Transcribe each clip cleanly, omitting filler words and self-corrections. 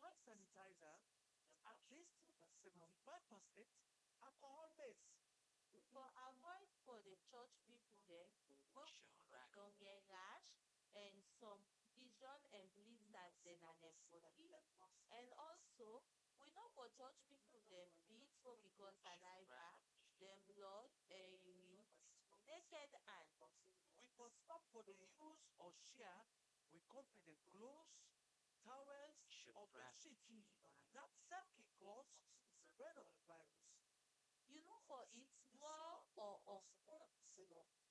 hand sanitizer at least 75% alcohol base. For avoid for the church people dem, make don't get rash and some vision and blisters dem na dem body. And also we know for church people dem beat so because saliva, dem blood and urine, naked hand. We must stop for the use or share with confident clothes, towels, or bedsheets that self can cause spread of the virus. You know for it more or of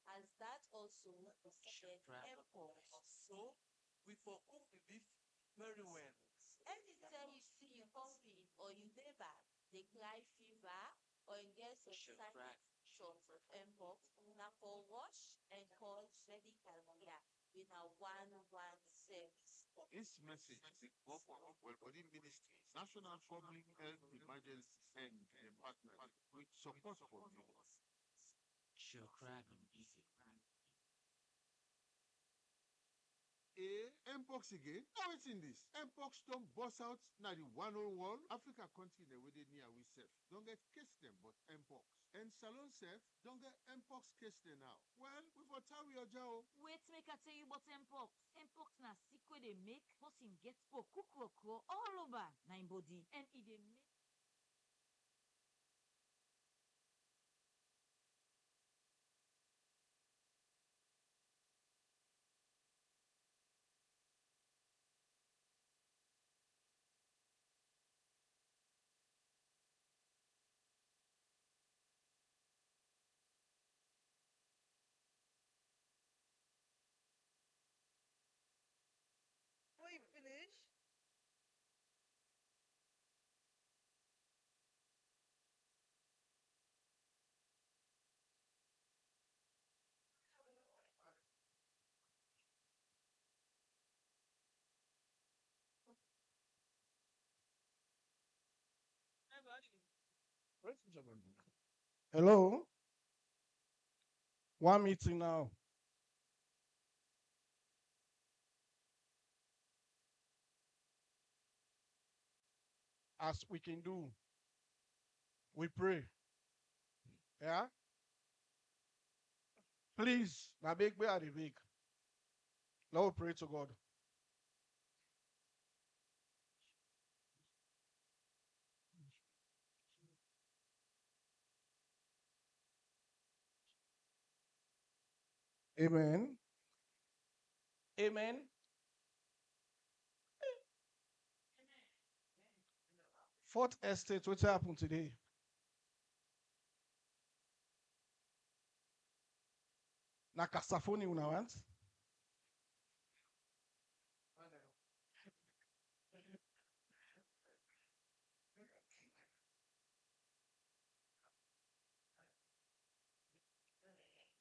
as that also get mpox. So we for cook the beef very well. Anytime you see you coughing or you dey bad, dey cry fever or you get some signs of mpox, na for wash and call medical care with a 117. This message is go for Well Body Ministries, National Public Health Emergency and Department with support for you. Mpox again? Now it's in this. Mpox don't bust out now the 101 Africa continent where they near we self. Don't get case them, but Mpox. And Salon self don't get Mpox case them now. Well, we for tell your jaw. Wait, make I tell you about mpox. Mpox na sick wey dey make person get kukukro all over na im body, and e dey make Before you finish, Hello, one meeting now. As we can do, we pray. Yeah, please, na big way are the big. Let us pray to God. Amen. Amen. Fourth estate, what happened today? Na Kasafoni una want?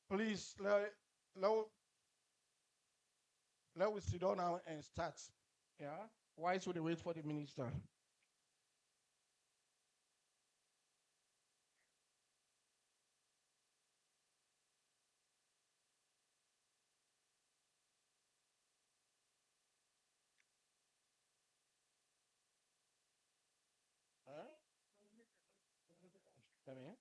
Please, let we sit down now and start. Yeah. Why should they wait for the minister? Huh? Come here.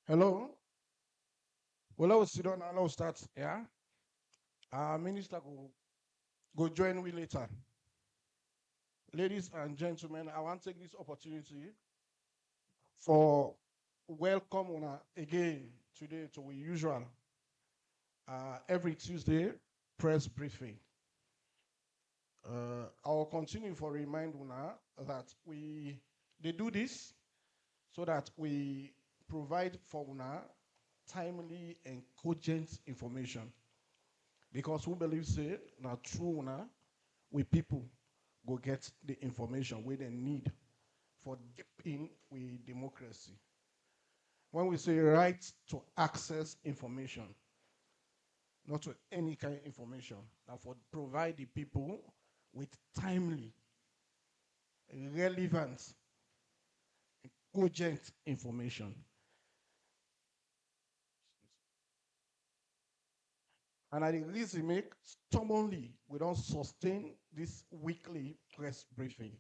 Hello? Well, I will sit down and I will start. Yeah? Our minister go join me later. Ladies and gentlemen, I want to take this opportunity for welcome una again today to our usual every Tuesday press briefing. I will continue for remind una that they do this so that we provide for una timely and cogent information. Because we believe say na true una we people go get the information where they need for deep in with democracy. When we say right to access information, not to any kind of information, and for provide the people with timely, relevant, cogent information. And at the reason make stubbornly we don't sustain this weekly press briefing.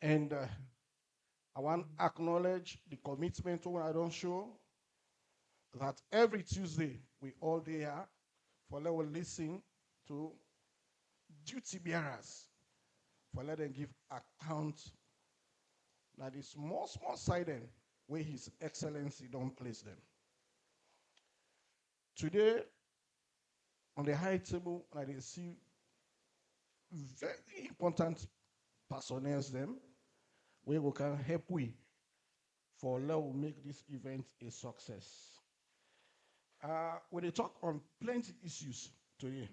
And I want to acknowledge the commitment when I don't show that every Tuesday we all there for let us listen to duty bearers for let them give account that is small sided where His Excellency don't place them. Today, on the high table, I see very important personnel them where we can help we for let make this event a success. We they talk on plenty issues today.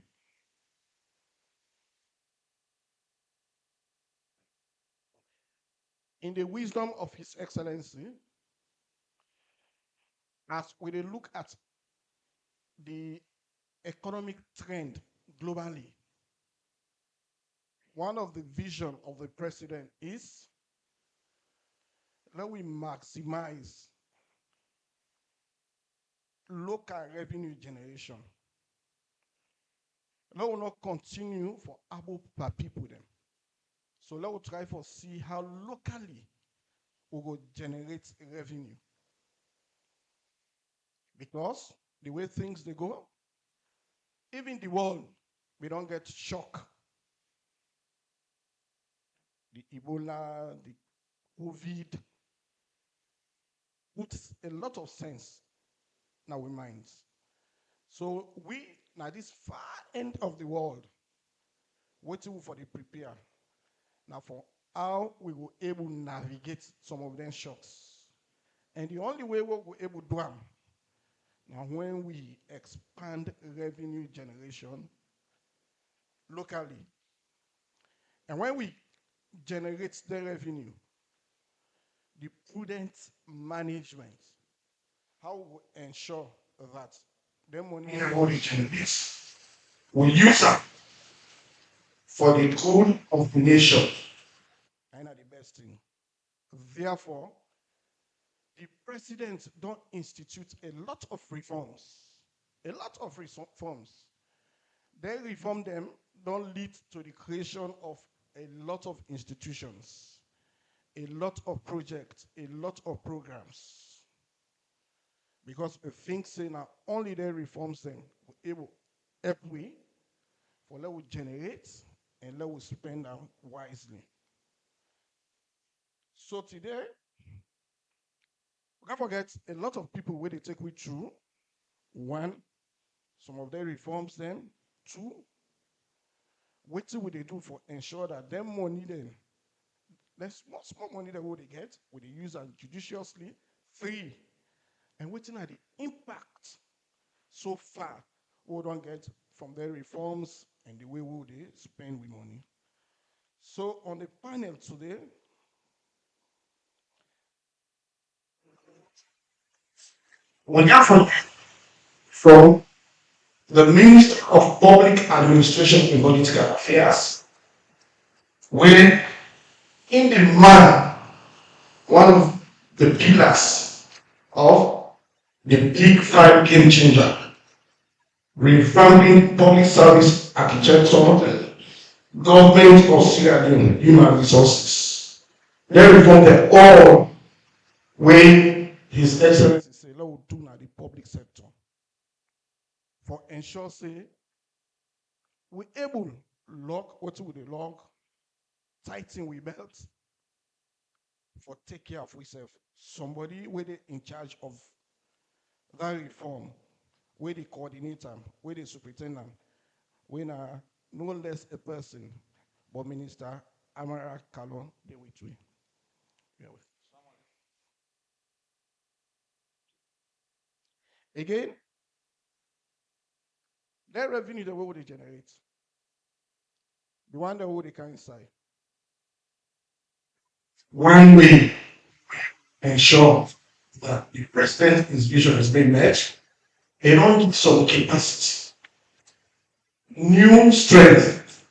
In the wisdom of His Excellency, as we they look at the economic trend globally, one of the vision of the president is that we maximize local revenue generation. Let us not continue for able per people them. So let us try for see how locally we will generate revenue. Because the way things they go, even the world, we don't get shock. The Ebola, the COVID, puts a lot of sense in our minds. So we, now this far end of the world, waiting for the prepare. Now for how we will able to navigate some of them shocks. And the only way we will able to do them, now when we expand revenue generation locally, and when we generate the revenue, the prudent management, how we ensure that the money we generate, we use it for the good of the nation. And that's the best thing. Therefore, the president don't institute a lot of reforms. A lot of reforms. They reform them don't lead to the creation of a lot of institutions, a lot of projects, a lot of programs. Because I think say now only they reforms them we're able help we for let we generate and let we spend them wisely. So today, we can't forget a lot of people where they take we through. One, some of their reforms then. Two, what will they do for ensure that them money then, there's small money that they get, will they use them judiciously? Three, and waiting at the impact so far we don't get from their reforms and the way we they spend with money. So on the panel today, we have from the Minister of Public Administration and Political Affairs, where in the man, one of the pillars of the big five game changer, revamping public service architecture, government of Sierra Human resources. They reformed the all way His Excellency say, let we do na the public sector for ensure say we able lock what we dey lock, tighten we belt for take care of ourselves. Somebody where they in charge of that reform, where the coordinator, where the superintendent, when no less a person, but Minister Amara Kalon, they with we. Yeah, we. Again, that revenue the way they generate, the one that they can inside. One way ensure that the president's vision has been met, they don't need some capacity, new strength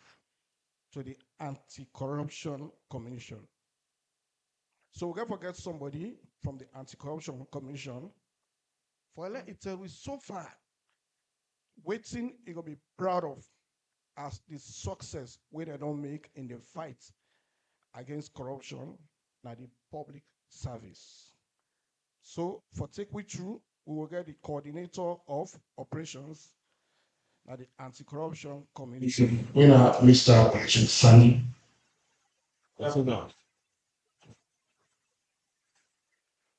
to the Anti-Corruption Commission. So we can forget somebody from the Anti-Corruption Commission for let it tell you so far, waiting it gonna be proud of as the success where they don't make in the fight against corruption now the public service. So for take we through, we will get the coordinator of operations at the Anti-Corruption Commission. We are Mr. Sani. That's enough.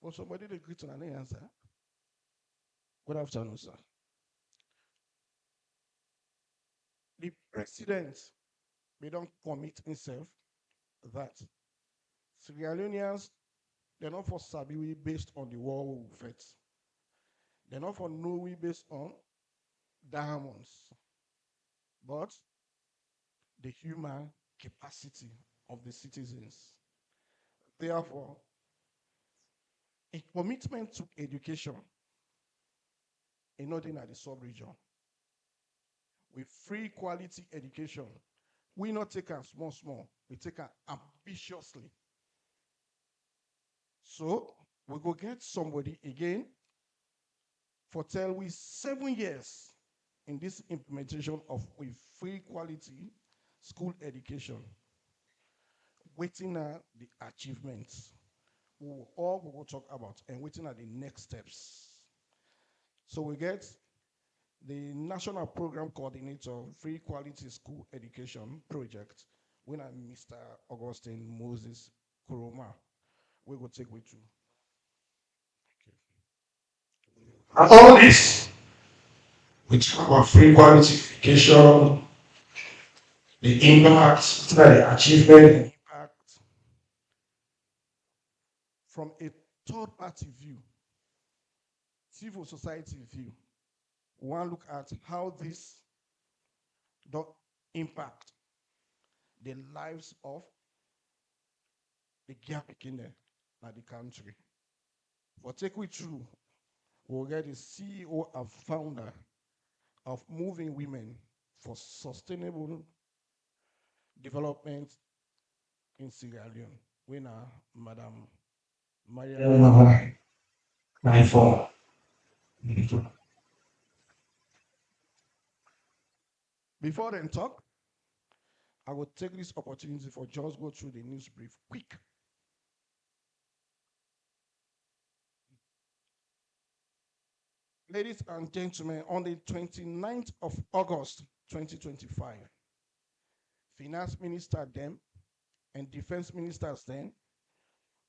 Well, somebody they greet on an answer. Good afternoon, sir. The president may don't commit himself that Sierra Leoneans, they're not for Sabiwi based on the war we fight. They're not for Norway based on diamonds, but the human capacity of the citizens. Therefore, a commitment to education in Northern and the sub-region with free quality education, we not take them small, we take them ambitiously. So we go get somebody again for tell we 7 years in this implementation of with free quality school education. Waiting at the achievements. We will talk about and waiting at the next steps. So we get the National Program Coordinator, Free Quality School Education Project, when I'm Mr. Augustine Moses Kuroma. We will take with you. Okay. All this, we talk about free quality education, the impact, the achievement, the impact from a third party view, civil society view. One look at how this does impact the lives of the gap in the country. For take we through, we'll get the CEO and founder of Moving Women for Sustainable Development in Sierra Leone. We now, Madam Maria 94. Before then talk, I will take this opportunity for just go through the news brief quick. Ladies and gentlemen, on the 29th of August 2025, Finance Minister then and Defense Ministers then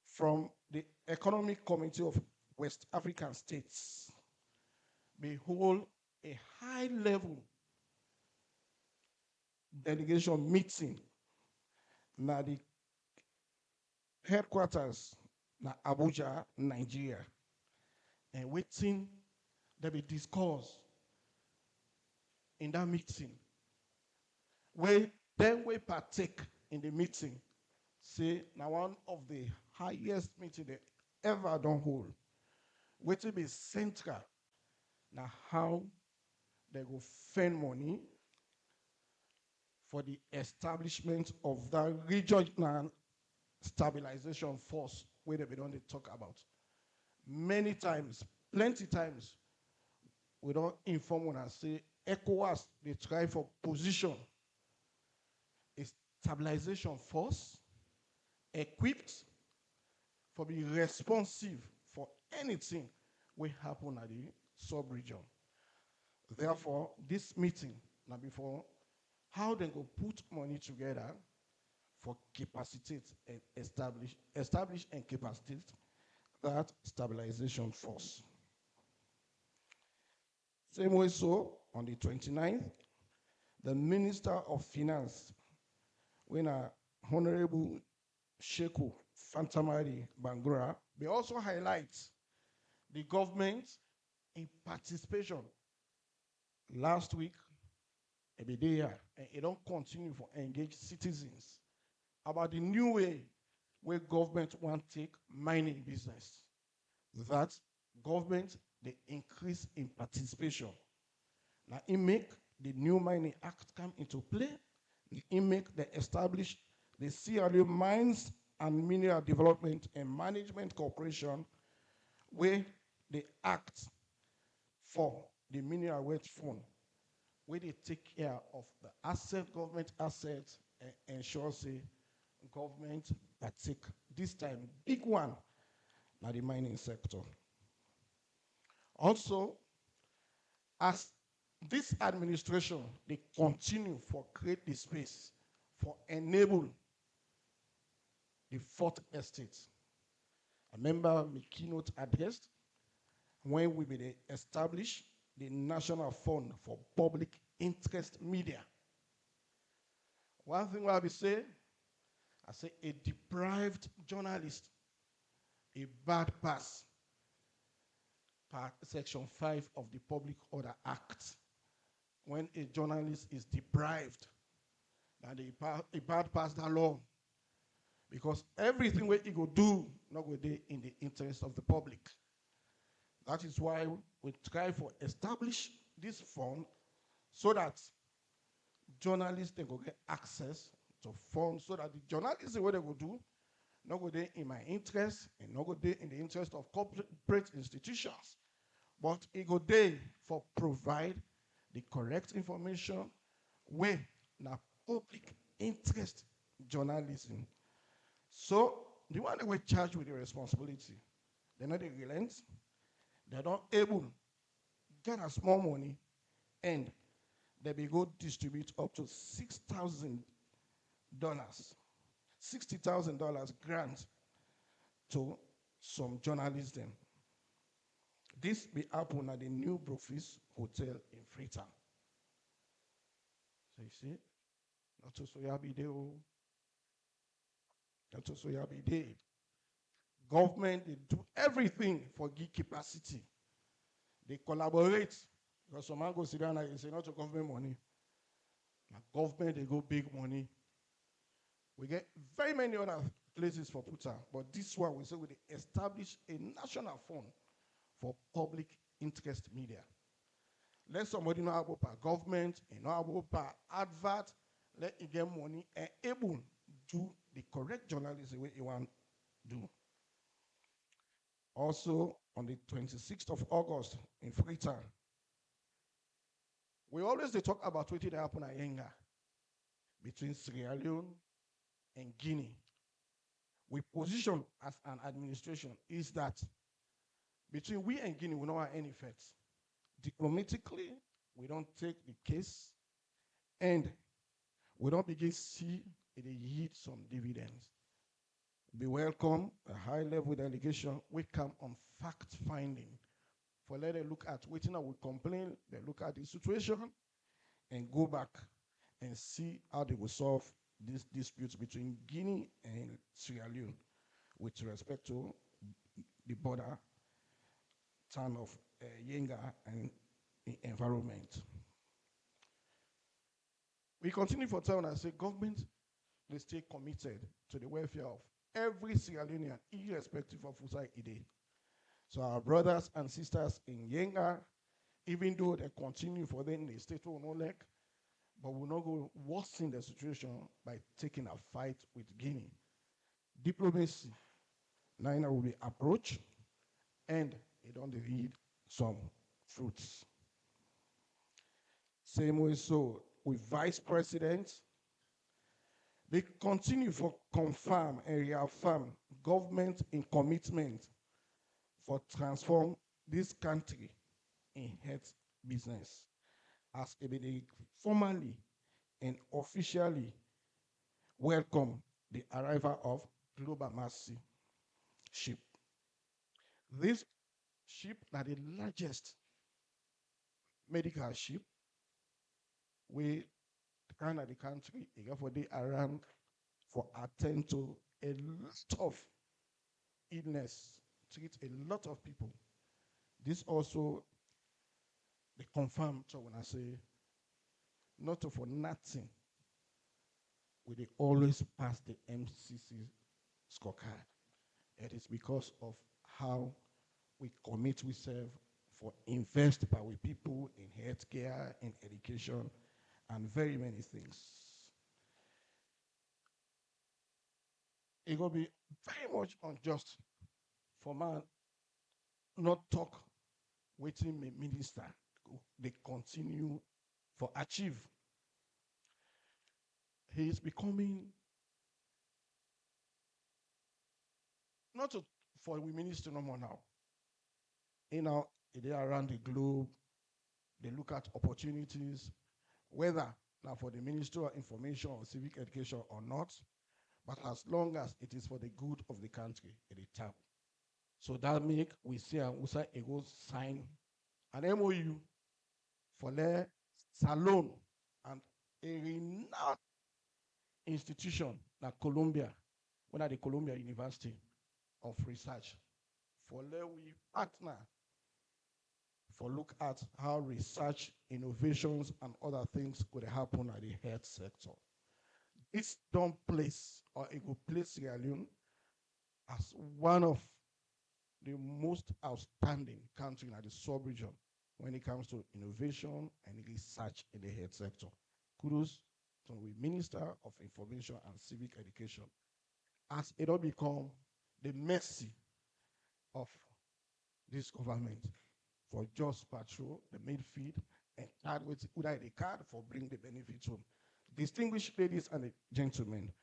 from the Economic Committee of West African States behold a high-level delegation meeting na the headquarters na Abuja, Nigeria, and waiting they be discussed in that meeting. Where then we partake in the meeting, say now one of the highest meeting they ever done hold. Waiting be central now how they go spend money for the establishment of that regional stabilization force where they don't talk about. Many times, plenty times, we don't inform when I say ECOWAS, they try for position a stabilization force equipped for be responsive for anything will happen at the sub-region. Therefore, this meeting, now before, how they go put money together for capacitate and establish and capacitate that stabilization force. Same way so, on the 29th, the Minister of Finance, when Honorable Sheku Fantamari Bangura, they also highlight the government in participation. Last week, every day, and it don't continue for engage citizens about the new way where government want to take mining business. That government, they increase in participation. Now, it make the new mining act come into play. It make they establish the Sierra Mines and Mineral Development and Management Corporation, where they act for the mineral wealth fund, where they take care of the government assets, and ensure say government that take this time big one, now the mining sector. Also, as this administration, they continue for create the space for enable the fourth estate. I remember my keynote address when we will establish the National Fund for Public Interest Media. One thing I will say, I say a deprived journalist, a bad pass, part section 5 of the Public Order Act. When a journalist is deprived, and a bad pass that law, because everything what he go do not go there in the interest of the public. That is why we try to establish this fund so that journalists they go get access to funds, so that the journalists what they go do not go there in my interest and not go there in the interest of corporate institutions, but it go there for provide the correct information where now public interest journalism. So the one that were charged with the responsibility, they're not the relent, they're not able get a small money, and they be go distribute up to $6,000, $60,000 grant to some journalists. Then this be happen at the New Brofist Hotel in Freetown. So you see, not to so be there. Not to so be there. Government, they do everything for give capacity. They collaborate. Because some man go sit down and say, not to government money. Now government, they go big money. We get very many other places for Puta, but this one we say we establish a national fund for public interest media. Let somebody know about per government, know about per advert, let it get money and able do the correct journalism way you want to do. Also, on the 26th of August in Freetown, we always they talk about what happened at Yenga between Sierra Leone and Guinea. We position as an administration is that between we and Guinea, we don't have any effects. Diplomatically, we don't take the case, and we don't begin to see it yield some dividends. Be welcome, a high-level delegation. We come on fact-finding. For let them look at waiting, I will complain, they look at the situation, and go back and see how they will solve these disputes between Guinea and Sierra Leone with respect to the border town of Yenga and the environment. We continue for town and say government will stay committed to the welfare of every Sierra Leonean, irrespective of whose side it is. So our brothers and sisters in Yenga, even though they continue for them, they stay to no leg, but we'll not go worsen the situation by taking a fight with Guinea. Diplomacy, Nina will be approached, and it don't read some fruits. Same way so with vice presidents, they continue for confirm and reaffirm government in commitment for transform this country in health business as they formally and officially welcome the arrival of Global Mercy ship. This ship are the largest medical ship we kind of the country for they around for attend to a lot of illness, treat a lot of people. This also they confirm so when I say not for nothing, we they always pass the MCC scorecard. It is because of how we commit we serve for invest by with people in healthcare, in education, and very many things. It will be very much unjust for man not talk waiting the minister they continue for achieve. He is becoming not to, for we minister no more now. You know, they are around the globe, they look at opportunities, whether now for the Ministry of Information or Civic Education or not, but as long as it is for the good of the country, it is tap. So that make we see a USA Ego sign an MOU for their salon and a renowned institution like Columbia, one at the Columbia University of Research, for let we partner for look at how research, innovations, and other things could happen at the health sector. This don't place or it will place Sierra Leone as one of the most outstanding countries in the sub-region when it comes to innovation and research in the health sector. Kudos to the Minister of Information and Civic Education as it all become the mercy of this government for just patrol, the midfield, and card with the card for bring the benefits home. Distinguished ladies and gentlemen,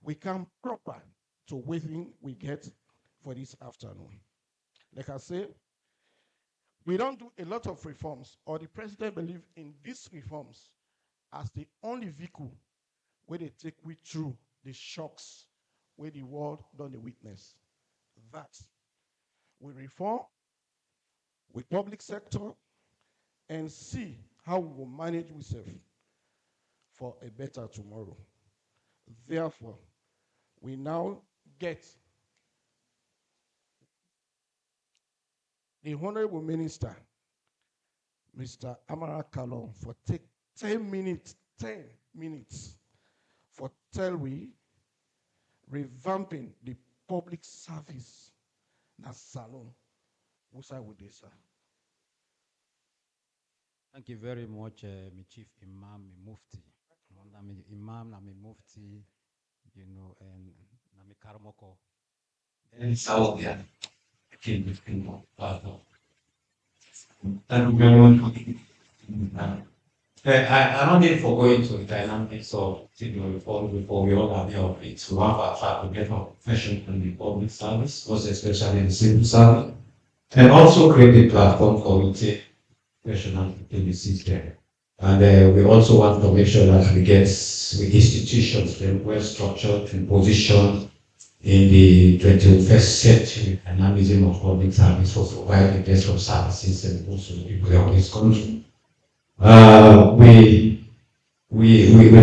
we come proper to waiting we get for this afternoon. Like I say, we don't do a lot of reforms, or the president believe in these reforms as the only vehicle where they take we through the shocks where the world don't witness. That we reform with public sector and see how we will manage ourselves for a better tomorrow. Therefore, we now get the Honorable Minister, Mr. Amara Kalon, for take 10 minutes for tell we revamping the public service na salon. Musa with this, sir. Thank you very much, my Chief Imam, my Mufti. My Imam, my Mufti, you know, and my Karamoko. And Saudi, I came with him. Thank you very much. I don't need for going to the dynamics of signal reform before we all have the opportunity to have our track to get our profession in the public service, most especially in the civil service, and also create a platform for retail professionals in the system. And we also want to make sure that we get with institutions well structured and positioned in the 21st century dynamism of public service for providing the best of services and also the people of this country. We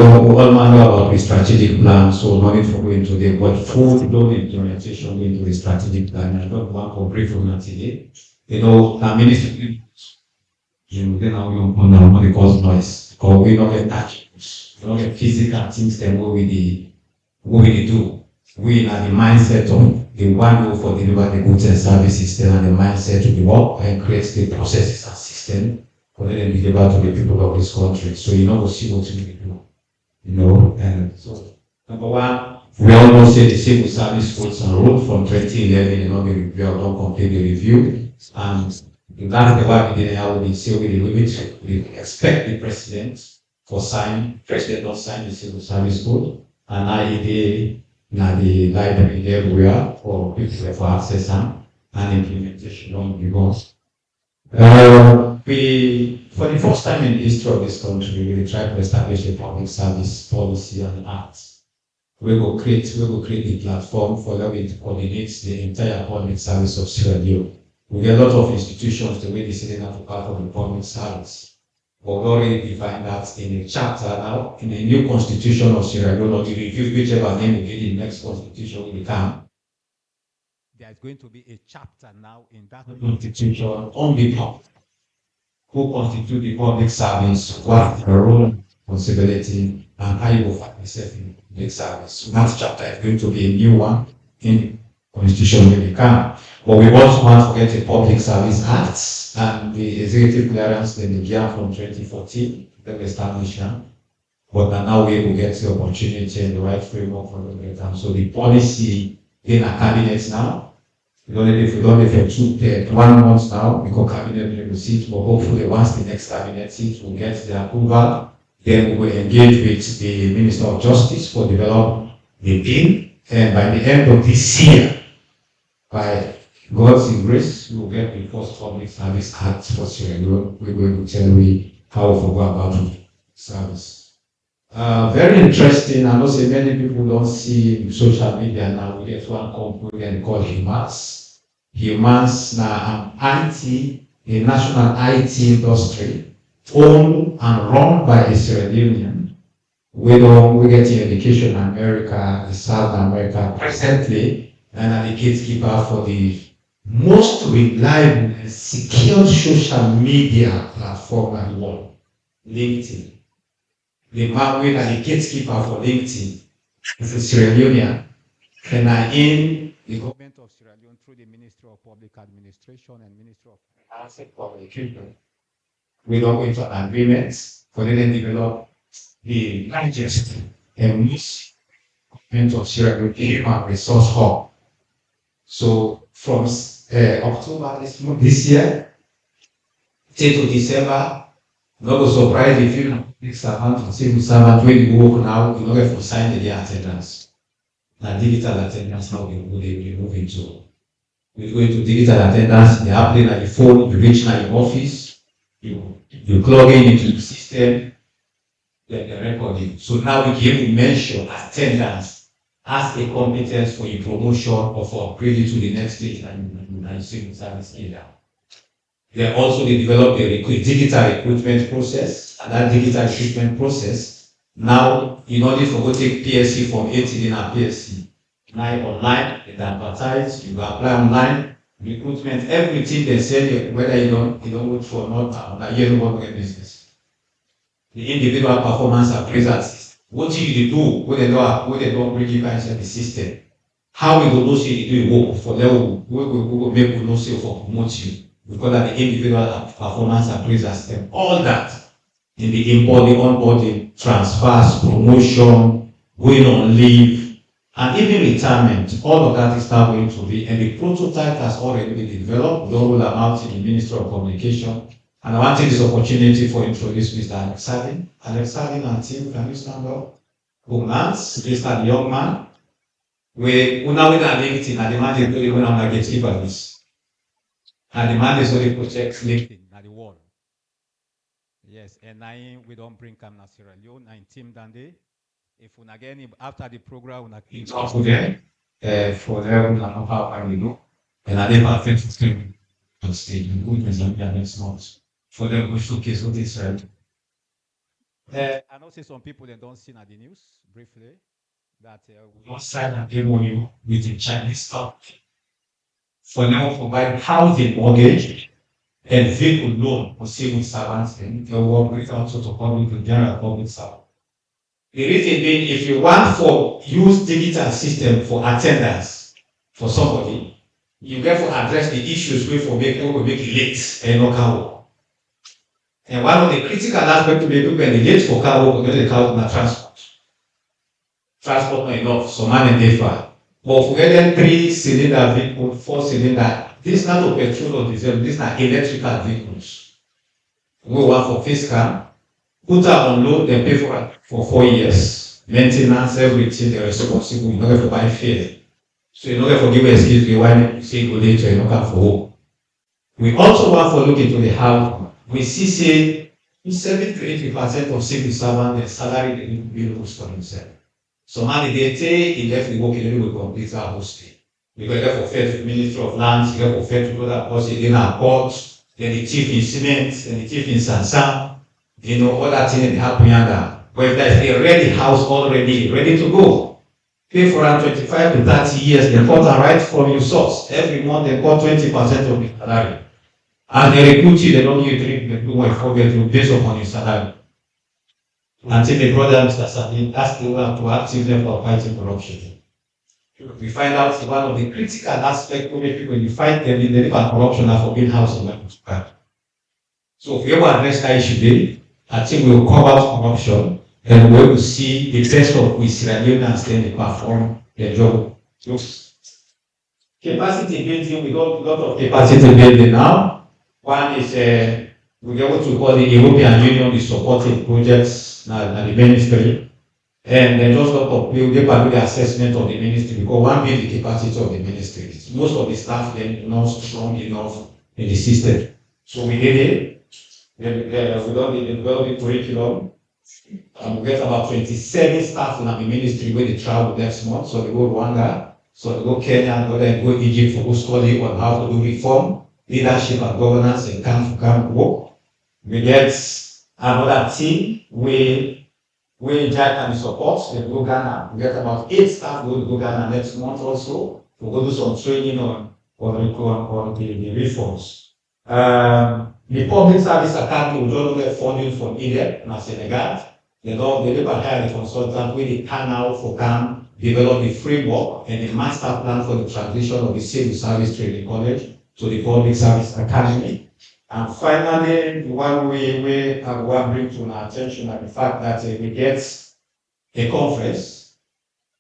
all know about the strategic plan, so no need for going today, but full blown implementation into the strategic plan. I don't want to brief on that today. You know, our ministry, then now we don't want to cause noise, because we don't get touch, we don't get physical things that what we do. We are the mindset of the one who for deliver the goods and services, then and the mindset to the work and create the processes and system for them to deliver to the people of this country. So you know, we'll see what we do. You know, and so number one, we all know say the civil service codes and rules from 2011 and all the review don't completely reviewed. And that's the way we did how we say we expect the president for sign, president not sign the civil service code, and IED now the library everywhere for people for access them. and implementation long ago. For the first time in the history of this country, we tried to establish a public service policy and act. We will create a platform for them to coordinate the entire public service of Sierra Leone. We get a lot of institutions, the way they say they have to part of the public service. But we already defined that in a chapter now, in the new constitution of Sierra Leone, or the review, whichever name we get in the next constitution will become. There is going to be a chapter now in that Constitution on the public, who constitute the public service, what their role, responsibility, and how you will find yourself in public service. So that chapter is going to be a new one in Constitution will become. But we also want to forget the Public Service Act and the executive clearance that began from 2014 that established now. But now we will get the opportunity and the right framework for the time. So the policy in our cabinet now. We don't have for 1 month now because cabinet will sit, but hopefully once the next cabinet sits, we'll get the approval. Then we will engage with the Minister of Justice for develop the bill. And by the end of this year, by God's grace, we will get the first Public Service Act for Sierra Leone. We're going to tell you how to go about service. Very interesting. I know say many people don't see social media now. We get one company called HUMAS. HUMAS now a national IT industry owned and run by a Sierra Leonean. We get the education in America, the South America presently, and are the gatekeeper for the most reliable and secure social media platform in the world, LinkedIn. The man with the gatekeeper for LinkedIn is a Sierra Leonean, and are in the government of Sierra Leone through the Ministry of Public Administration and Ministry of Asset Communication. We don't go into an agreement for them to develop the largest and most government of Sierra Leone human resource hub. So from October this year till December, not go surprise if you public servant or civil servant when you work now, you don't have to sign the attendance. Now digital attendance now we move into. We go into digital attendance, they are playing at the phone, you reach now your office, you plug in into the system, then they record you. So now we can mention attendance as a competence for your promotion or for upgrading to the next stage and civil service area. They also develop a digital recruitment process, and that digital recruitment process, now in order for go take PSC from 18 and PSC, now online, they advertise, you apply online, recruitment, everything they sell, whether you don't work for or not, you don't work in business. The individual performance appraisal system. What do you do when they don't bring you guys in the system? How we go know say you do work for level, we will make you know say for promote you. We call that the individual performance appraisal system. All that in the onboarding, transfers, promotion, going on leave, and even retirement. All of that is now going to be, and the prototype has already been developed. We roll them out in the Ministry of Communication. And I want to take this opportunity for introduce Mr. Alex Sardin. Alex Sardin and team, can you stand up? Mr. the young man. We now with our LinkedIn, and the man is really when I'm get keep at this. And the man is only project LinkedIn at the wall. Yes, and now we don't bring Kamna Sierra Leone, and team Dande. If we again after the program, we can talk with them for them and how we know. And I never felt to stage and good and next month. For them, we showcase what is right. I know some people that don't see the news briefly that we don't sign an MOU with the Chinese stuff. For now, provide housing mortgage and vehicle loan for civil servants and they work with also to public and general public servants. The reason being, if you want to use digital system for attendance for somebody, you get to address the issues where for make it late and no car work. And one of the critical aspects to be able to be late for car work, because the car work transport. Transport not enough, so man and differ. But for getting 3-cylinder vehicle, 4-cylinder, this is not a petrol or diesel, this is not electrical vehicles. We want for fiscal, put out on load, then pay for 4 years. Maintenance, everything, they're responsible, you don't have to buy fare. So you know, forgive excuse me when you say go later, you know, come for work. We also want to look into the how we see say 70 to 80% of civil servants, their salary they need to be used for themselves. So money they take, he left the work, he will complete our hosting. Because they forfeit to the Ministry of Lands, they forfeit to other posts, they are ports, then the chief in cement, then the chief in Sansan, you know, all that thing happen here. But if there's a ready house already, ready to go, pay for around 25 to 30 years, they cut and right from your source. Every month they cut 20% of the salary. And they recruit you, they don't give you 3 bedroom or 4 bedroom based upon your salary. Until the brother Mr. Sabin asked the one to active them for fighting corruption. We find out one of the critical aspects of people when you fight them in the liver corruption are for being house of weapons. So if we ever address that issue today, I think we will cover corruption and we will see the best of we Sierra Leoneans then they perform their job. Capacity building, we got a lot of capacity building now. One is we get what we call the European Union is supporting projects at the ministry. And then just we'll get back to the assessment of the ministry because one build the capacity of the ministry. Most of the staff then not strong enough in the system. So we did it. We got the development curriculum. We get about 27 staff in the ministry where they travel next month. So they go Rwanda, so they go Kenya, they go Egypt for study on how to do reform, leadership and governance and camp work. We get another team where Jack can support the go Ghana. We get about 8 staff going to go Ghana next month also to go do some training on the reforms. The public service academy will don't get funding from India and Senegal. They never hire a consultant where they can now for can develop the framework and the master plan for the transition of the civil service training college to the public service academy. And finally, the one we I want to bring to our attention is the fact that we get a conference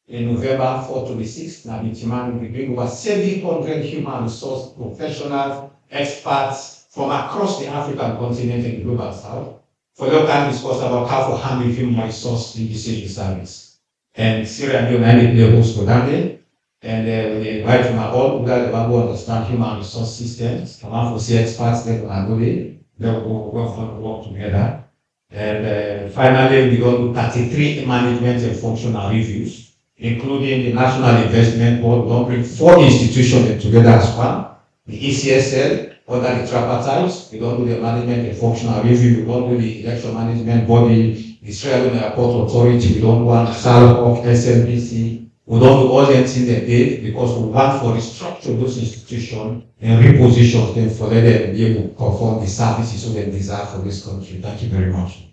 in November 4 to the 6th. Now, we bring over 700 human resource professionals, experts from across the African continent and the global south. For them can discuss about how to handle human resource in the civil service. And Sierra Leone play host for that day. And we invite from all who understand human resource systems, come out for see experts that are good, they will work together. And finally, we go to 33 management and functional reviews, including the National Investment Board. We will bring 4 institutions together as one. The ECSL, under the tripartite, we don't do the management and functional review, we don't do the election management body, the Sierra Leone Airport Authority, we don't want SALCOF, SLBC. We don't do all the things they did because we want for restructure those institutions and reposition them for let them be able to perform the services so they deserve for this country. Thank you very much.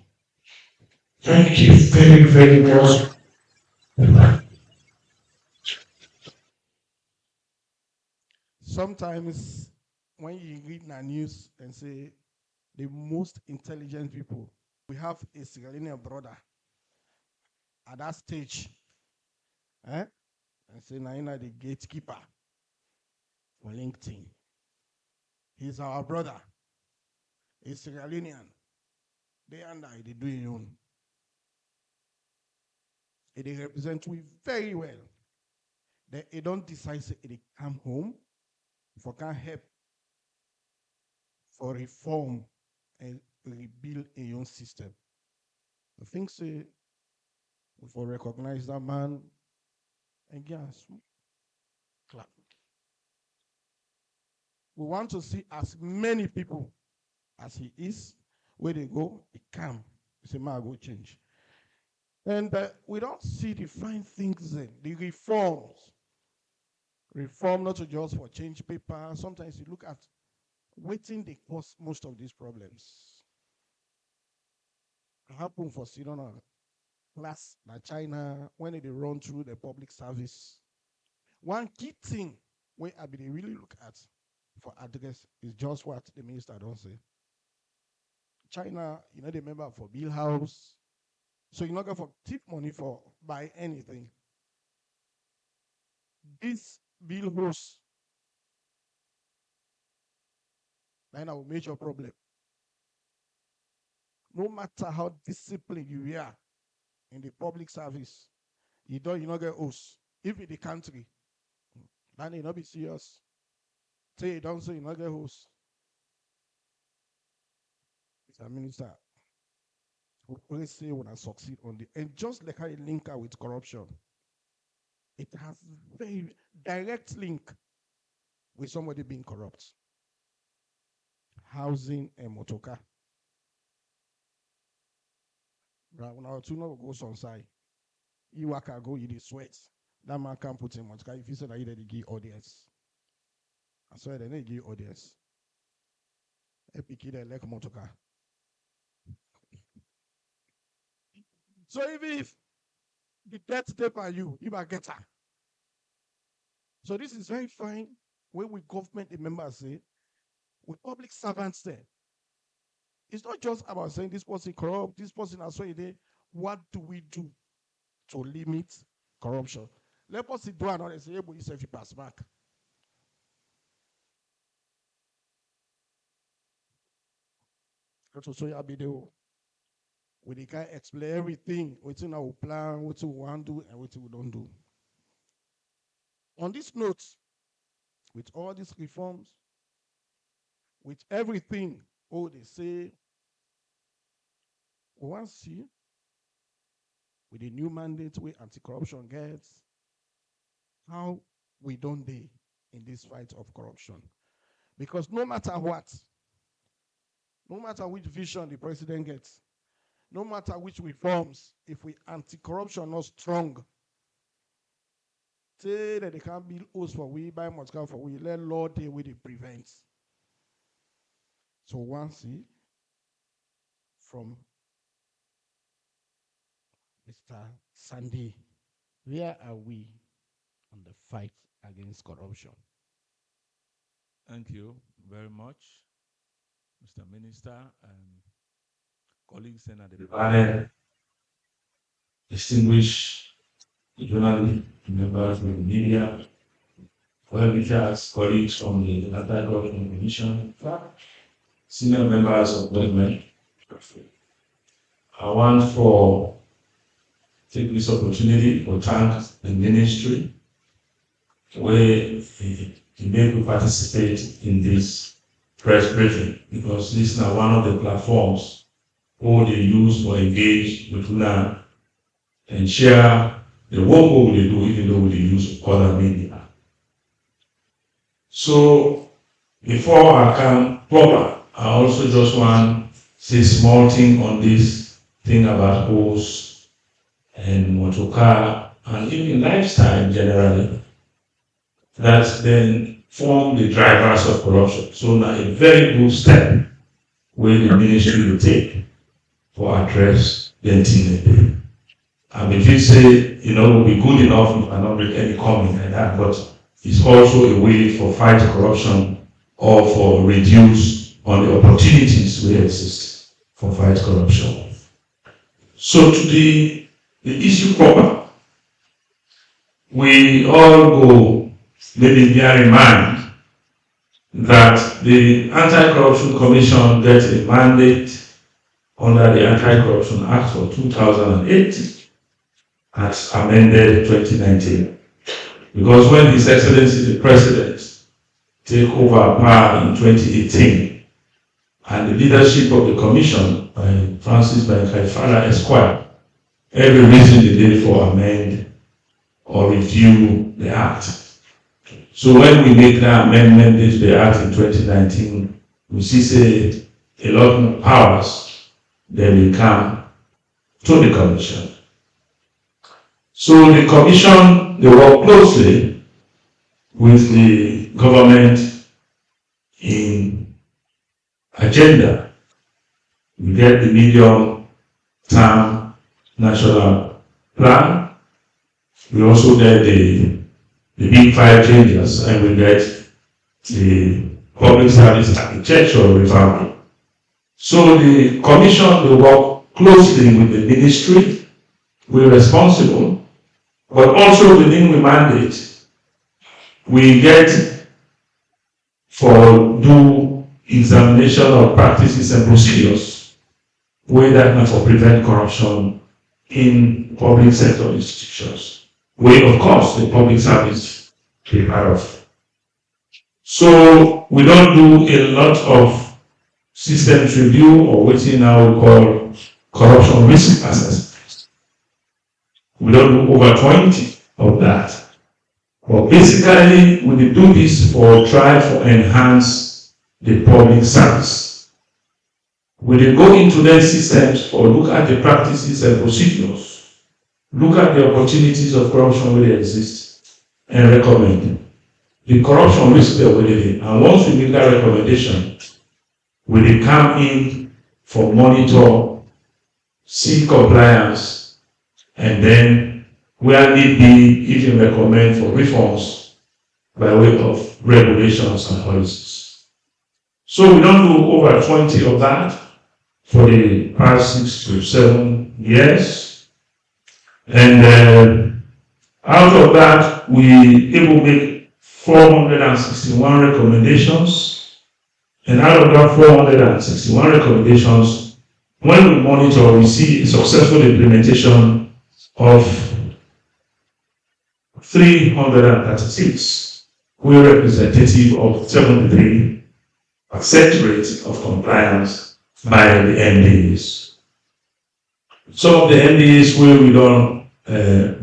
Thank you very, very much. Sometimes when you read the news and say the most intelligent people, we have a Sierra Leonean brother at that stage. And say Naina the gatekeeper for LinkedIn. He's our brother. He's Sierra Leonean. They and I, they do it own. They represent we very well. They don't decide say they come home for can help for reform and rebuild a own system. I think say we for recognize that man. Again, clap. We want to see as many people as he is. Where they go, he come. He say, "Man, go change." And we don't see the fine things then, the reforms. Reform not just for change paper. Sometimes you look at waiting they cause most of these problems. Happen for Sierra class like China when they run through the public service. One key thing when I be really look at for address is just what the minister don't say. China, they member for bill house. So you're not going for tip money for buy anything. This bill house, then our major problem. No matter how disciplined you are in the public service, you not get host. If in the country, That need not be serious. Say you don't say you not get host. Mr. Minister, we always say when I succeed on the and just like how you link her with corruption, it has very direct link with somebody being corrupt. Housing and motorcar. Right, when our two no go on side, you work go, you dey sweat. That man can't put in motorcar. If you say that, you did give audience. I swear they give audience. Epic they like motorcar. So even if the debt tape on you might get her. So this is very fine when we government the members say, with public servants there. It's not just about saying this person corrupt, this person has so there. What do we do to limit corruption? Let us do another say, but you pass back. So you video. We can explain everything, what we plan, what we want to do, and what we don't do. On this note, with all these reforms, with everything, they say, we want to see, with the new mandate where anti-corruption gets, how we don't do in this fight of corruption. Because no matter what, no matter which vision the president gets, no matter which reforms, if we anti-corruption not strong, say that they can't build hosts for we, buy much car for we, let law deal with it prevents. So one see from Mr. Sandy, where are we on the fight against corruption? Thank you very much, Mr. Minister and colleagues in the panel, distinguished journalists, members of the media, well-wishers, colleagues from the Anti-Corruption Commission, senior members of government. I want to take this opportunity to thank the ministry where they to participate in this press briefing, because this is now one of the platforms who they use to engage with NAM and share the work they do, even though they use other media. So before I come proper, I also just want to say small thing on this thing about hosts and motorcar and even lifestyle generally, that then form the drivers of corruption. So now a very good step where the ministry will take to address the thing. And if you say, will be good enough, you cannot make any comment like that, but it's also a way for fight corruption or for reduce on the opportunities we exist for fight corruption. So to the issue proper, we all go maybe bear in mind that the Anti-Corruption Commission gets a mandate under the Anti-Corruption Act for 2008 as amended 2019. Because when His Excellency the President take over power in 2018, and the leadership of the Commission by Francis Baikaifala Esquire, every reason they did for amend or review the Act. So when we make that amendment to the Act in 2019, we see say a lot more powers then will come to the Commission. So the Commission, they work closely with the government in agenda. We get the medium-term national plan. We also get the big five changes, and we get the public service architectural reform. So the Commission will work closely with the ministry. We're responsible, but also within the mandate, we get for do examination of practices and procedures where that can for prevent corruption in public sector institutions. Where, of course, the public service be part of. So we don't do a lot of systems review or what we now call corruption risk assessment. We don't do over 20 of that. But basically, we do this for try to enhance the public service. We will go into their systems or look at the practices and procedures, look at the opportunities of corruption where they exist, and recommend. The corruption risk there within it. And once we make that recommendation, we will come in for monitor, see compliance, and then where need be, even recommend for reforms by way of regulations and policies. So we don't do over 20 of that for the past 6 to 7 years. And out of that, we able to make 461 recommendations. And out of that 461 recommendations, when we monitor, we see a successful implementation of 336, who are representative of 73% rate of compliance by the MDAs. Some of the MDAs where we don't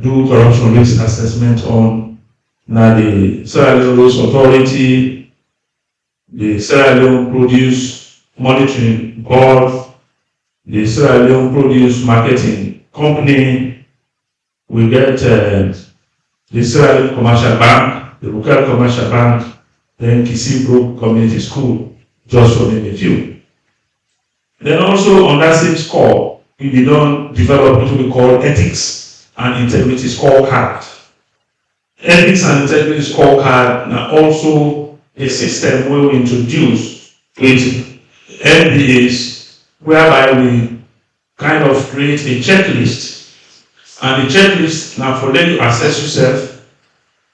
do corruption risk assessment on, now the Sierra Leone Roads Authority, the Sierra Leone Produce Monitoring Board, the Sierra Leone Produce Marketing Company, we get the Sierra Leone Commercial Bank, the local commercial bank, then Kisibro Community School, just to name a few. Then also on that same score, we don't develop what we call ethics and integrity scorecard. Ethics and integrity scorecard are also a system where we introduce with MDAs, whereby we kind of create a checklist. And the checklist now for them to assess yourself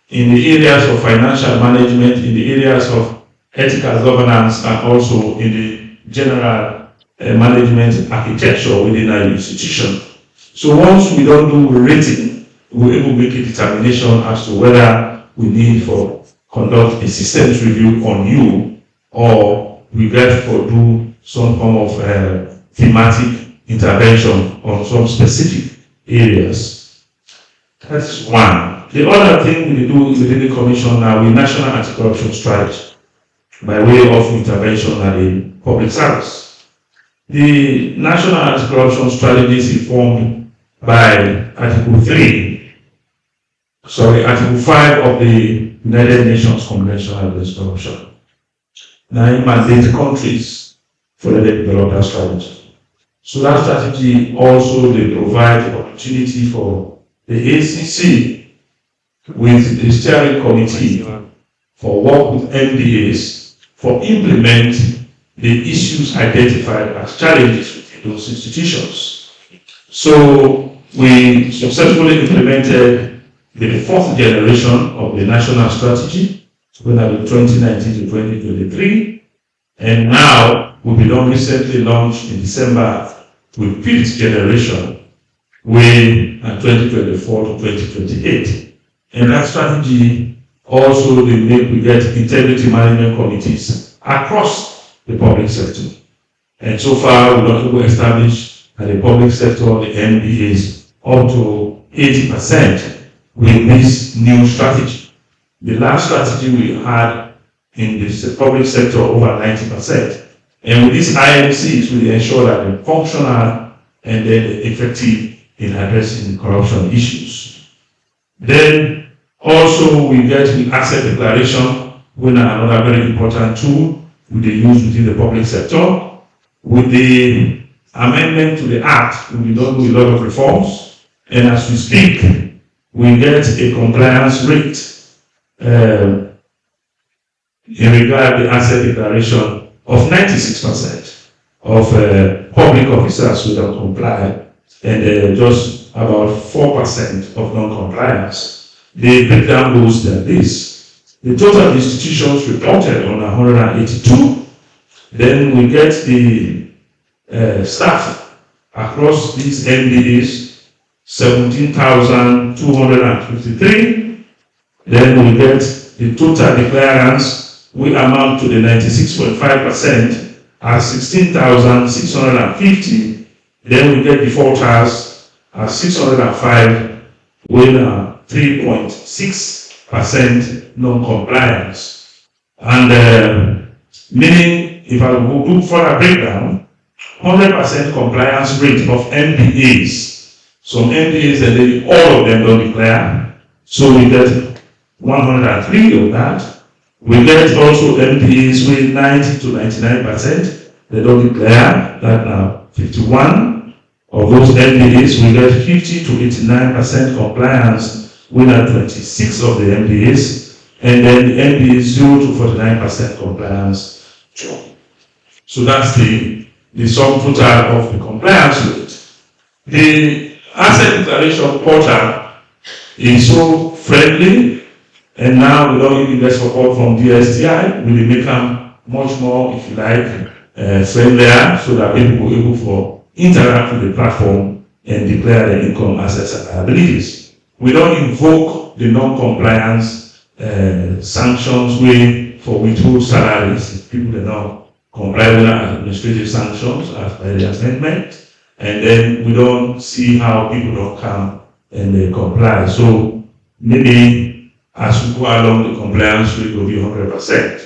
in the areas of financial management, in the areas of ethical governance, and also in the general management architecture within our institution. So once we don't do rating, we're able to make a determination as to whether we need for conduct a systems review on you, or we get for do some form of thematic intervention on some specific areas. That's one. The other thing we do within the commission now, we national anti-corruption strategy by way of intervention at the public service. The national anti-corruption strategy is informed by Article 5 of the United Nations Convention Against Corruption. Now it mandates countries for them to develop that strategy. So that strategy also they provide the opportunity for the ACC with the steering committee for work with MDAs for implement the issues identified as challenges within those institutions. So we successfully implemented the 4th generation of the national strategy, going to 2019 to 2023, and now will be done recently launched in December with 5th generation, way 2024 to 2028. And that strategy also we get integrity management committees across the public sector. And so far we've been able to establish at the public sector the MBAs up to 80% with this new strategy. The last strategy we had in the public sector over 90%. And with these IMCs, we ensure that they're functional and then effective in addressing corruption issues. Then also we get the asset declaration, which is another very important tool we use within the public sector. With the amendment to the Act, we don't do a lot of reforms, and as we speak, we get a compliance rate in regard to the asset declaration of 96% of public officers who don't comply, and just about 4% of non-compliance. The breakdown goes like this. The total institutions reported on 182. Then we get the staff across these MDAs, 17,253. Then we get the total declarants will amount to the 96.5% at 16,650. Then we get defaulters at 605 with 3.6% non-compliance. And meaning, if I will do further breakdown, 100% compliance rate of MDAs. Some MDAs, and then all of them don't declare. So we get 103 of that. We get also MDAs with 90 to 99%. They don't declare. That now 51 of those MDAs. We get 50 to 89% compliance with 26 of the MDAs. And then the MDAs 0 to 49% compliance. So that's the sum total of the compliance rate. The asset declaration portal is so friendly, and now we don't even get support from DSTI. We will make them much more, if you like, friendlier, so that people will be able to interact with the platform and declare their income, assets, and liabilities. We don't invoke the non-compliance sanctions way for withhold salaries if people do not comply with administrative sanctions as by the amendment, and then we don't see how people don't come and they comply. So maybe as we go along, the compliance rate will be 100%.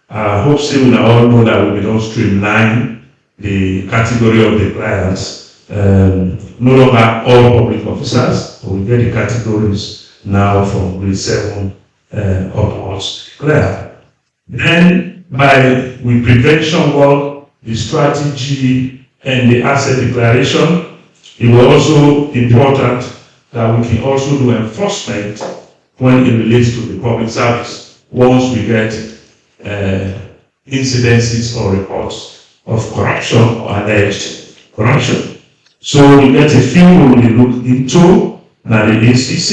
I hope we all know that we don't streamline the category of the clients. No longer all public officers, but we get the categories now from grade 7 upwards declared. Then with prevention work, the strategy, and the asset declaration, it was also important that we can also do enforcement when it relates to the public service once we get incidences or reports of corruption or alleged corruption. So we get a few we will look into, now the ACC,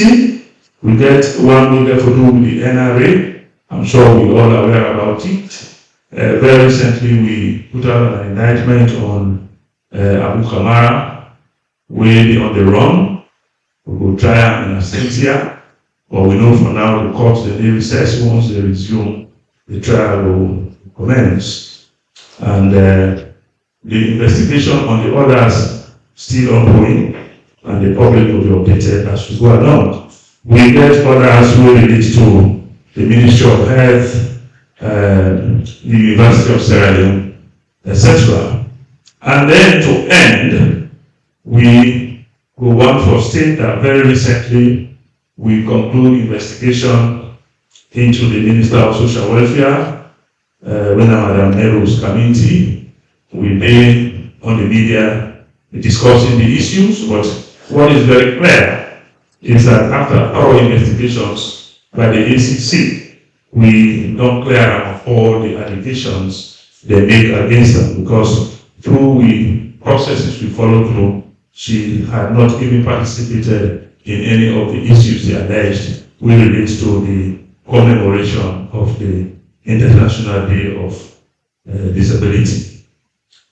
we get one we get to do with the NRA. I'm sure we all are aware about it. Very recently we put out an indictment on Abu Kamara, way on the run. We will try and absentia, but we know for now the courts they recess. Once they resume, the trial will commence. And the investigation on the others still ongoing, and the public will be updated as we go along. We get others who relate to the Ministry of Health, the University of Sierra Leone, etc. And then to end, we will want to state that very recently we conclude investigation into the Minister of Social Welfare, when Madam Nehru's committee. We may on the media discussing the issues, but what is very clear is that after our investigations by the ACC, we don't clear up all the allegations they make against them, because through the processes we follow through, she had not even participated in any of the issues they alleged which relates to the commemoration of the International Day of Disability.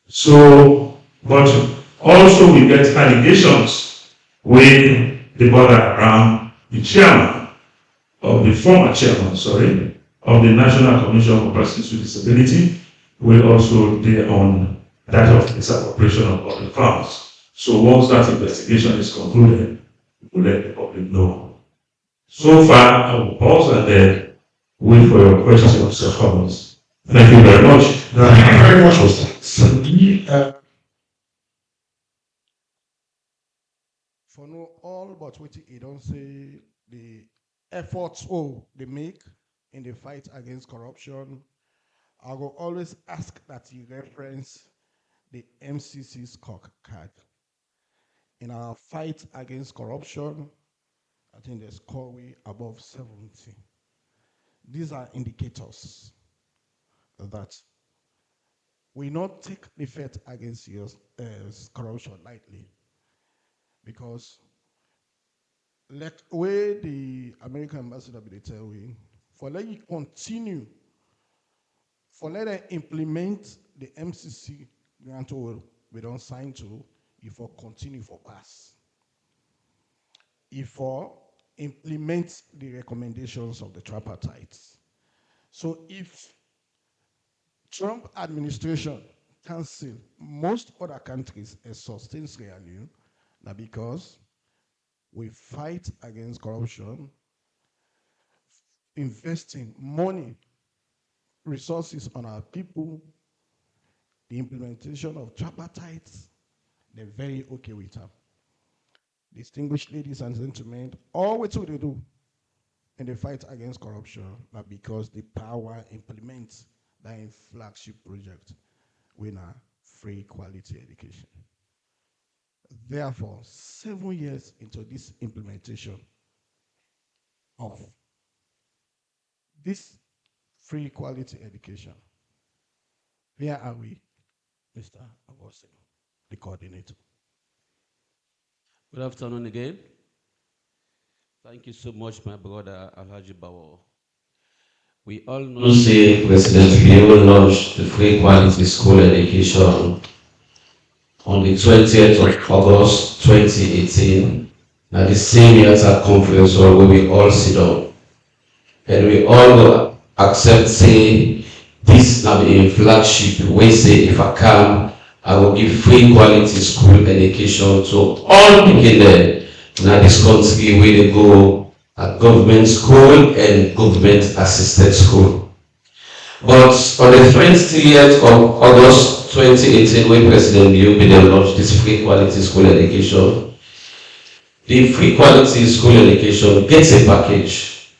So, but also we get allegations with the border around the chairman of the former chairman, of the National Commission for Persons with Disability, will also be on that of misappropriation of public funds. So once that investigation is concluded, we will let the public know. So far, I will pause and then wait for your questions or comments. Thank you very much. Thank you very much, Mr. For no all but what you don't say the efforts they make in the fight against corruption, I will always ask that you reference the MCC scorecard. In our fight against corruption, I think the score way above 70. These are indicators that we not take the fight against corruption lightly, because like way the American ambassador will tell we, for let you continue, for let them implement the MCC grant we don't sign to, if for continue for pass. If for implement the recommendations of the tripartite, So if Trump administration cancel most other countries and sustain Sierra Leone, now because we fight against corruption, investing money, resources on our people, the implementation of tripartite, they're very okay with that. Distinguished ladies and gentlemen, all what they do in the fight against corruption, but because the power implements that in flagship project with a free quality education. Therefore, 7 years into this implementation of this free quality education, where are we, Mr. Agose, the coordinator? Good afternoon again. Thank you so much, my brother Alhaji Bawo. We all know Say President Bio launched the free quality school education on the 20th of August 2018 at the same Yata conference where we all sit down. And we all accept say this now be a flagship. We say if I come, I will give free quality school education to all people there in this country where they go at government school and government assisted school. But on the 20th of August 2018, when President Biden launched this free quality school education, the free quality school education gets a package,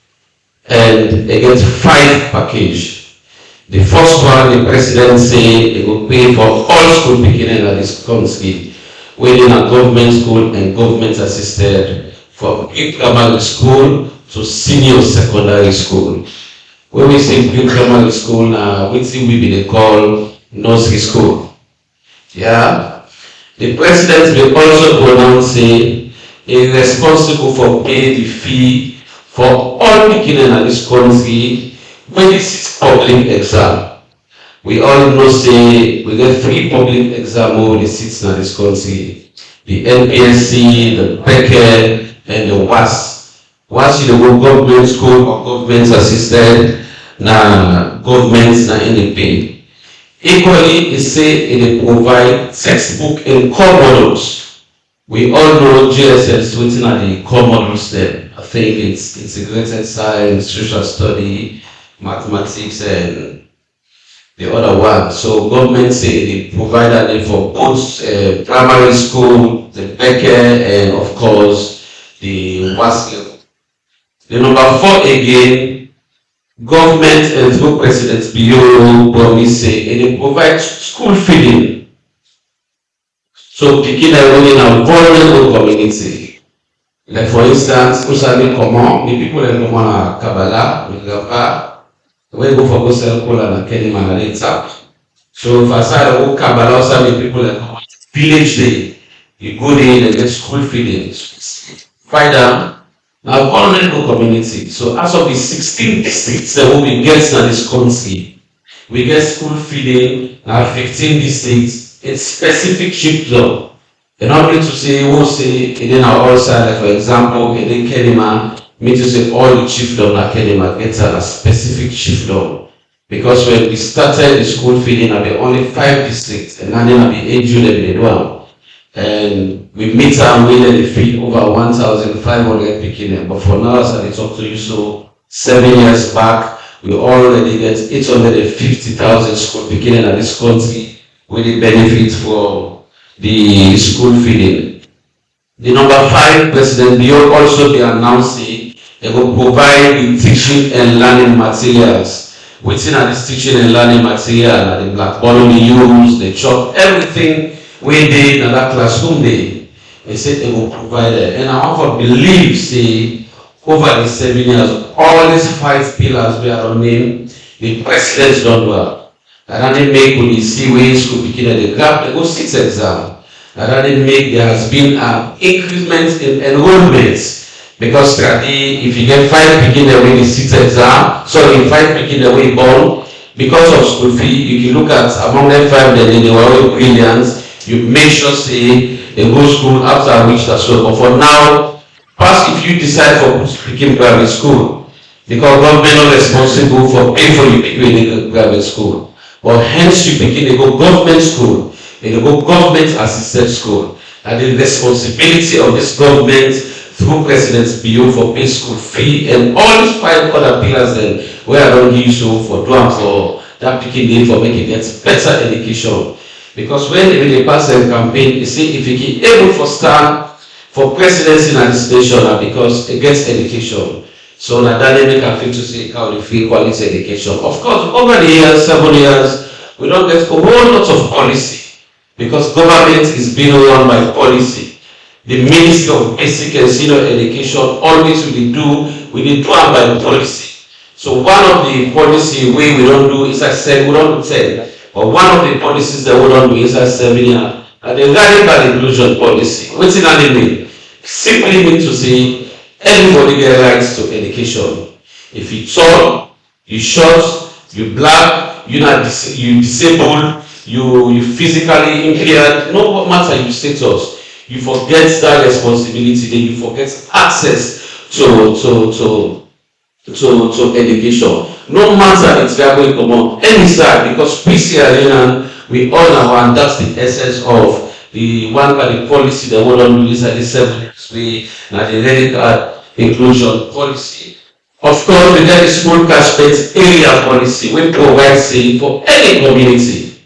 and it gets 5 packages. The first one, the president say it will pay for all school beginning in this country, within a government school and government assisted, from pre-primary school to senior secondary school. When we say pre-primary school, we see we be call nursery school. Yeah. The president will also pronounce say is responsible for paying the fee for all beginning in this country when this is public exam. We all know say we get 3 public exam over the seats in this country. The NPSC, the Becker, and the WAS. WAS is the government school or government assisted, na government na in the pay. Equally, it say it provide textbook and core models. We all know GSS is written at the core models there. I think it's integrated science, social study, mathematics, and the other one. So government say they provided it for both primary school, the Becker, and of course the WAS level. The number 4 again, government and through President Bio promise say they provide school feeding. So picking everyone in a vulnerable community. Like for instance, vous savez comment the people in Roma Kabbalah, with grandpa, we go for go sell cola and Kenny Manale tap. So for side of Kabbalah, also the people in village day, you go there and get school feeding. Find out now vulnerable community. So as of the 16 districts that we get in this country, we get school feeding now 15 districts. It's specific chip job. In order to say, we'll say, and then our all side, like for example, and then Kenima, mean to say all the chiefdom like Kenima gets a specific chiefdom. Because when we started the school feeding, there were only 5 districts, and then there be 8 June. And we meet and we feed over 1,500 Pekin. But for now, as I talk to you, so 7 years back, we already get 850,000 school beginning in this country with the benefit from the school feeding. The number 5, President Bio also be announcing they will provide the teaching and learning materials. Within this teaching and learning material, the blackboard we use, the chalk, everything we did in that classroom day. They said they will provide it. And I want to believe, say, over the 7 years, all these 5 pillars we are running, the presidents don't work. And then make when you see ways to begin at the gap, they go 6 exam. And then make there has been an increment in enrollments. Because if you get 5 picking away the 6 exam, sorry, 5 picking away born, because of school fee, you can look at among them 5 then they were brilliant. You make sure say they go school after which that's so. But for now, first if you decide for picking private school, Because government not responsible for paying for you people in the private school. But hence you begin to go government school, and you go government assisted school. And the responsibility of this government through President's bill for pay school fee and all these 5 other pillars then where I don't give you so for doing for that picking for making it better education. Because when they pass the campaign, you see if you keep able to stand for presidency in this nation because it gets education. So now that they make a feel to see how they feel quality education. Of course, over the years, 7 years, we don't get a whole lot of policy because government is being run by policy. The Ministry of Basic and Senior Education always we do by policy. So one of the policy we don't do is I said we don't do 10. But one of the policies that we don't do is I 7 years. And the radical inclusion policy. What's it mean? Simply mean to say everybody gets rights to education. If you tall, you short, you black, you disabled, you physically impaired, no matter your status, you forget that responsibility, then you forget access to education. No matter it's going to come on any side, because PC Arena, we all know, and that's the essence of the one by the policy that we don't do is at the 7 years way, and the radical inclusion policy. Of course, we get the school catchment area policy, we provide say for any community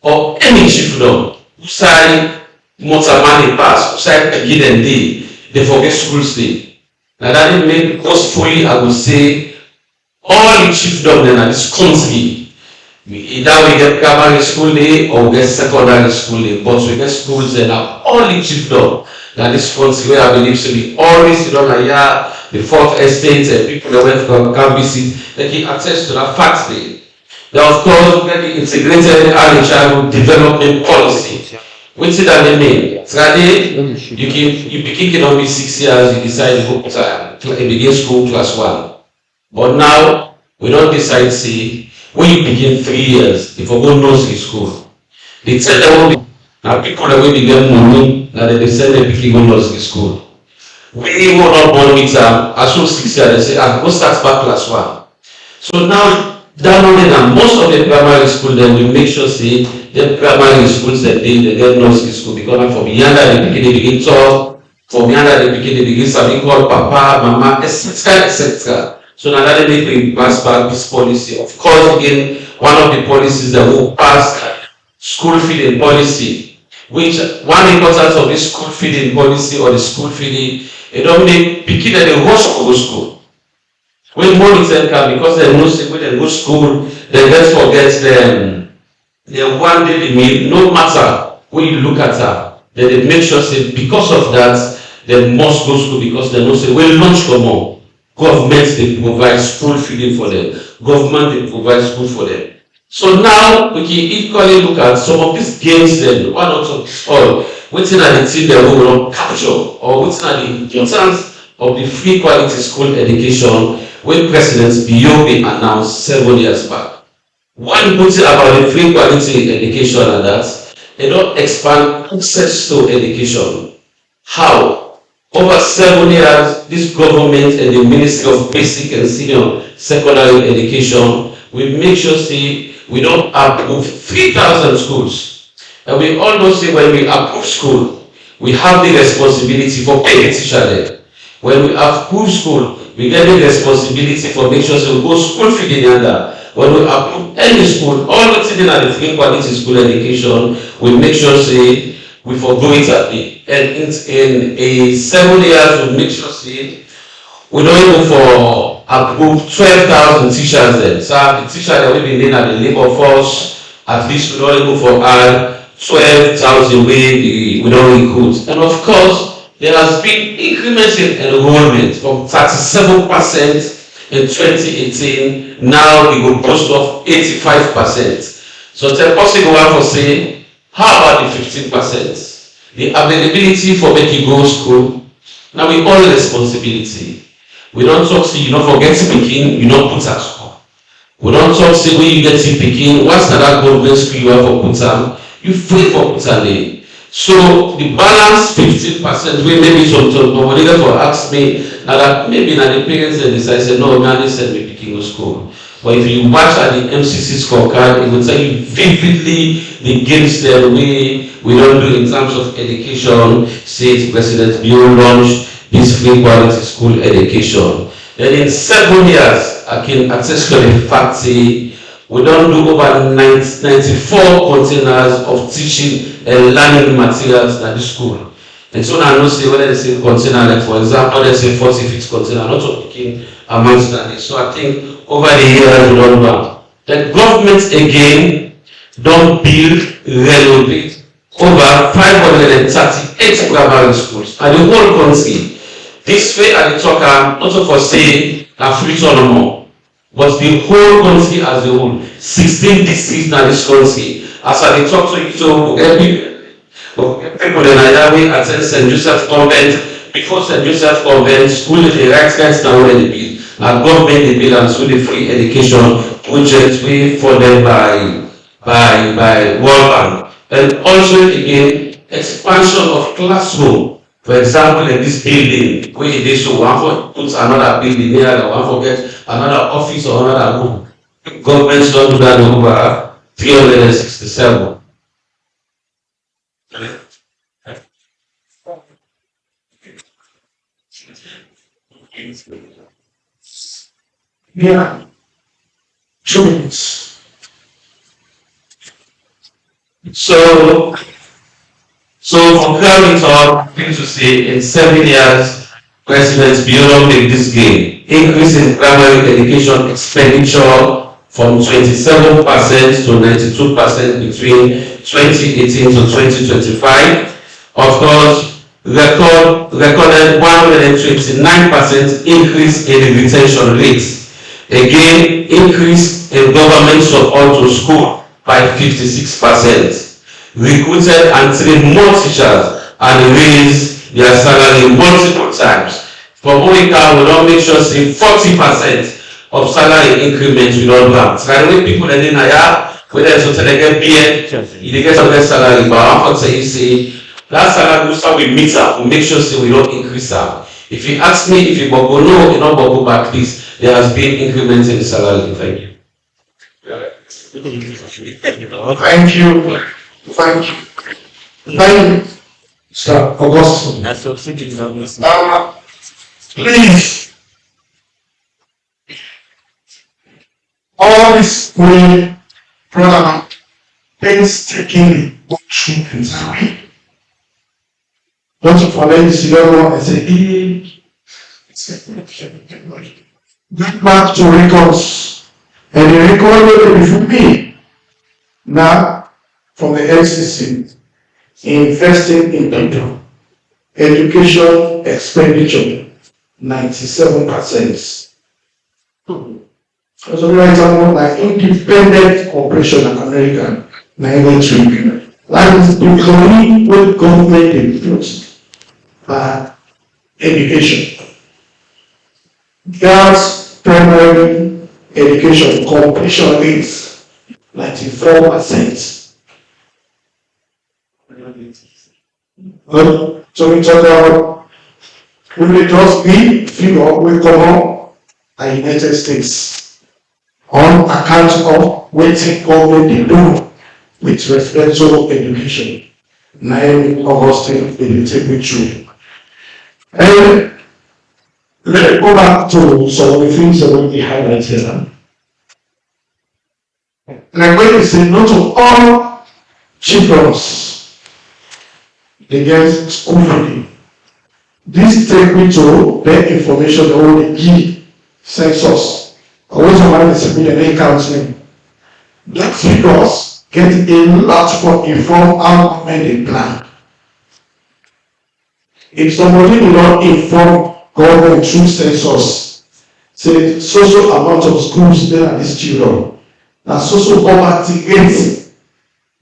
or any chiefdom who say Motamani pass, who say Pegiden day, they forget school stay. Now that it make forcefully, I would say, all the chiefdom in this country, either we get primary school day or we get secondary school day, but we get schools that have all the chiefdom in this country where I believe to be always done here, the 4th estate, and people that went from campuses, they can attest to that fact day. Then of course, we get the integrated early childhood development policy. What's it that they mean? You begin to be 6 years, you decide to go to begin school class 1. But now, we don't decide, say, when you begin 3 years, if you go nursery school, they tell them, now people that will begin money, now they send them to go nursery school. We will not born with them, as soon as 6 years, they say, go start back class 1. So now, that knowledge that most of the primary school, then we make sure, say, the primary schools that they get nursery school, because from yonder they begin talk, from yonder they begin something called papa, mama, etc., etc. So now that they make pass back this policy. Of course, again, one of the policies that will pass school feeding policy, which one importance of this school feeding policy or the school feeding, it don't make picky that they rush to go school. When more return come, because they know when they go school, they just forget them. They one day meal, no matter when you look at her, they make sure say because of that, they must go school because they know say when lunch come on. Government, they provide school feeding for them. Government, they provide school for them. So now, we can equally look at some of these games then, one out of all, waiting at the thing that we will capture, or waiting at the importance of the free quality school education when President Biyobe announced 7 years back. One good thing about the free quality education and that, they don't expand access to education. How? Over 7 years, this government and the Ministry of Basic and Senior Secondary Education will make sure say we don't approve 3,000 schools. And we all know say when we approve school, we have the responsibility for paying teacher there. When we approve school, we get the responsibility for make sure we go school feeding under. When we approve any school, all the things at the free quality school education, we make sure say we forgo it at the and in a 7 years we make sure say we don't even for approve 12,000 teachers then. So the teacher that will be in at the labor force, at least we don't even for add 12,000 we don't recruit. And of course, there has been increments in enrollment from 37% in 2018, now we go close to 85%. So it's possible to say, how about the 15%? The availability for making go school. Now we all responsibility. We don't talk say you don't forget speaking, you don't put at school. We don't talk say when you get to picking, what's that government school you have for put on, you free for put on. So the balance 15% wey maybe some niggas for ask me na that maybe na the parents dem decide say no man dey send me pikin go school. But if you watch at the MCC scorecard, it will tell you vividly the gains that we don't do in terms of education. State President Bureau launched this free quality school education. Then in 7 years, I can attest to the fact say we don't do over 94 containers of teaching and learning materials at the school. And so now I know say whether they say container, like for example, they say 40 feet container, not of picking amongst that. So I think over the years we don't know. The government again don't build, renovate over 538 primary schools and the whole country. This way I talk not for say a free no more, but the whole country as a whole, 16 districts in this country. As I talk to you, so every people in Nigeria attend St. Joseph Convent. Before St. Joseph Convent, school is the right guys now where they build. And government they build and so the free education project we funded by World Bank. And also again, expansion of classroom. For example, in this building, where it is so one for put another building there, one for get another office or another room. Governments don't do that over 367. Yeah. 2 minutes. So from clearing talk, I to say in 7 years, President Bureau made this gain. Increase in primary education expenditure from 27% to 92% between 2018 to 2025. Of course, recorded 129% increase in the retention rate. Again, increase in government support to school by 56%. Recruited and trained more teachers and raised their salary multiple times. For Monica, we don't make sure say 40% of salary increments we don't have. So the way people in Naya, whether it's they get paid, they get some salary, but I'm not say that salary will start with meet up, we make sure say we don't increase that. If you ask me if you go no, you don't go back please. There has been increments in the salary. Thank you. Thank you. Thank you, Sir Augustine. Please, all this way, brother, painstakingly go through and say, don't you follow the scenario and say, get back to records, and the record will be for me. Now, from the LCC, investing in people, education expenditure, 97%. Also, for example, like independent corporation in America, 93%. That is employee with government influence by education. Girls' primary education completion rates 94%. So we talk about we just be figure we come up in United States on account of waiting government they do with respect to education. 9 Augustine will take me through. And let's go back to some of the things that we highlight here. Like when we say not to all children they get school feeding. This take me to the information on the key census. Always about the civilian counseling. Black figures get a lot for inform how government they plan. If somebody will not inform government through census, say social amount of schools there are this children, and social poverty rates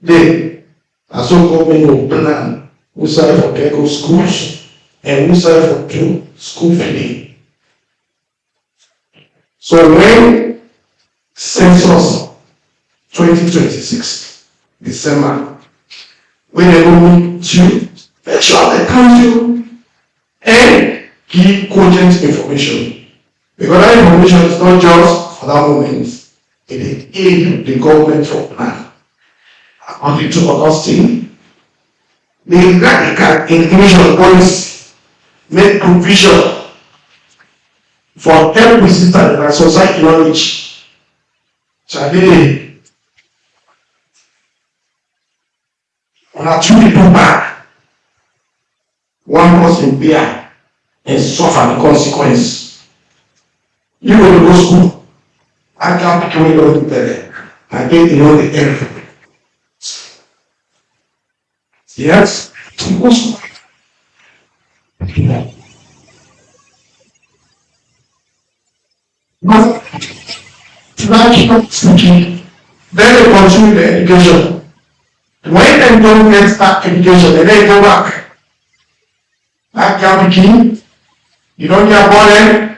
there, and so government will plan who side for Keko schools and who side for two school feeding. So when census 2026 December, when they go meet you, make sure they counsel and give cogent information. Because that information is not just for that moment, it is aid the government for plan. According to Augustine, the radical inclusion policy made provision for every system that society knowledge. Today, when I truly do bad, one person bear and suffer the consequence. You will go to school, I can't be coming on the belly. I get the only end. Yes, to go to school. But like speaking, then they continue the education. When they don't get that education, then they go back. That can be key. You don't get burden.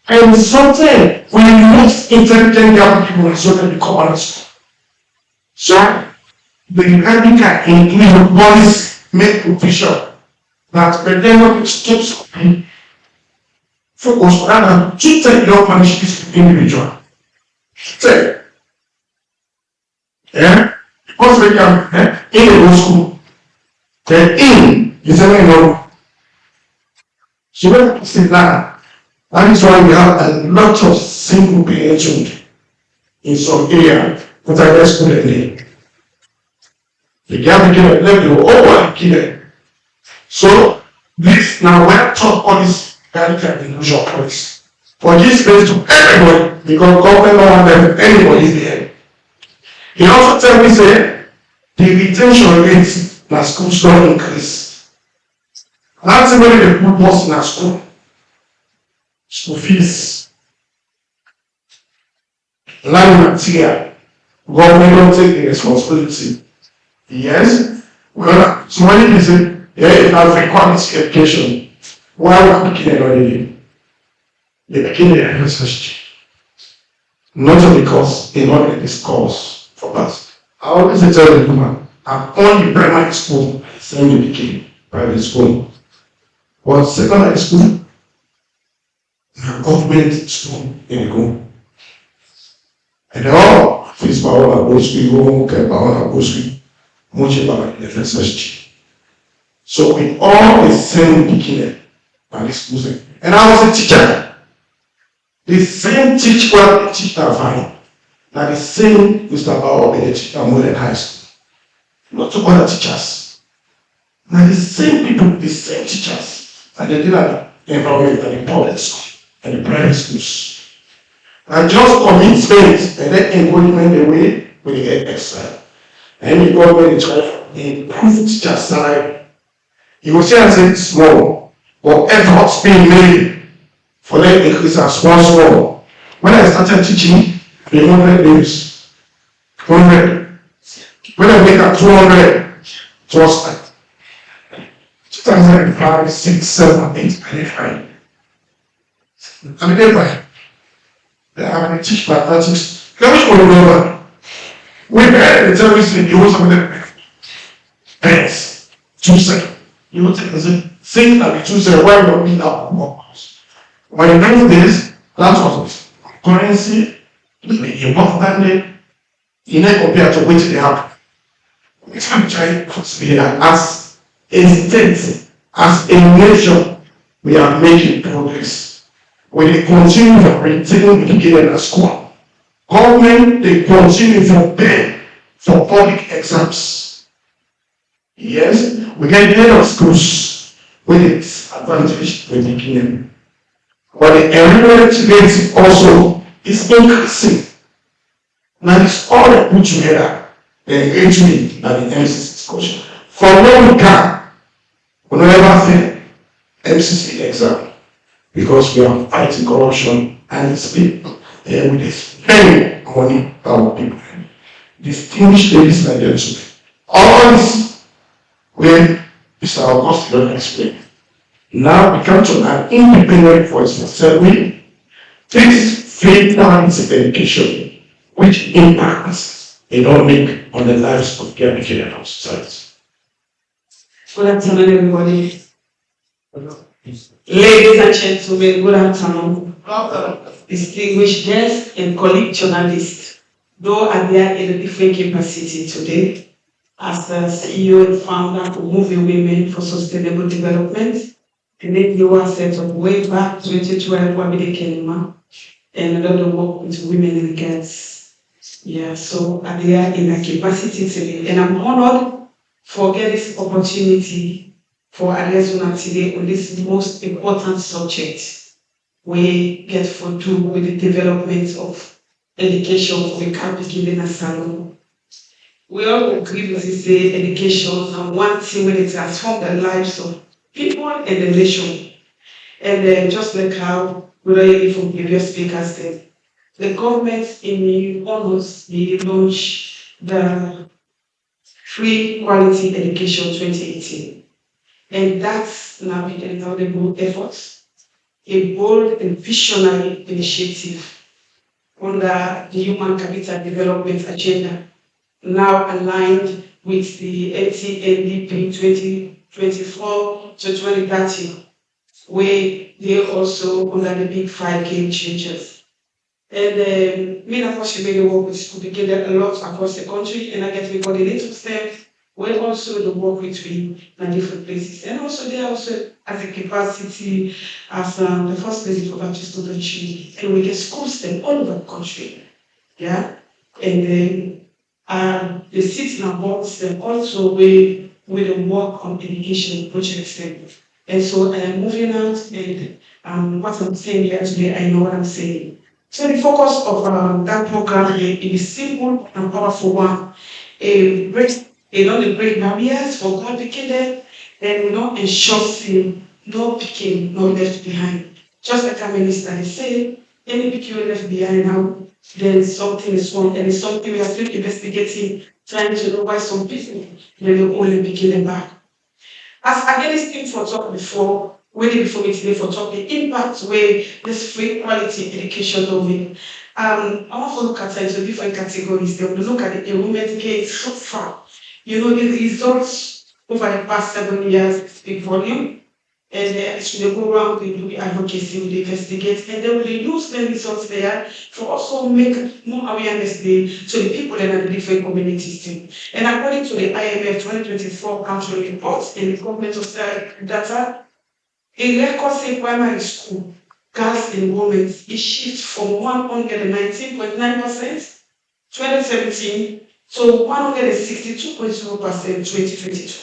And something when you most intelligent young people so they become honest. So the radical inclusion policy make provision that the development steps focus on that to take your punish this individual. Say, because we can in the school, then in is a know. So when we say that is why we have a lot of single parent children in some area that are less good than the gap again, let you over again. So this now we're taught all this radical inclusion policy. For this space to everybody, because government don't want them, anybody there. He also tell me say the retention rate in schools don't increase. That's when they put us in school. School fees, land material, government don't take the responsibility. Yes, well, so many people say, yeah, you have quality education. Why are we picking already? They begin their research. Not because they don't get this course for us. I always tell the woman, I'm only primary school, send you became private school. But secondary school, government school in the home. And they all face by all our school, home, care by all our school, much about the research. So we all the same beginning by this school. And I was a teacher. The same teacher what teach that fine. Now the same Mr. Bao the teacher modern high school. Not to other teachers. Now the same people, the same teachers. And they did that environment and the public school and the private schools. And just commitment and then encouragement the way we get extra. And the government try to improve teacher side. You will see as it's small, but efforts being made for them to increase as small. When I started teaching, the 100 days, 100. When I make it 200, it was like 2005, 6, 7, 8, 95. I mean, everybody. I teach mathematics. Can we remember? We had the service in the use of the pens, 2 seconds. You will take the same that we 2 seconds. Why we don't need our workers? When you do this, that's what currency, the important in a compared to which they have. We can try to consider as a state, as a nation, we are making progress. When they continue to retain the beginning at school, government, they continue to pay for public exams. Yes, we get the end of schools with its advantage with the beginning. But the enrollment rate also is increasing. Now it's all that put together, the engagement and the MCC discussion. From where we can, we don't ever say MCC exam because we are fighting corruption and it's people with this spending money our people. Distinguished ladies and gentlemen, all this when Mr. Augustine explained. Now we come to an independent voice for self-will. This faith-oriented education which impacts economic on the lives of young people in our society. Good afternoon, everybody. Ladies and gentlemen, good afternoon. Distinguished guests and colleague journalists, though I'm here in a different capacity today, as the CEO and founder of Moving Women for Sustainable Development, the NGO was set up way back 2012 Wabide Kenema, and a lot of work with women and girls. Yeah, so I'm here in a capacity today, and I'm honored for getting this opportunity for addressing today on this most important subject we get for do with the development of education for the Catholic and Salon. We all agree with this education and one thing when it transforms the lives of people and the nation. And just like how we already from previous speakers said, the government in August they launched the Free Quality Education 2018. And that's now been a laudable effort, a bold and visionary initiative under the Human Capital Development Agenda, now aligned with the NTNDP 2024 to 2030, where they also under the big 5 game changers. And me and Apostle work with school together a lot across the country, and I get to coordinate with them. We also the work with me in different places, and also they also as a capacity as the first place for Baptist students, and we get schools them all over the country, yeah. And then the cities and boards them also we the work on education projects them. And so I am moving out, and what I'm saying here today, I know what I'm saying. So the focus of that program is simple and powerful one. Break barriers for God picking them, and ensure no picking, no left behind. Just like our minister is saying, any picking left behind now, then something is wrong, and it's something we are still investigating, trying to know why some people they only picking them back. As against thing for talk before, waiting before we today for talk, the impact where this free quality education doing. I want to look at it in different categories. They will look at the enrollment gate so far. The results over the past 7 years speak volume. And they go around, they do the advocacy, they investigate, and they will use the results there for also make more awareness to the people in the different communities too. And according to the IMF 2024 country reports in the government of data, in record primary school, girls enrollment is shift from 119.9% 2017 to 162.0% 2022.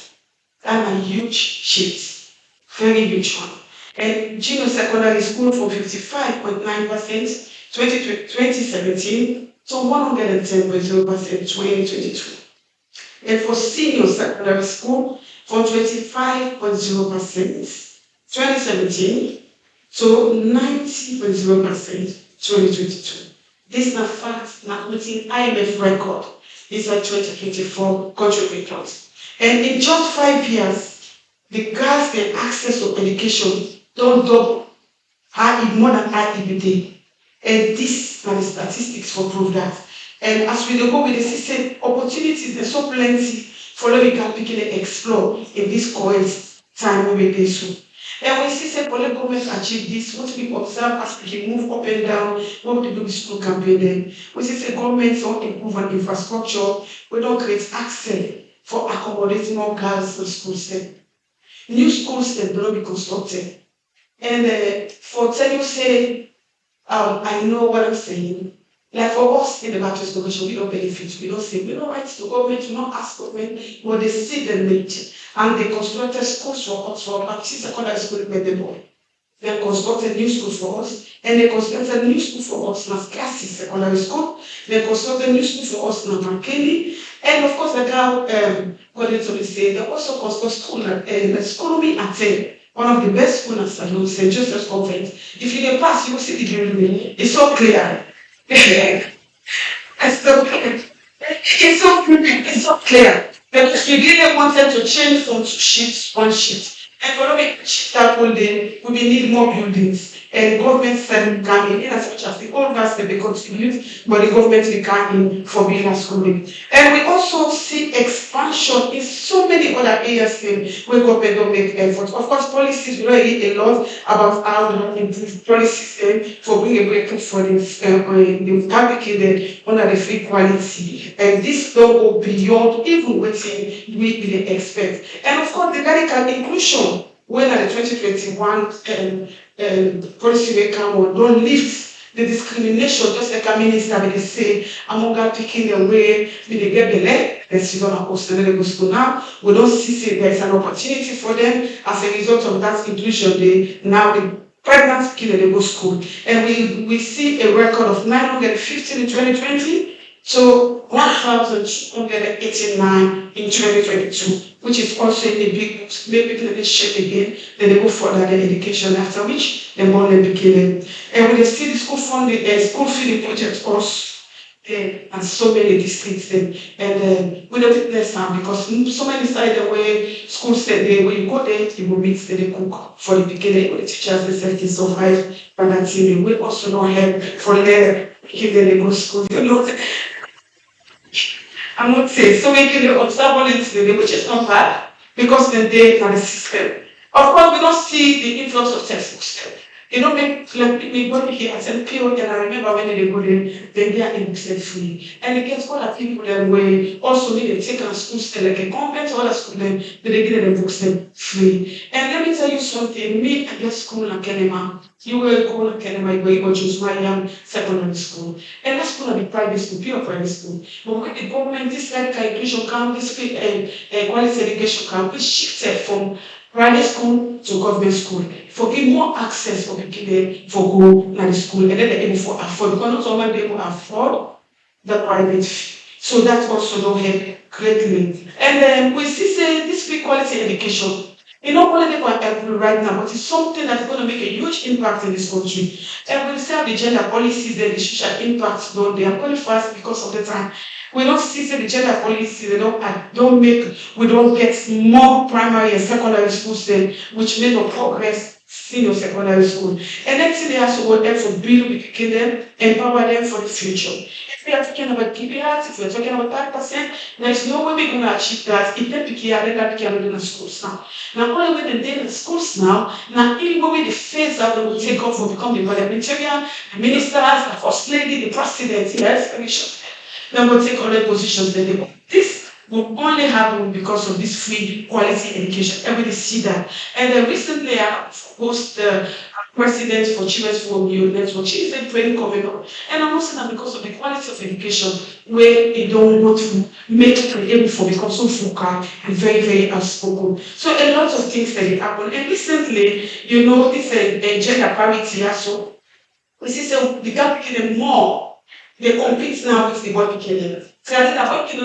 That's a huge shift. Very huge one. And junior secondary school from 55.9% 2017 to 110.0% 2022. And for senior secondary school from 25.0% 2017 to 90.0% 2022. This is a fact, not within IMF record. These are 2024 country records. And in just 5 years, the girls get access to education don't double more than IEBD. And this are the statistics for prove that. And as we go with the system, opportunities there's so plenty for we can begin to explore in this current time we do so. And when system for the government achieve this, what we observe as we move up and down, what we do with school campaign then. When system government don't improve on infrastructure, we don't create access for accommodating more girls in schools then. New schools that will be constructed. And for tell you say, I know what I'm saying. Like for us in the Baptist Convention, we don't benefit. We don't say, we don't write to government, we don't ask government, but they see the need. And they constructed schools for us, for Baptist Secondary School in Bedebo. They constructed new schools for us, and they constructed new school for us in Classic Secondary School. They constructed new school for us in Makeni. And of course, like how according to the say, they also construct school in school we attend. One of the best schools in Salon, St. Joseph's Convent. If you get past, you will see the degree. It's so clear. It's so clear. It's so clear. Because we really wanted to change from 2 sheets, 1 sheet. And for me, that will be need more buildings. and government send come in as much as the old ones they contribute, but the government will come in for being a school. And we also see expansion in so many other areas where government don't make effort. Of course, policies we already a lot about how to improve policies for bringing a breakthrough for the advocated under the free quality. And this don't go beyond even what we expect. And of course, the radical inclusion when at the 2021 policy will come on, don't lift the discrimination, just like a minister will say, among our picking the way we get the leg, let's see on a school now. We don't see there is an opportunity for them as a result of that inclusion. They now the pregnant kid they go school. And we see a record of 915 in 2020 to 1,289 in 2022, which is also a big boost. Maybe they shape again, then they go further their education, after which they born and became. And when they see the school funding, school feeding projects also, and so many districts, and we don't witness them because so many sides the way schools said they when you go there, you will meet the cook for the beginning, the teachers, the safety survive, but that's it. We also don't help for their kids they go to school. You know, I'm not saying so we can observe all this which is not bad because then they are the system. Of course, we don't see the influence of textbooks. You know, me go here as a PO, and I remember when they go there, then they are in free. And it gets other people that way also need to take on schools like a compared to other schools, then they get the books free. And let me tell you something, me at the school in Kenema, you will go to Kenema, you will choose my young secondary school. And that school will be private school, pure private school. But when the government, this like inclusion camp, this quality education camp, we shifted from private school to government school. For give more access for people for go to the school and then they're able to afford because not all they able to afford the private fee. So that also don't help greatly. And we see say this free quality education. It's not only for help right now, but it's something that's going to make a huge impact in this country. And we see the gender policies and the social impacts don't they are going fast because of the time. We don't see the gender policy, we don't get more primary and secondary schools then, which made no progress senior secondary school. And next thing they also want them to build with them, empower them for the future. If we are talking about KPIs, if we are talking about 5%, there is no way we're going to achieve that if they pick in the schools now. Now, only when they're in the schools now, even when the phase that they will take off will become the parliamentarian, the ministers, the first lady, the president, yes, they will take other positions. This will only happen because of this free quality education. Everybody see that. And recently I hosted the president for Children's for New Network. She is a training coming up. And I'm also that because of the quality of education, where they don't want to make it able for become so vocal and very, very outspoken. So a lot of things that happen. And recently, you know, it's a gender parity also. We see so the gap became more. They compete now with the boy became. So I think about the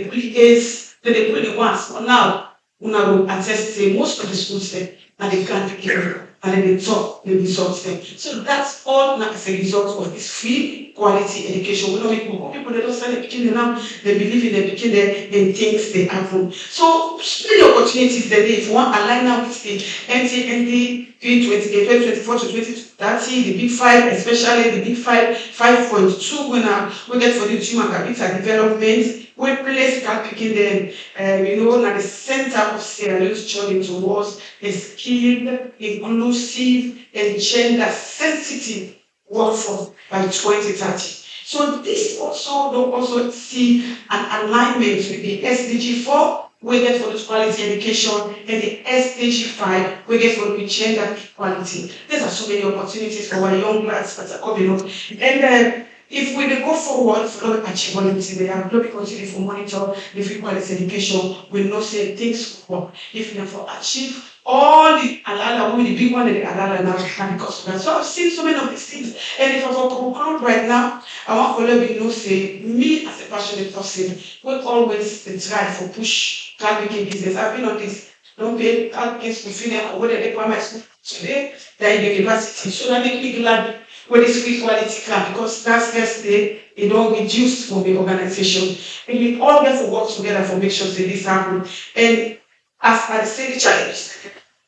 police, they put the ones. But now, we will attest to most of the schools there, and they can't pick it, and then they talk the results there. So that's all as a result of this free quality education. We know people they don't start the beginning now, they believe in the beginning and things they happen. So many opportunities that if you want to align now with the NTND 2024 to 2030, the big five, especially the big five, 5.2, we get for the human capital development, we place Calpicking them, at the center of Sierra Leone's journey towards a skilled, inclusive, and gender-sensitive workforce by 2030. So this also see an alignment with the SDG 4, we get for the quality education, and the SDG 5, we get for the gender equality. There are so many opportunities for our young lads that are coming up. And if we go forward, if we don't achieve all of they are going to continue to monitor the free quality education, we know say things work. If we never achieve all the alala, the big one, the alala now can because of that. So I've seen so many of these things. And if I was to conclude right now, I want to let you know, say, me as a passionate person, will always try to push Calpicking business. I've been on this, don't pay Calpicking school fee or whether they pay my school today, they're in the university. So that make me glad with this free quality camp because that's just it don't reduce from the organization. And we all get to work together for make sure that this happen. And as I say the challenge,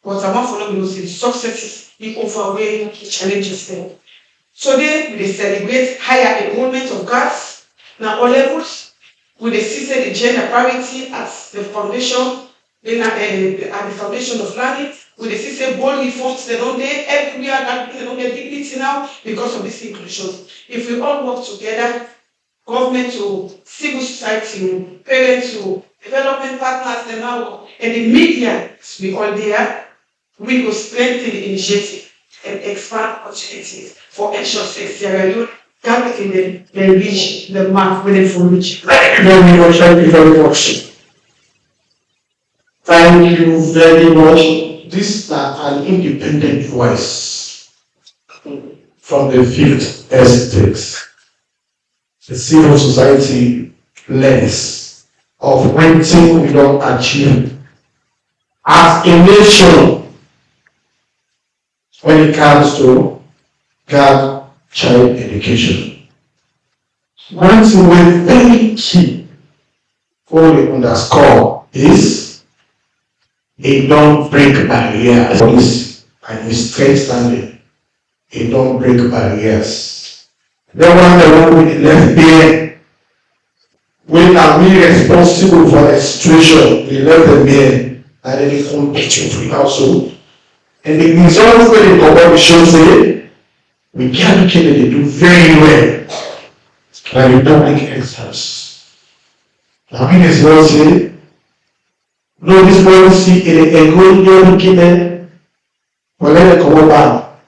But I want to follow you say successes in overweighing the challenges there. Today, we celebrate higher enrollment of girls now all levels. We see the gender parity as the foundation, at the foundation of learning. We see bold reforms they don't get everywhere that they don't get dignity now because of this inclusion. If we all work together, government to civil society, parents to development partners, and the media, we all there, we will strengthen the initiative and expand opportunities for ensure Sierra Leone can reach the mark within for reach. Thank you very much. Thank you very much. Thank you very much. This is an independent voice from the fifth estate, the civil society lens of wanting we don't achieve as a nation when it comes to girl child education. One thing we're very key for we underscore is it don't break barriers. And it's straight standing. It don't break barriers. The one that will be left there, when are we responsible for the situation? We left them there and then they compete with the household. And the results when they come up show say we can't they do very well. And we don't make exams. Now we just want to say no, this policy is a good young kid. Well, let it come back.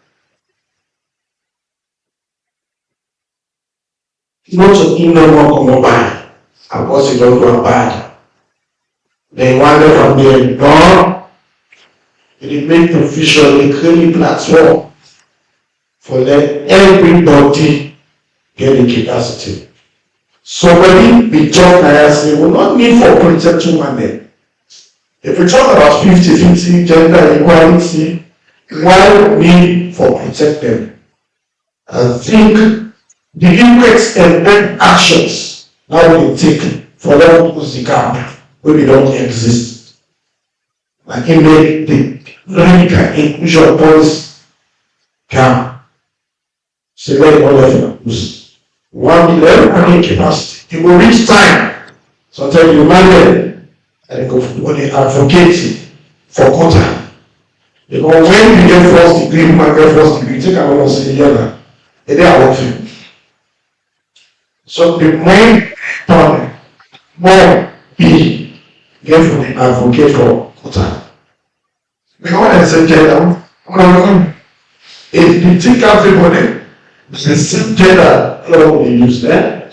Not to even more come back. And once you don't go bad, they wander from there. No, it make provision a clean platform for let everybody get the capacity. Somebody be talk and say, we not need for protect women. If we talk about 50-50 gender equality, why need for protect them? I think the impacts and actions now we take for them to close the gap where we don't exist. Like in the radical inclusion policy can say very well of 1 million capacity. It will reach time. Sometimes you imagine and when they advocate for quota. Because when you get first degree, you might get first degree, take another say yeah, they are working. So the more we get from the advocate for quota. Because when I say gender, if you take everybody, the same gender we use there.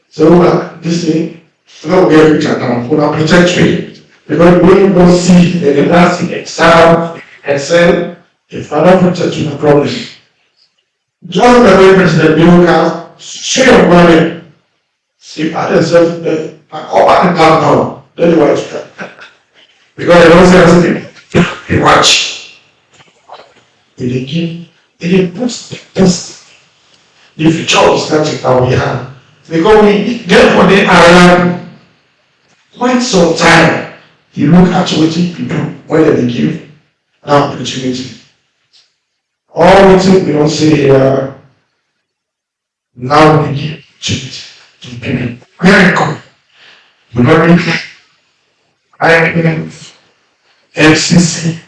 So this thing. No, we have to now. We are protect me because we don't see the plastic exam and say if I don't protect you, no problem. Just the way President Bill can share money. If I themselves, I come back and calm down. Then you watch because they don't say anything. They watch. They give. They boost the test. The future is starting that we have because we get for the around. Quite some time, you look at what you do when they give an opportunity. All the things we don't say here, now we give opportunity to people. Very cool. I am FCC.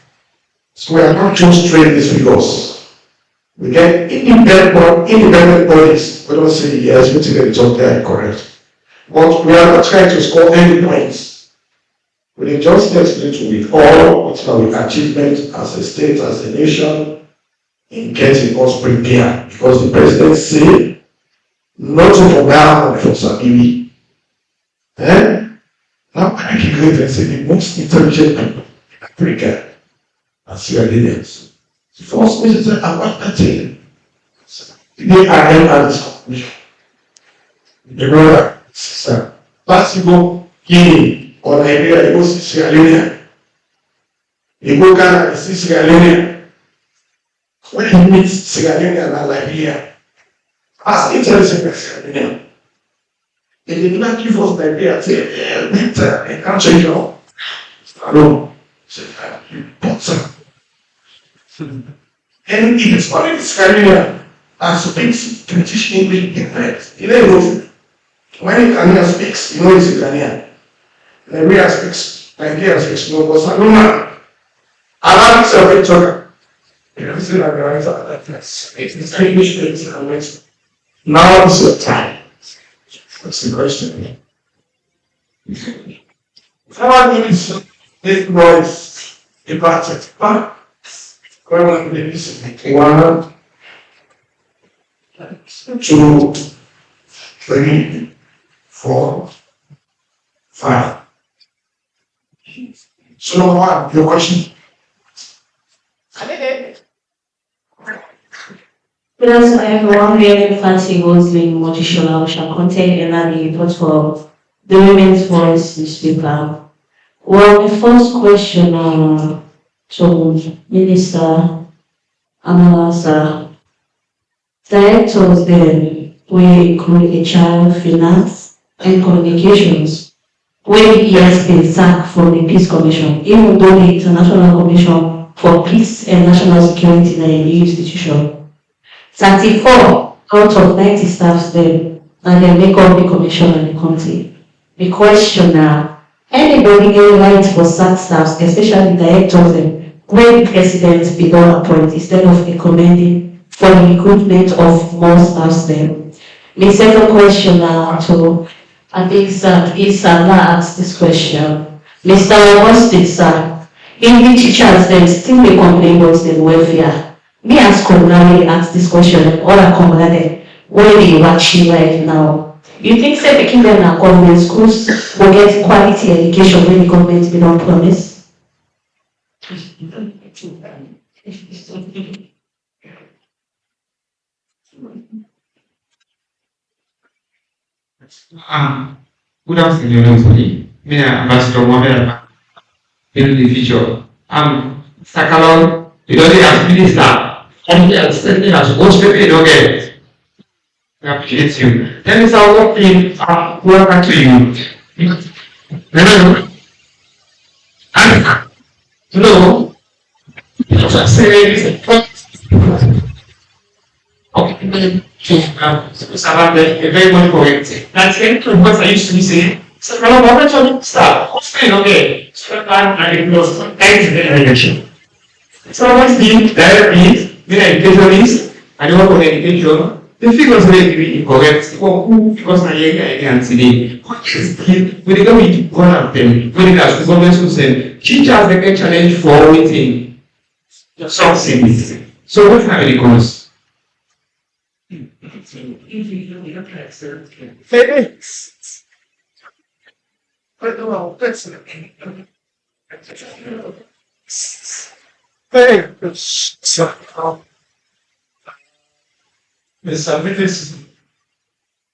So we are not just training these figures. We get independent bodies. We don't say yes, we take the job there correct. But we are not trying to score any points. We just explain to with all what our achievement as a state, as a nation, in getting us prepared. Because the president said, not to forget from Sabiri. Now I can go and say the most intelligent people in Africa are Sierra Leoneans. The first minister I want to tell you. Today I am at this conclusion. The brother. Sister, possible Guinea or Nigeria, you go see Sierra Leone. You go Ghana, you see Sierra Leone. When you meet Sierra Leone and Liberia, as interesting as Sierra Leone, they did not give us Nigeria, say, winter, and country, you know. No. And he started his career as speaks British English different. You know, when a Ghanaian speaks, you know he's a Ghanaian. Nigeria speaks, Nigeria speaks, no, because I don't know. Arabic is a bit talker. You know, this is like it's English, it's English. Now is your time. What's the question? Someone needs this voice about it. One, two, three, 4, 5. So number 1, your question. Because everyone really fancy goes in Motishola, which shall contain another report for the Women's Voice newspaper. Well, the first question to Minister Amala, directors then we include HR, finance, and communications, where he has been sacked from the Peace Commission, even though the International Commission for Peace and National Security is a new institution. 34 out of 90 staffs then, and they make up the commission and the committee. The question now, anybody getting right for sacked staffs, especially directors, when the president be done appoint instead of recommending for the recruitment of more staffs then. The second question now to, I think Salah asked this question. Mr. Augustine, sir, in the teachers then still may complain about the welfare. Me as Communally asked this question and all are Communally where they watching right now. You think say making them in government schools will get quality education when the government be don't promise? Good afternoon, everybody. Me, Ambassador Mohamed in the future. Sakalon, you don't as minister, and he has sent me as most people you don't get. I appreciate you. Then it's our working, welcome to you. Hello. Hello. Just say okay. Very much correct. That's it. What I used to be saying. So, I'm going to start. Okay. So, I'm going to so, what's the direct is, the education is, I don't want education. The figures may be incorrect. For who? Because I can't see what is the when they go with one of them, when it has to government schools, teachers they can challenge for waiting. Something. So, what are the cons? Mr. Minister,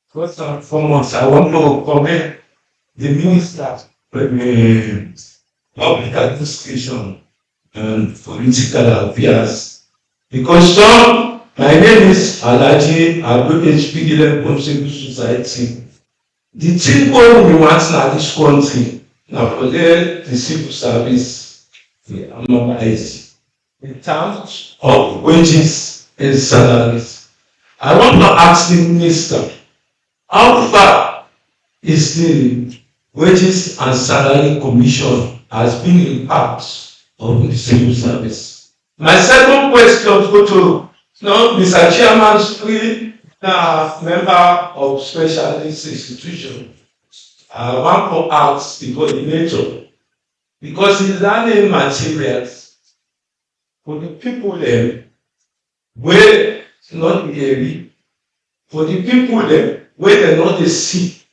first and foremost, I want to commend the minister for the public administration and political affairs. Because my name is Alaji Abu HPDL Concept Society. The thing we want in this country, now for the civil service, we analyze in terms of wages and salaries. I want to ask the minister, how far is the wages and salary commission has been in part of the civil service? My second question go to Mr. Chairman, member of specialist institution. I want to ask the coordinator, because he's learning materials for the people there where not the area, for the people there where they not the see.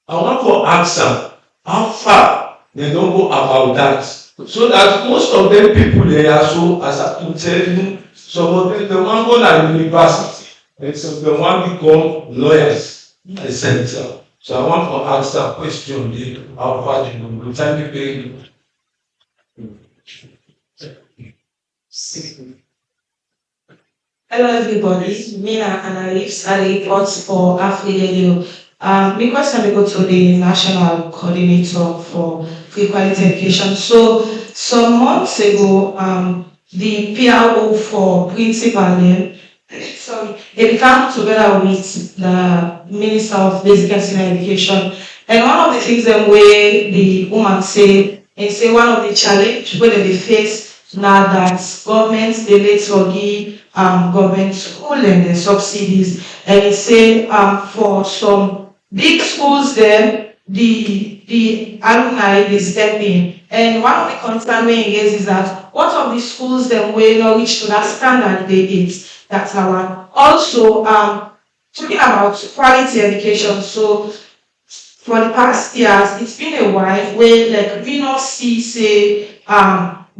I want to ask them how far they don't go about that. So that most of them people there are so, as I can tell you, some of them, the one go to university, and some of them want to become lawyers, etc. So I want to ask that question, how far they go. Thank you very much. Hello everybody, Mina analysts and reports for Africa My question will go to the National Coordinator for Free Quality Education. So, some months ago, the PRO for principal, they became together with the Minister of Basic and Senior Education. And one of the things that way the woman say, and say one of the challenge where they face now that governments they let to give government school and the subsidies, and it say for some big schools there the alumni is stepping. And one of the concerns we engage is that what of the schools that will not reach to that standard they did. That's our also talking about quality education. So for the past years, it's been a while where like we not see say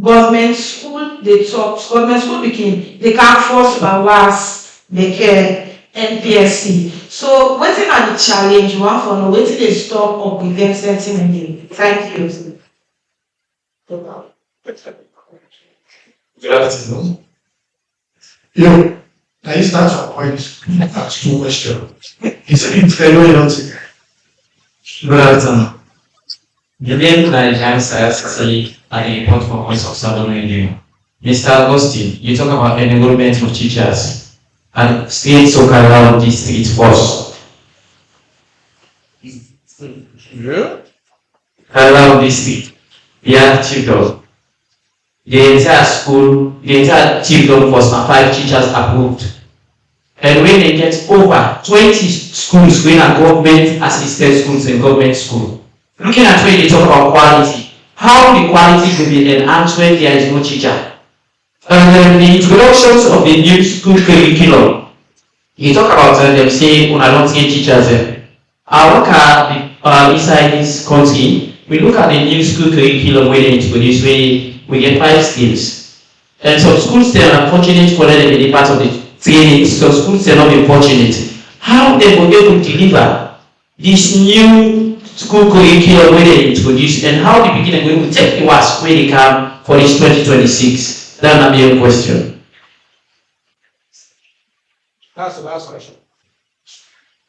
government school they talk government school begin they can't force by WAS, they care NPSC. So what is the challenge one for no waiting they stop or prevent sentiment? Thank you. Good afternoon. Now you start your point, ask 2 questions. It's a bit fair, Good afternoon. The name is James Ayasisi at the Port for Voice of Southern Radio. Mr. Augustine, you talk about enrollment of teachers and state Sokarao district force. Yeah? Karao district, yeah, chiefdom. The entire school, the entire chiefdom force are 5 teachers approved. And when they get over 20 schools, when are government assisted schools and government school, looking at when they talk about quality, how the quality will be enhanced when there is no teacher. And then the introductions of the new school curriculum, you talk about them saying, when I don't get teachers there. I look at the inside this country, we look at the new school curriculum where they introduce where we get 5 skills. And some schools they are unfortunate for them to be part of the training, so schools are not fortunate. How they were able to deliver this new school curriculum where they introduce and how the beginning going to take the WASP where they come for this 2026? That's my main question. That's the last question.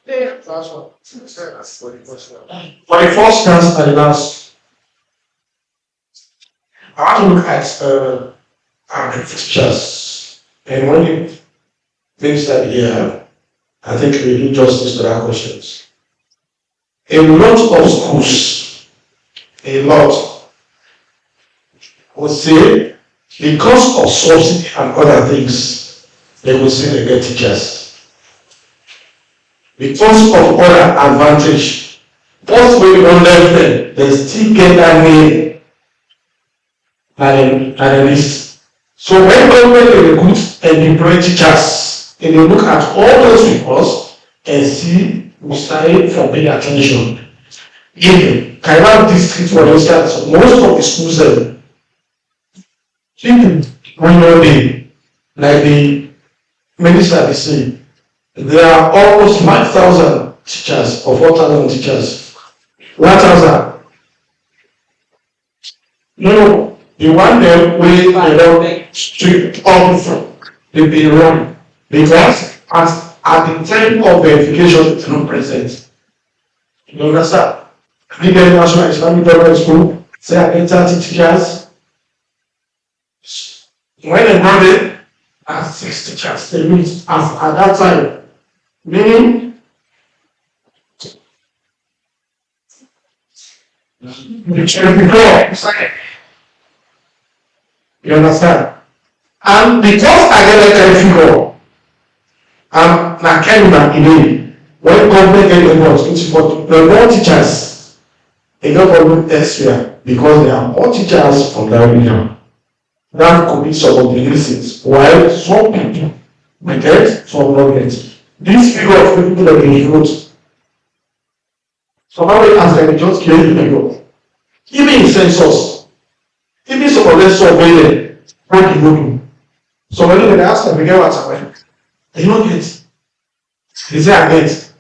Yeah, last one. For the first chance and the last, I want to look at our teachers, and when the minister here, I think we do justice to our questions. A lot of schools, a lot, would say because of subsidy and other things, they will say they get teachers. Because of other advantage, both when you don't learn them, they still get that name and a list. So when government recruit and employ teachers, and you look at all those reports and see we started from paying attention. In Kaiwan district, for instance, most of the schools like the minister is saying, there are almost 5,000 teachers or 4,000 teachers. 1,000. No, the one there where they don't strict all from they be wrong because at the time of verification it's not present. You understand? I think the National Islamic Government School say I get 30 teachers. When they have it, at 6 teachers, they meet as at that time. Meaning, you understand? And because I get a figure, and I can't even when government get involved, the more teachers, they don't go elsewhere because there are more teachers from that region. That could be some of the reasons why some people may get, some not get. This figure of people that they recruit, somebody asked them, just kill the figure. Even in census, even some of them survey them, what you do. So when they ask them, we get what happened. They don't get. They say, I get.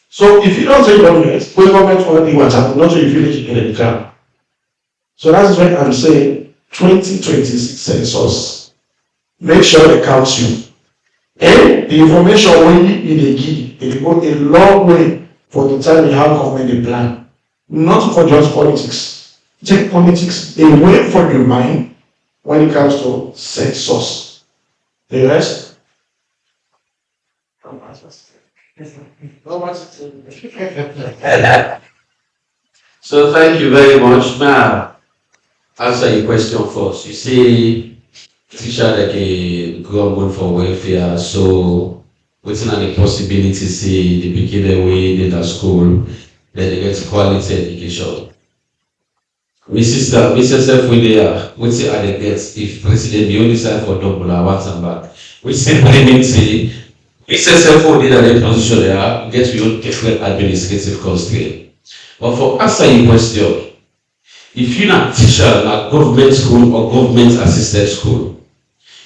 So if you don't say you don't get, when government will do what happened, not so you feel it in the car. So that's why I'm saying 2026 census. Make sure they count you. And the information when you give, it will go a long way for the time we have government a plan. Not for just politics. Take politics away from your mind when it comes to census. The rest. So thank you very much. Now, answer your question first. You see, teacher like a government for welfare, so waiting on the possibility say the beginning way in the school, then they get quality education. Mrs. we there, we say I get if president the only side for double or once and back. We simply mean say Mrs. we did a position there, get your different administrative constraint. But for answer your question, if you're not teacher at government school or government assisted school,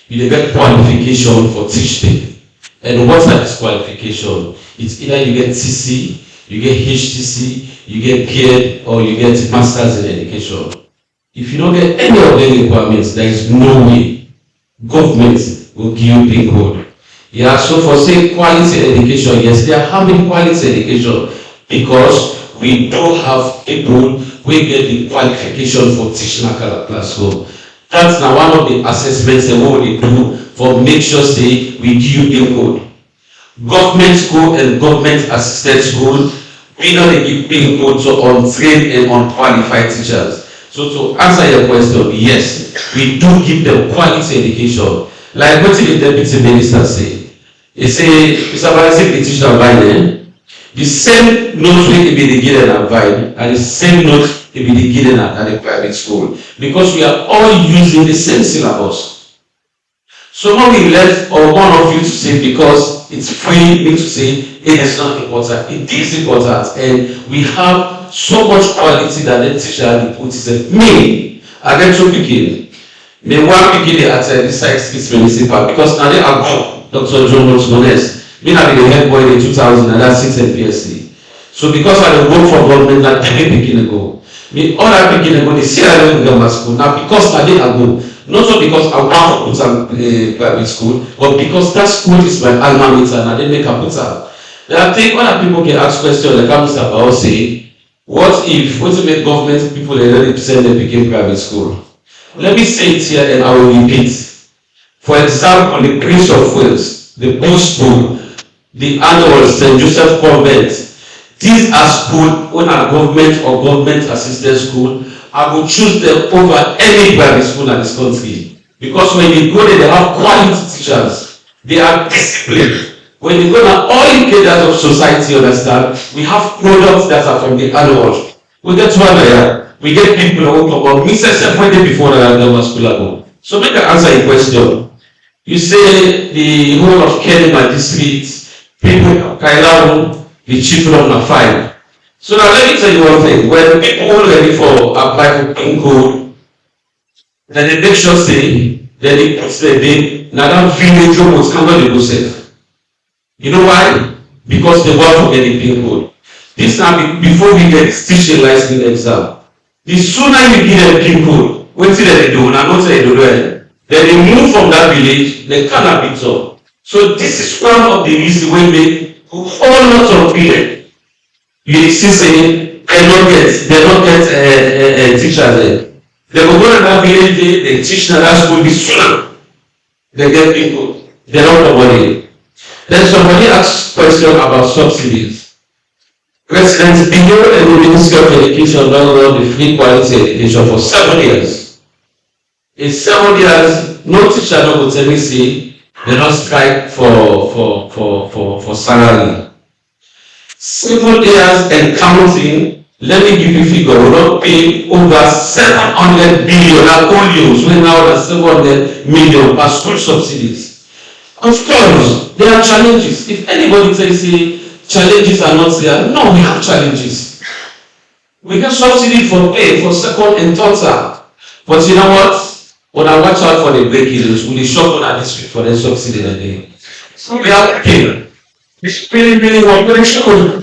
you get qualification for teaching. And what are this qualification? It's either you get TC, you get HTC, you get PED, or you get Masters in Education. If you don't get any of the requirements, there is no way government will give you PIN code. Yeah, so for say quality education, yes, there are how many quality education? Because we do have people who get the qualification for teaching a classroom. That's now one of the assessments and what we do for make sure say we give you PIN code. Government school and government assisted school, we don't give PIN code to untrained and unqualified teachers. So to answer your question, yes, we do give them quality education. Like what the deputy minister say. He say, Mr. Barasik, the teacher by the same notes will be given at Vine and the same notes will be given at the private school because we are all using the same syllabus. So when we left or one of you to say because it's free, means to say it is not important. It is important, and we have so much quality that the teacher put himself. Me, I get to begin. Me one begin at the site streets municipal because now they are Dr. John Montes. Me have been the head boy in 2000 and that's 6 NPSC. So because I work for government, that I begin ago. Me all I begin ago, they say I don't go to school. Now because I did go, not so because I want to put some private school, but because that school is my alma mater and I didn't make a put up. Then I think other people can ask questions like Mr. Bao say, what if make government people they represent they became private school? Let me say it here and I will repeat. For example, the Prince of Wales, the Bush School, the annual St. Joseph Convent, these are schools when a government or government assisted school, I will choose them over any private school in this country. Because when you go there, they have quality teachers. They are disciplined. When you go to all indicators of society, understand, we have products that are from the annual. We get one there. We get people who come on. We said separate before the school ago. So make an answer your question. You say the whole of Kenema district, people of Kailamu, the chief of Nafai. So now let me tell you one thing. When people are ready for apply for PIN code, then they make sure say, then they put their name, now that village was covered they go safe. You know why? Because they want to get the PIN code. This time before we get teaching license exam. The sooner you give them PIN code, what till they do, and I don't say they do it. Then they move from that village, they cannot be taught. So this is one of the reasons why they whole lot of people you see saying they don't get teachers there. They will go to that village, they teach in that school, this sooner they get people, they don't know money. Then somebody asks question about subsidies. President Biyo and the Ministry of Education don't run the free quality education for 7 years. In 7 years, no teacher will tell me say they don't strike for salary. 7 years and counting, let me give you a figure, we don't pay over 700 billion at all years, when now that's 700 million per school subsidies. Of course, there are challenges. If anybody says challenges are not there, no, we have challenges. We get subsidy for pay for second and third term. But you know what? When I watch out for the break-ins, we shop on this week for the subsidy that day. So we are working. It's really what we shop on.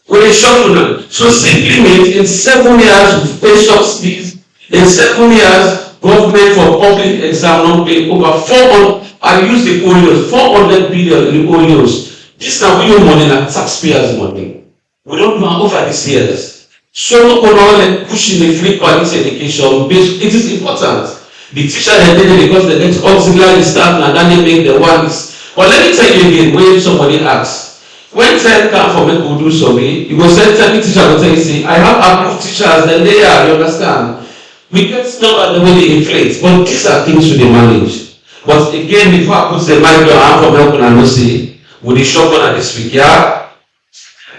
We shop on. So simply means in 7 years we pay subsidies. In 7 years, government for public exam not pay over 400. I use the OEOs, 400 billion in the OEOs. This now we owe money like taxpayers' money. We don't know over these years. So overall, pushing the free quality education, it is important. The teacher they did it because they get auxiliary staff and then they make the ones. But let me tell you again, when somebody asks, when 10 come for me to do survey, you go send 10 teachers and tell you, say, I have approved teachers, then they are, you understand? We get number the way they inflate, but these are things to be managed. But again, before I put the mic down, I'm from helping and say, with the shop on this week, yeah?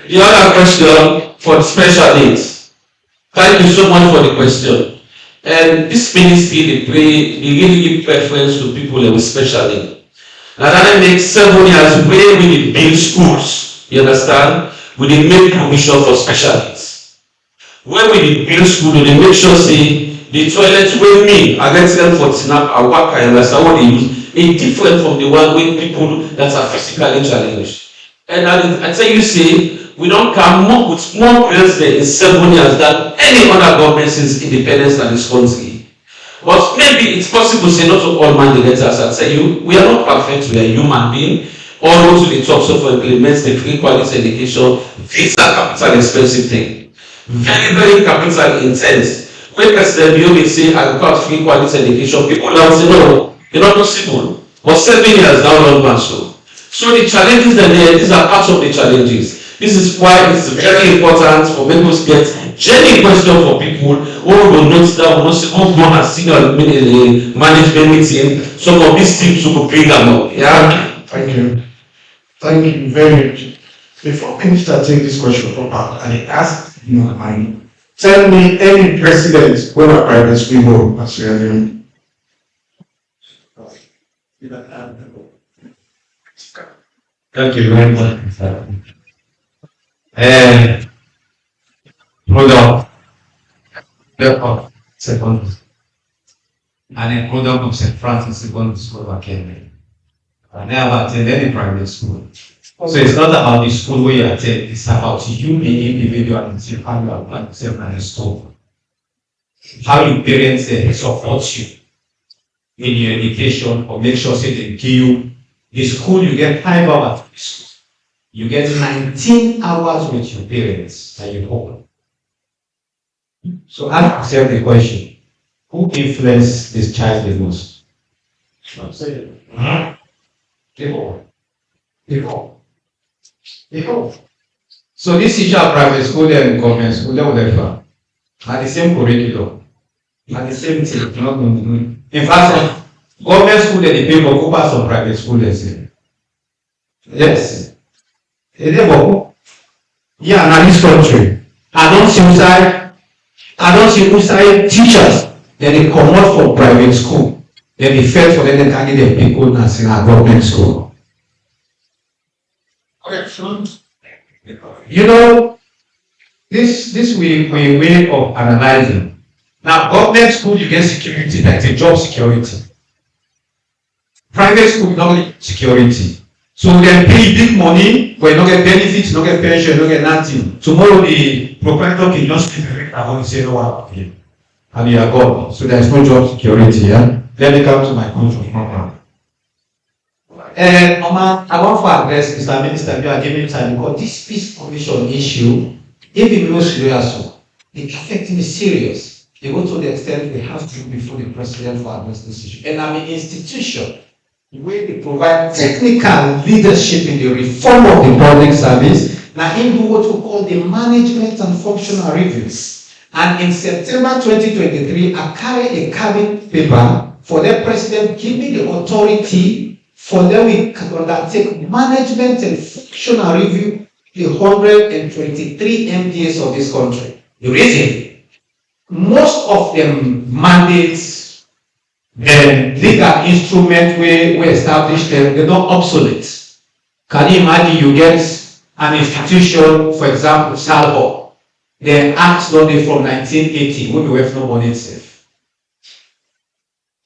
The other question for the special needs. Thank you so much for the question. And this ministry, they really give preference to people with special needs. Now that makes 7 years where we build schools, you understand? We did make provision for special needs. When we build school, they make sure say the toilet with me, I get them for snap, I work, I understand what they use. It's different from the one with people that are physically challenged. And I tell you, say, we don't come more with more president in 7 years than any other government since independence and this country. But maybe it's possible to say not to all mandates. I tell you, we are not perfect, we are human beings. All those to the top so for implement the free quality education, these are capital expensive thing. Very, very capital intense. When President Biomi say I got free quality education, people now say no, it's not possible. But 7 years down the road, so the challenges that these are part of the challenges. This is why it's very important for people to get genuine question for people who will not that will not say, oh, go and see the management meeting. Some of these things will bring them up. Yeah. Thank you. Thank you very much. Before Minister take this question from her, and ask tell me any president when a private school go as your Thank you very much. Product secondary and a product of St. Francis Secondary School of Kenya. I never attended any private school. So it's not about the school where you attend, it's about you being individual and see how you apply yourself in the school. How your parents support you in your education or make sure say they give you the school, you get 5 hours to the school. You get 19 hours with your parents and your home. So ask yourself the question, who influenced this child the most? People. So this teacher at private school and government school, they whatever, are the same curriculum, are the same thing. In fact, government school they pay for coupons on private school, they say. Yes. Yeah, now this country, I don't see outside teachers, then they come out from private school, then they fail for them, they carry their people in a government school. You know, this way of analyzing. Now, government school, you get security, like a job security. Private school, you don't get security. So they pay big money, but you don't get benefits, don't get pension, don't get nothing. Tomorrow the proprietor can just keep it and say no one okay. And you are gone. So there is no job security, yeah? Let me come to my country program. And I want to address Mr. Minister, you are giving time because this peace commission issue, if it was serious, it's affecting me serious. They go to the extent we have to before the president for address this issue. And I'm an institution where they provide technical leadership in the reform of the public service. Now, in what we call the management and functional reviews. And in September 2023, I carried a cabinet paper for the president give me the authority for them to undertake management and functional review the 123 MDAs of this country. The reason, most of them mandates the legal instrument we established them, they're not obsolete. Can you imagine you get an institution, for example, Salvo, the act not from 1980, when we have no money safe.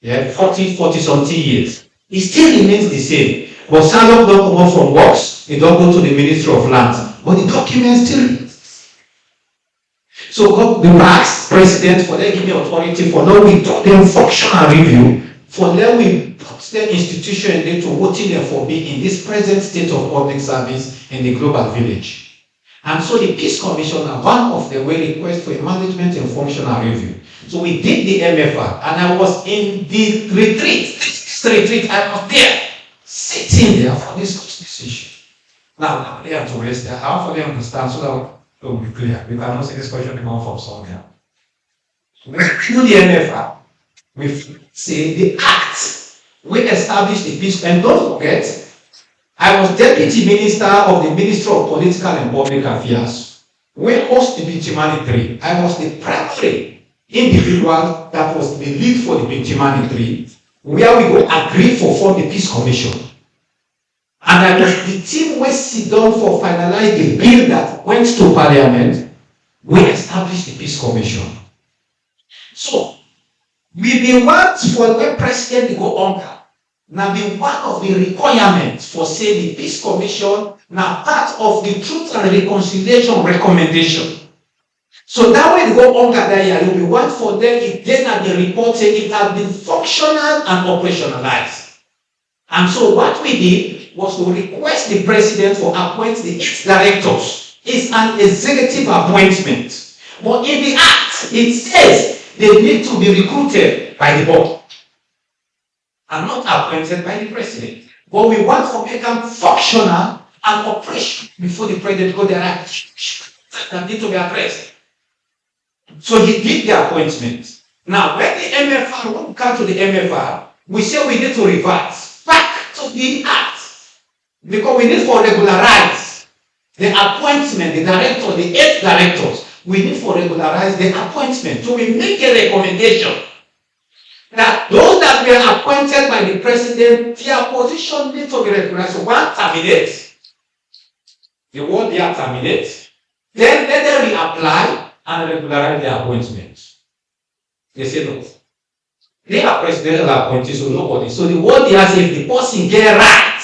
Yeah, 40 something years. It still remains the same. But Salvo don't come out from works, it don't go to the Ministry of Lands. But the document still remains. So the past president for them give me authority for now we do them functional review, for them we put system institution dey to wetin dem for be in this present state of public service in the global village. And so the Peace Commission are one of the way request for a management and functional review. So we did the MFR, and I was in the retreat. This retreat, I was there, sitting there for this issue. Now they have to raise their hand for them to understand so that it will be clear. We cannot see this question come from somewhere. We do the MFR. We say the act. We establish the peace, and don't forget, I was Deputy Minister of the Ministry of Political and Public Affairs. We host the Bintimani 3. I was the primary individual that was the lead for the Bintimani 3, where we go agree for form the Peace Commission. And I was the team we sit down for finalize the bill that went to Parliament. We established the Peace Commission. So, we be want for the President to go on. Now, be one of the requirements for say the Peace Commission now part of the Truth and Reconciliation recommendation. So that way they go on that year, we want for them if then at the report say it has been functional and operationalized. And so what we did was to request the President for appoint the 8 directors. It's an executive appointment. But in the act, it says they need to be recruited by the board and not appointed by the President. But we want to make them functional and operational before the President go there that need to be addressed. So he did the appointment. Now, when the MFR, when we come to the MFR, we say we need to revert back to the act because we need to regularize the appointment, the director, the 8 directors. We need to regularize the appointment. So we make a recommendation that those that were appointed by the President, their position needs to be regularized. So one terminates, the word they are terminate, then let them reapply and regularize their appointments. They say no. They are presidential appointees, so nobody. So the word they are saying, if the person get right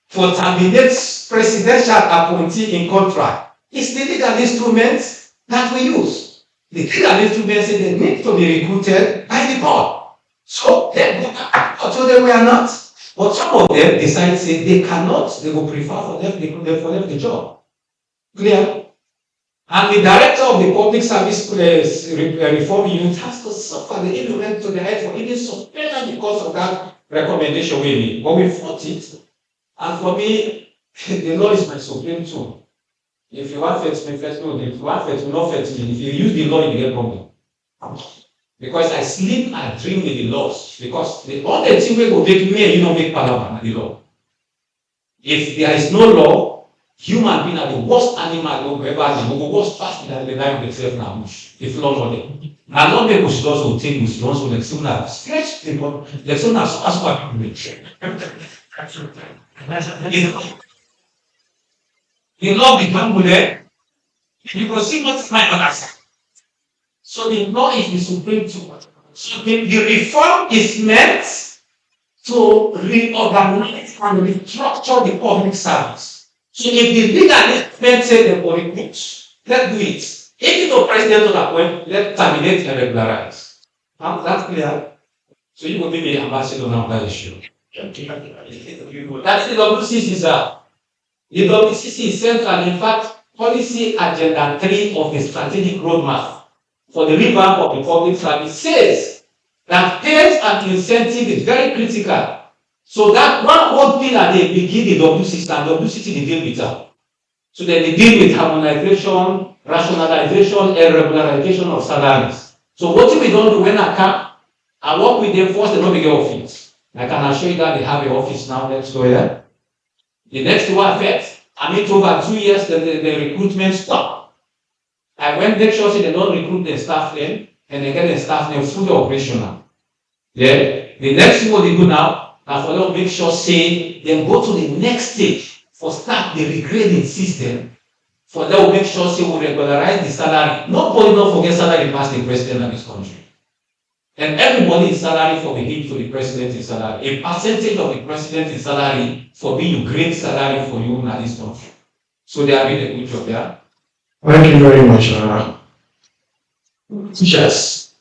for terminate presidential appointee in contract, it's the legal instrument that we use. The legal instrument say they need to be recruited by the board. So they were not. But some of them decide say they cannot, they will prefer for them the job. Clear? And the director of the public service reform unit has to suffer the implement to the head for even suspended because of that recommendation we made. But we fought it. And for me, the law is my supreme tool. If you want first, if you want first, not first. If you use the law, you get problem. Because I sleep and dream with the laws. Because the only thing we will make me and you don't make parliament the law. If there is no law, human being are the worst animal ever have. We go worst fast than the life of themselves now. If law not there. Now not make us also take us also like sooner stretch the like sooner as what we the law become there. You go see what's my others. So the law is the supreme tool. So the reform is meant to reorganize and restructure the public service. So if the legal men say they will recruit, let's do it. If the president will appoint, let's terminate and regularize. That's clear. So you will be the ambassador on that issue. That's the WCC, sir. The WCC is central, and in fact, policy agenda 3 of the strategic roadmap for the revamp of the public service says that pay and incentive is very critical. So that one whole pillar they begin the WCC and WCC they deal with that. So then they deal with harmonization, rationalization, and regularization of salaries. So what we don't do when I come, I work with them first, they don't begin office. I can assure you that they have an office now next door here. The next one effect, I mean, over 2 years, the recruitment stopped. I went make sure they don't recruit the staff then, and they get the staff then fully operational. Yeah. The next thing what they do now, and for them make sure say they go to the next stage for start the regrading system. For them will make sure say we regularize the salary. Nobody don't forget salary past the president of this country. And everybody's salary for the him to the president is salary. A percentage of the president's salary for being a great salary for you in this country. So they are doing a good job there. Thank you very much, teachers.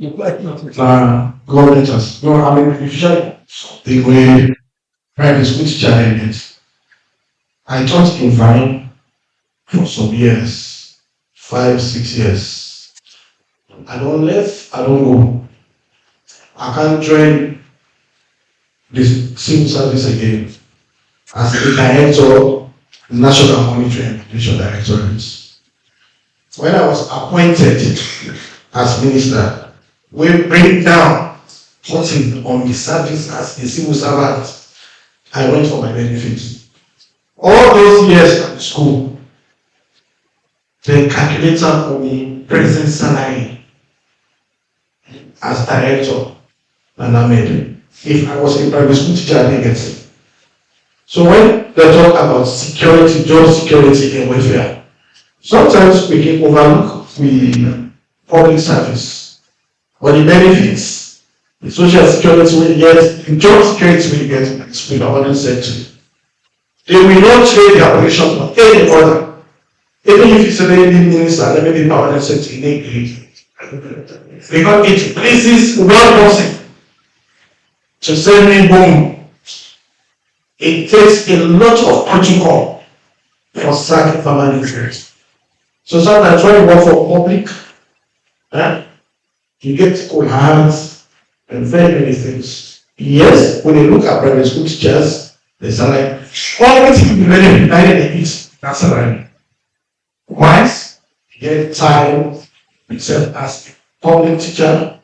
government has no, I mean, usually the way private school teacher is. I taught in Vine for some years, 5, 6 years. I don't left, I don't go. I can't join this civil service again as a director, National Monitoring and Evaluation Directorate. When I was appointed as minister, we bring down putting on the service as a civil servant. I went for my benefits. All those years at the school, the calculator for the present salary as director, and I made if I was a private school teacher, I didn't get it. So when they talk about security, job security and welfare, sometimes we can overlook the public service, but the benefits, the social security we get, the job security we get in the school government sector, they will not trade their operation for any other. Even if it's a lady minister, let me be permanent sector in English. Because it pleases one person to send me home. It takes a lot of protocol for sacking permanent secretaries. So sometimes when you work for public, you get cold hands and very many things. Yes, when you look at private school teachers, they salary, everything you really united in it, that's salary. Once you get time, yourself as a public teacher,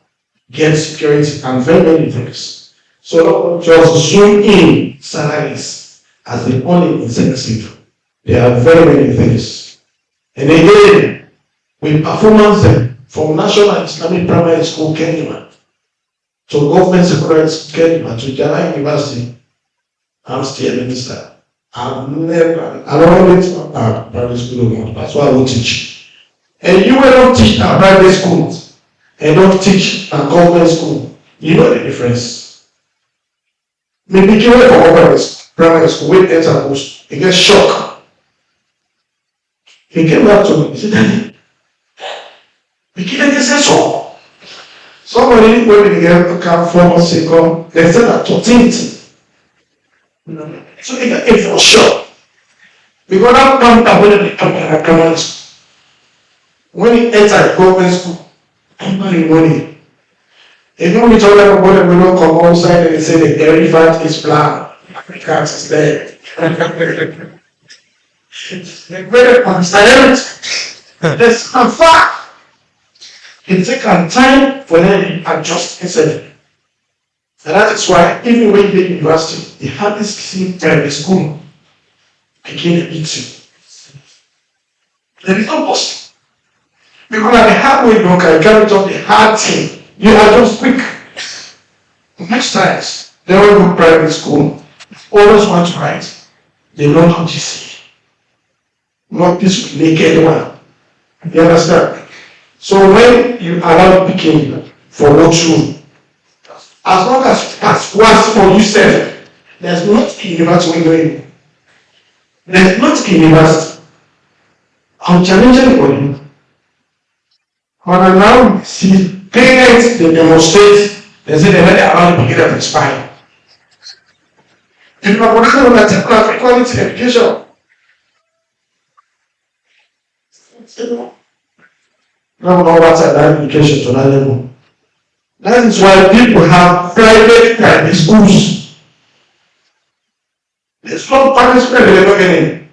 get security and very many things. So just zoom in salaries as the only incentive. There are very many things. And again, we performance them from National Islamic Primary School, Kenya, to Government Secondary School, Kenya, to Jala University. I'm still a minister. I don't wait for private school. That's why I will teach. And you will not teach at private schools and don't teach at government school. You know the difference. Maybe you wait for primary school, wait enter post, he gets shocked. He came back to me, he said, Daddy, we can't get so. Somebody when they get come from second, they said at 13th. So they got it for sure. Because that come when they come to primary school. When he entered government school, everybody money. If you want to tell everybody we don't come outside and they say the elephant is black, Africans is there. They're very concerned. There's a fact. It takes time for them to adjust themselves. And that is why even when you get university, the hardest thing private school begin to beat you. There is no possible. Because at the hard way you can carry out the hard thing, you are just quick. Next times, they will go private school, always want to write. They don't know GC. Not this will make anyone. You understand? So when you allow picking for what you, as long as you pass once for yourself, there's not a university window. There's not a university. I'm challenging anybody. But I now see parents, they demonstrate, they say they let their own begin to expire. If you are working on a technical quality education, no what's that education to that level. That is why people have private schools. There's no private school they're not getting.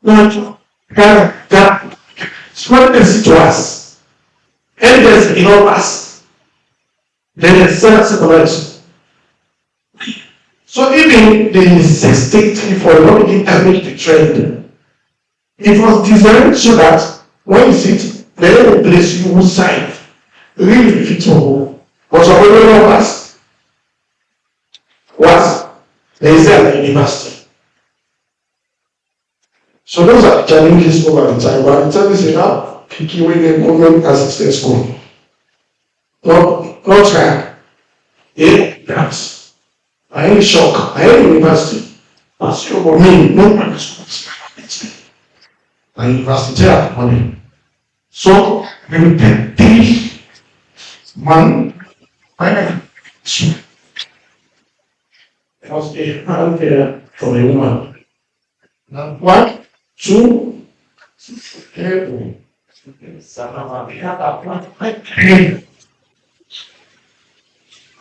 No, God, smart things to us. And there's in all us. Then there's secondary. So even the 16 for not intermediate the trend, it was designed so that when you sit, there will place you side. Really fit for home. But some people know us. What? There is a university. So those are the challenges over the time. But the time is enough. Picking with the government assistant school. Not try. Yes. I ain't shocked. I ain't university. As you for me, no private schools. And university have money. So we will take 3 One, was a hand there from a woman. Now, 1, 2, 3.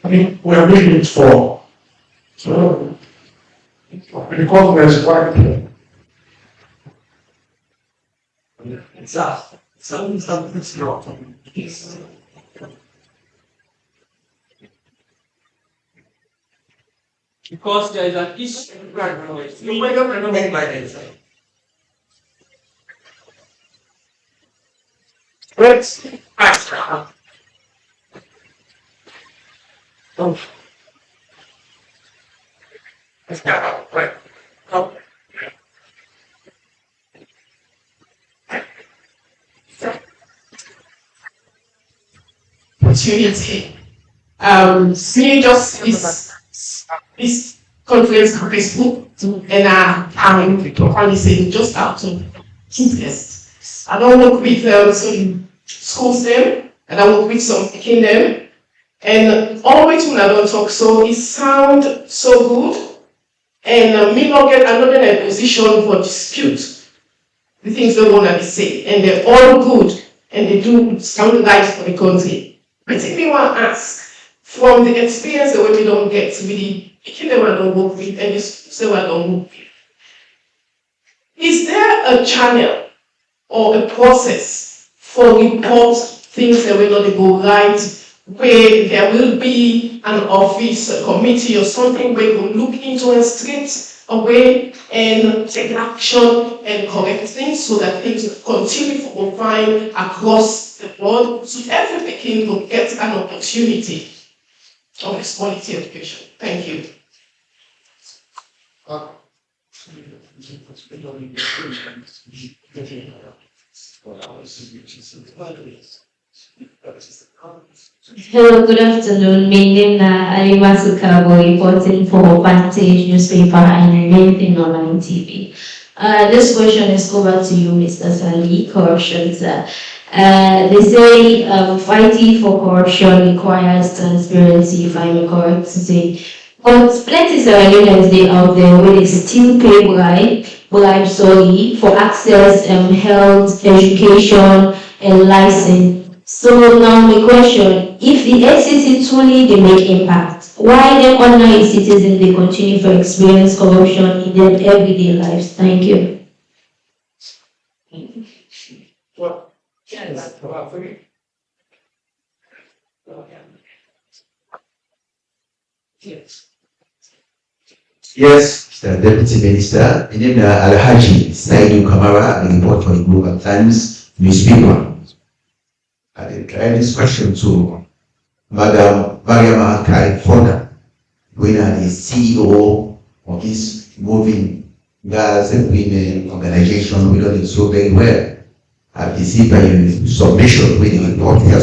I mean, we are making it for. So, because there's quite. It's us. Something's not. Because there is an issue. You wake up and don't make my head. Let's ask. Oh. Let's go. Right. Come. Opportunity. See just this conference on Facebook and I'm policy just out of interest. I don't work with some schools them and I work with some picking them and always when I don't talk so it sound so good and me not get another position for dispute the things they want to say and they're all good and they do sound nice for the country. But if you want to ask from the experience that we don't get with the picking them I don't work with and the schools I don't work with, is there a channel or a process for report things that will not go right, where there will be an office, a committee or something where you look into a straight away and take action and correct things so that things will continue to fine across the board so every Peking will get an opportunity of this quality education. Thank you. Hello, good afternoon. My name is Alima Sukabo, reporting for Vantage newspaper and Anything Online TV. This question is over to you, Mr. Sali, corruption, sir. They say fighting for corruption requires transparency, if I'm correct to say. But plenty Sierra Leoneans out there where they still pay bribe for access, health, education, and license. So now my question, if the FCC truly they make impact, why them ordinary citizens they continue to experience corruption in their everyday lives? Thank you. Well, Yes, Mr. Deputy Minister. My name is Alhaji Saidu Kamara. I report for the Global Times newspaper. I declare this question to Madam Mariama Kai Fonda, when the CEO of this moving girls and women organization. We know it so very well. I've received a submission with the report here.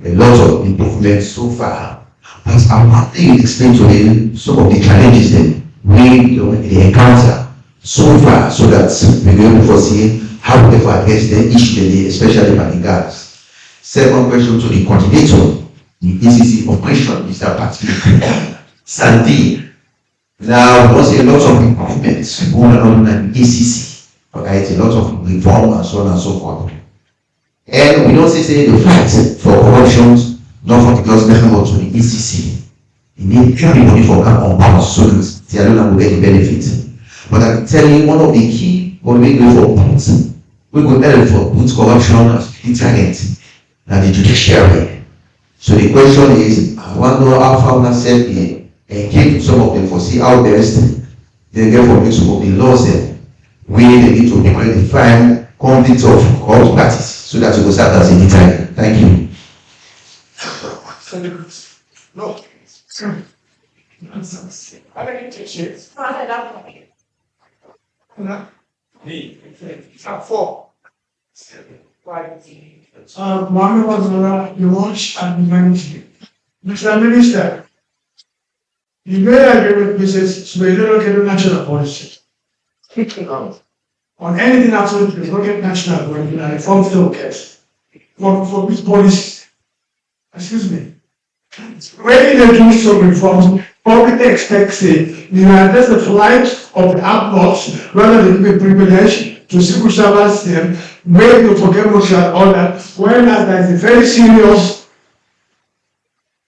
A lot of improvements so far. But I want to explain to him some of the challenges that they encounter so far so that we will be able to foresee how we can address them each day, especially by the girls. Second question to the coordinator, the ECC operation, Mr. Patrick Sandy. Now, we see a lot of improvements going on in the ECC. Okay, it's a lot of reform and so on and so forth. And we don't say the fight for corruption, not for the government, but to the ECC. You need everybody for come on board so that Sierra Leone will get the benefit. But I can tell you, one of the key, when we go for points, we go there for put corruption as internet and the judiciary. So the question is, I want to know how far myself engage some of them for see how best they get for me some of the laws there. We need to define convicts of corrupt parties so that we will start as a deterrent. Thank you. No. I don't need shit. Four. Mohammed was you watch and manage. Mr. Minister, you may agree with Mrs. Sweden national policy. On anything absolutely, look at national policy and reform still case. For which policy? excuse me, when they do some reforms, public expects it, there's the flight of the outlaws rather than the privilege to civil servants them, made to forget motion and all that, whereas there is a very serious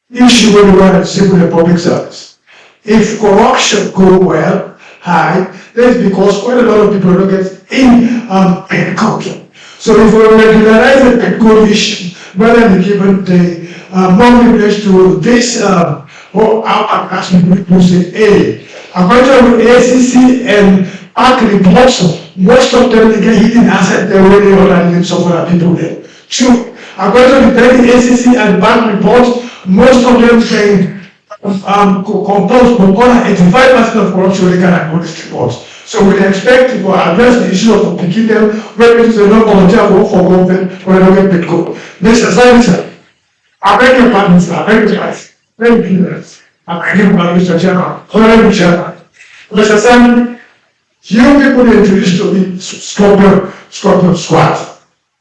issue when you want civil and public service. If corruption go well, high, that's because quite a lot of people don't get in paid culture. So if we regularize the paid code issue, rather than giving the more privilege to this or our actually to say, according to ACC and ARC reports, most of them they get hidden asset there where they already some other people there. True. According to the ACC and bank reports, most of them saying compose 85% of corruption they can according to reports. So we expect to address the issue of picking them where people say no volunteer work for government or they don't get paid good. Mr. Senator, I beg your pardon, sir. I beg your pardon. Thank you, I beg your pardon, Mr. Chairman. Honorable Chairman. Mr. Senator, you people introduced to me Scorpion Squad,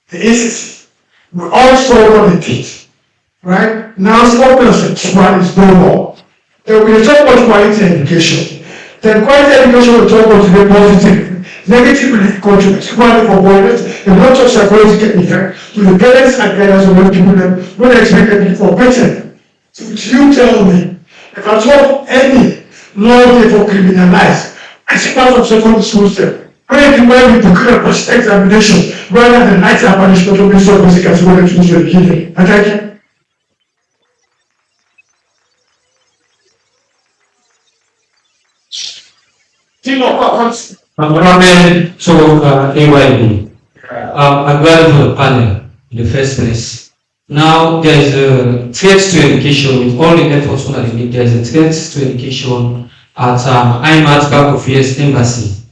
the ACC. We all saw what it did. Right? Now Scorpion Squad is no more. Then we talk about quality education. Then quality education will talk about the positive, negatively contribute equally for violence and not just psychological effect to the parents and guidance of the people that when expected for better. So you tell me, if I talk any law they for criminalize, principals of secondary school step, where you might be procure examination rather than night punishment of this sort of basic as well as the killing. And thank you. Honorable Soroka AYB. I'm glad for the panel in the first place. Now there is a threat to education with all the efforts on the there is a threat to education at IMAT back of US Embassy.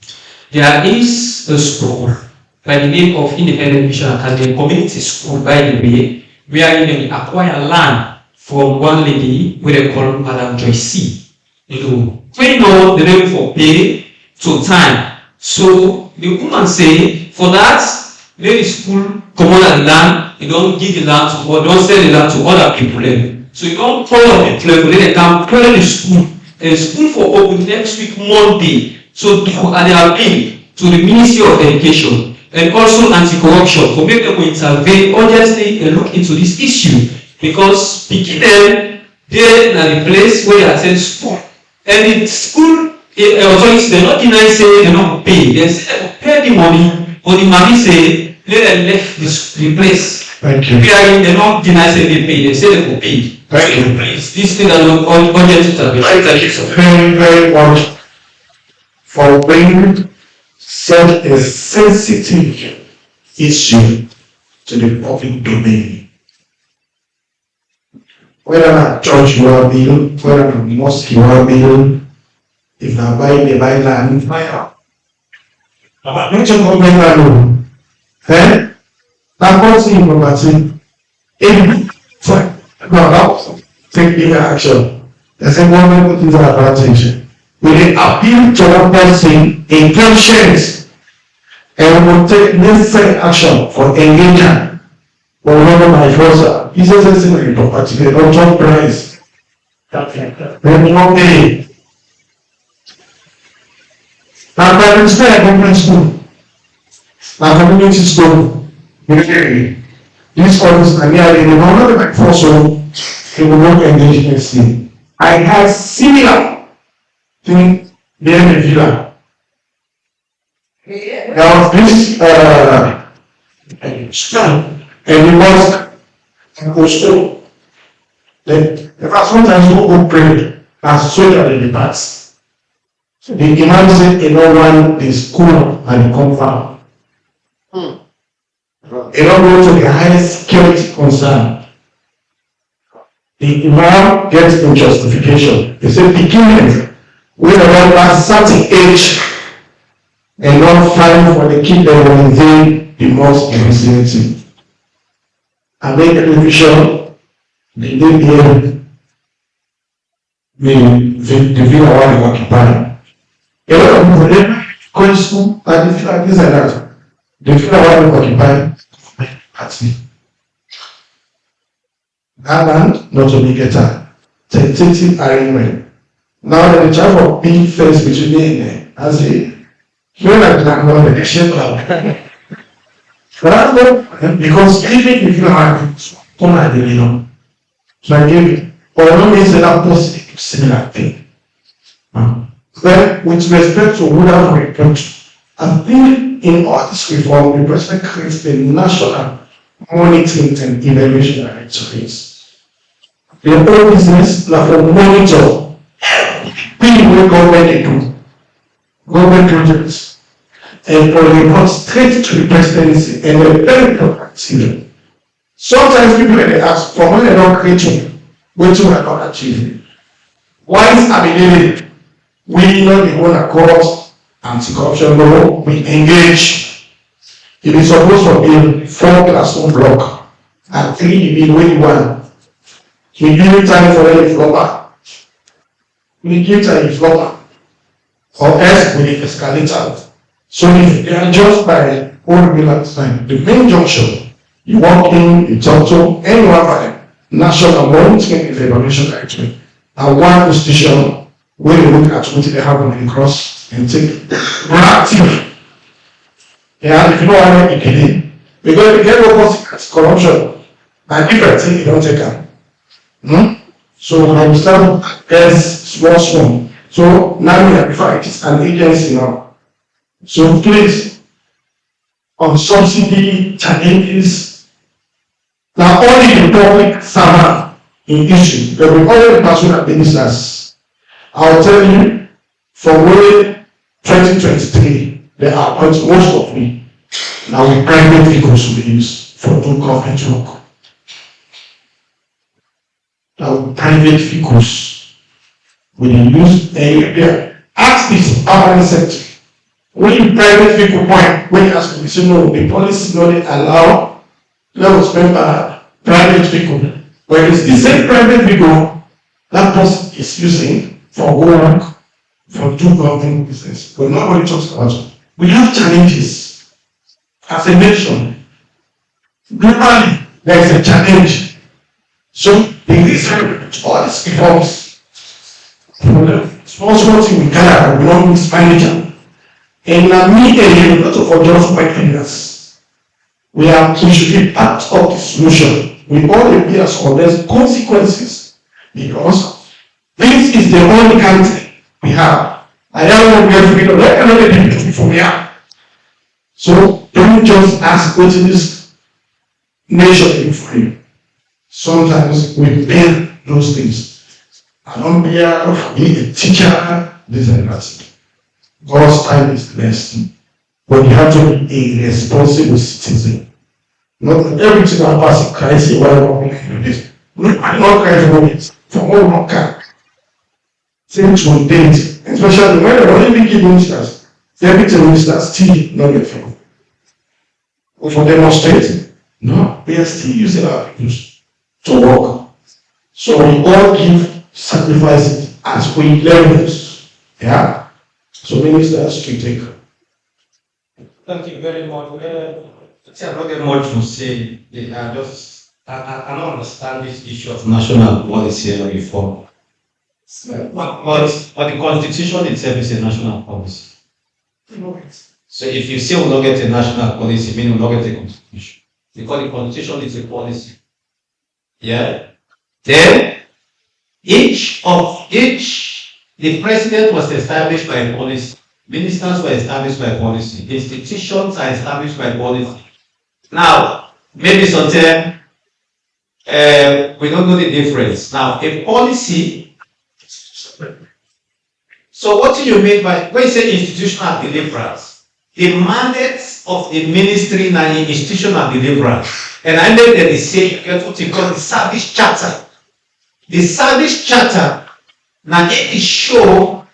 There is a school by the name of Independent Mission Academy, community school by the way, where they acquire land from one lady where they call Madam Joyce. We know the name for pay to time. So the woman say, for that, let the school come on the land, you don't give the land to or don't sell the land to other people. So you don't follow the level, they can clear the school. The school for open next week Monday. So they are appeal to the Ministry of Education and also anti-corruption for make them intervene urgently and look into this issue. Because picking them, they're in the place where they attend school. And the school authorities, they're not denying say they don't pay. They say they will pay the money, but the money say let them left the place. Thank you. They're not denying say they pay. They say they will pay. Thank you. Please, this thing are not urgent to be. Thank you so very much for bringing such a sensitive issue to the public domain. Whether a church you are building, whether a mosque you are building, if I buy the buy land, fire. About not your government alone. Eh? That was in property. Take bigger action. There's a government with advantage. We will appeal to that person in conscience and we will take necessary action for engagement. But remember my father, he says it's in property, they don't talk price. They will not pay. Now, by the time government school, now community school, these orders are nearly the one of the also they will not engage in sin. I have similar thing there in the villa. There was this stand and the mosque and also the first one time go pray as soldier in the past. So the imam said you know one the school and the compound. You don't go to the highest security concern. The imam gets in justification. He said beginnings with around a certain age and not fine for the kid that will invade the mosque in vicinity. I made a revision, they did hear the villa while they occupy. A lot of people then go to school and they feel like this and that. They feel like while they occupy party. that land not to be getter. Tentative arrangement. Now the try for big face between me and I say, you're like that one the shape of because even if you have come at the middle, so I give it, or no means that positive similar thing. Then with respect to rural report, I think in all this reform, the president creates the national monitoring and evaluation directorates. The whole business like for monitor everything what government they do, government projects, and for report straight to the presidency and a very proactive. Sometimes people they ask for when they don't create what you are not achieving. Why is I we know the one across anti-corruption law, we engage. It is supposed to be 4 classroom block and 3 you be when you want. We give you time for any flopper. We give time for flopper. Or else we escalate out. So if they are just by all regular time, the main junction, you walk in, you talk to anyone by national monitoring and evaluation directorate, and one institution where you look at what they have on the cross and take proactive. Yeah, if you know how to get because if you get opposite corruption, and different thing you don't take them. So when we start as small. So now we have it is an agency now. So please, on subsidy challenges, now only the public servant in issue, but we only personal ministers. I'll tell you, from when 2023, they are appointing most of me. Now with private vehicles we use for doing government work. Now private vehicles we use and ask this permanent sector. When you private vehicle point, when you ask me, say no, the policy not allow let us spend private vehicle. But it's the same private vehicle that person is using for work, for do government business. But nobody talks about it. We have challenges as a nation. Globally, there is a challenge. So in this all these reforms, small thing we gather, we don't mismanage them. And me and a lot of our just white fingers, we should be part of the solution. We all appears on these consequences because this is the only country we have. I don't want to get rid of that another people from here. So don't just ask what is this nation for you. Sometimes we bear those things. I don't bear for being a teacher, this and that. God's time is the best. But you have to be a responsible citizen. Not everything I pass in Christ, why am I doing this? I'm not Christ for it. For all one can. Things will date, especially when they only give ministers. Deputy ministers still not get from. For demonstrating, no, we are still using our views to work. So we all give sacrifices as we levels. Yeah? So ministers to take. Thank you very much. I'm not getting much to say. I don't understand this issue of national policy and reform. But the constitution itself is a national policy. So if you say we'll not get a national policy, meaning we'll not get a constitution. Because the constitution is a policy. Yeah? Then the president was established by a policy. Ministers were established by policy. Institutions are established by policy. Now, maybe sometimes we don't know the difference. Now, a policy. So, what do you mean by when you say institutional deliverance? The mandates of the ministry and institutional deliverance. And I know that they say you get what you call the service charter. The service charter now it show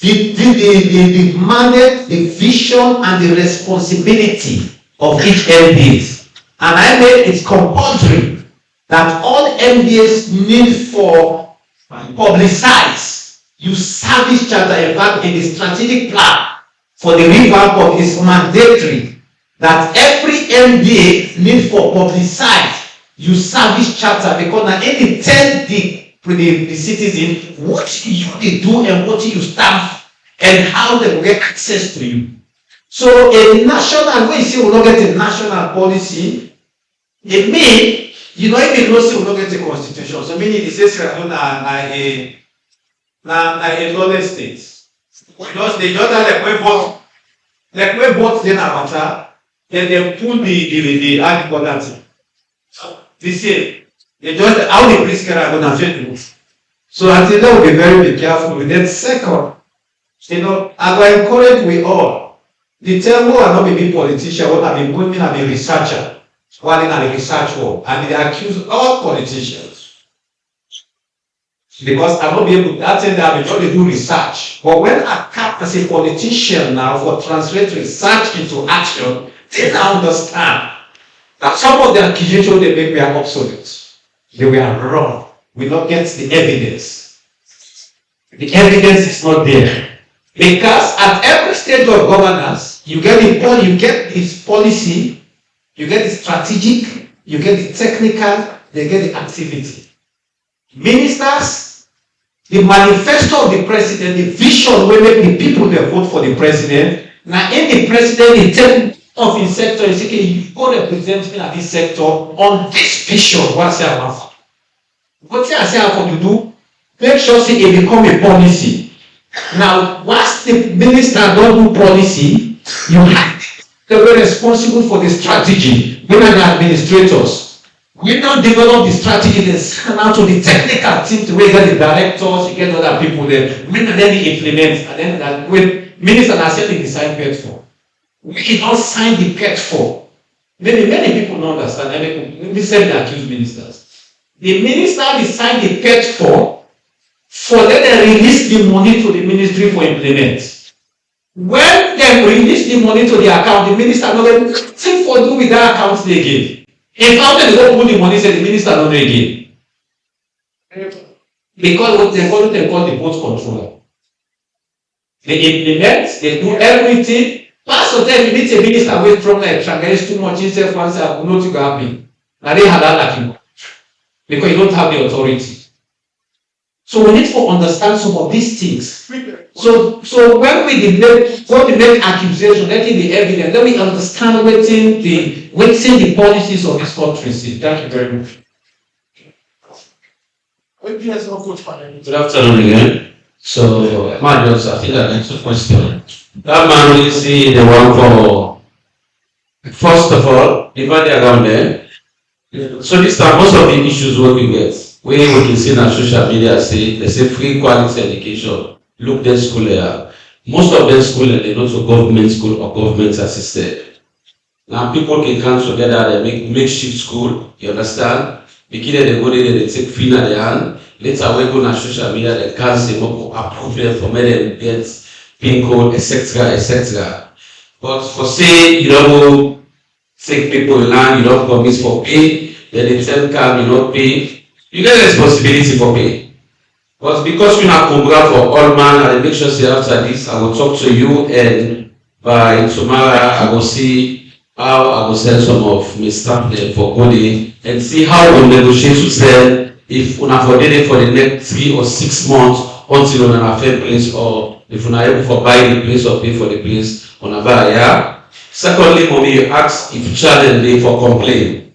the mandate, the vision, and the responsibility of each MDS. And I made it compulsory that all MDS need for publicize your service charter. In fact, in the strategic plan for the revamp of is mandatory that every MDA need for publicize you service charter because now any tell the citizen what you they do and what you stand for and how they will get access to you. So a national, when you say we don't get a national policy, it means you don't even know say we don't get a constitution. So meaning it says a lawless state. Because they just like we bought then matter, then they pull the article. They say they just how the police can go down. So until now we very careful with that. Second, I will encourage we all. The term who are not maybe politician, what have been women have been researcher, while in a research world, and they accuse all politicians. Because I will be able to attend that because they do research. But when I come as a politician now for translate research into action, they now understand that some of the accusations they make were obsolete. They were wrong. We don't get the evidence. The evidence is not there. Because at every stage of governance, you get this policy, you get the strategic, you get the technical, they get the activity. Ministers, the manifesto of the president, the vision will make the people that vote for the president. Now, in the president, the term of his sector is okay, you go represent me at this sector on this vision. What's I want for? What I say for to do? Make sure say it become a policy. Now, once the minister don't do policy, you have to be responsible for the strategy. We are the administrators. We don't develop the strategy, then send out to the technical team to where the directors, you get other people there. We can then implement, and then that when minister has said they sign paid for. We cannot sign the paid for. Many people don't understand. We said they accuse ministers. The minister decide the paid for them they release the money to the ministry for implement. When they release the money to the account, the minister not get nothing for do with that account they give. In fact, they don't put the money, say the minister not again. Because what they call the board controller. They implement, they do everything. Pass of them, you need a minister away from like transgress too much instead once I will not go happy. Now they had that like because you don't have the authority. So we need to understand some of these things. So when we make accusation, letting the evidence, then we understand within the policies of this country. Thank you very much. Good afternoon again. So Marius, I think that next question. That man will see the one for first of all, the diagram there. So this time most of the issues what we get. We can see on social media they say free quality education. Look their school here. Most of them school they go to government school or government assisted. Now people can come together, they make makeshift school, you understand? Beginning they go there, they take fee in their hand. Later we go on social media, they cancel them, approve them for them get PIN code, etc. etc. But for say you don't go take people land, you don't promise for pay, then they tell come, you don't pay. You get responsibility for pay. But because we have program for all man, I make sure say after this, I will talk to you and by tomorrow I will see how I will send some of my staff there for coding and see how we negotiate with them if we are for the next 3 or 6 months until we have a fair place or if we are able to buy the place or pay for the place on a buy. Yeah? Secondly, mommy, you ask if challenge they for complaint.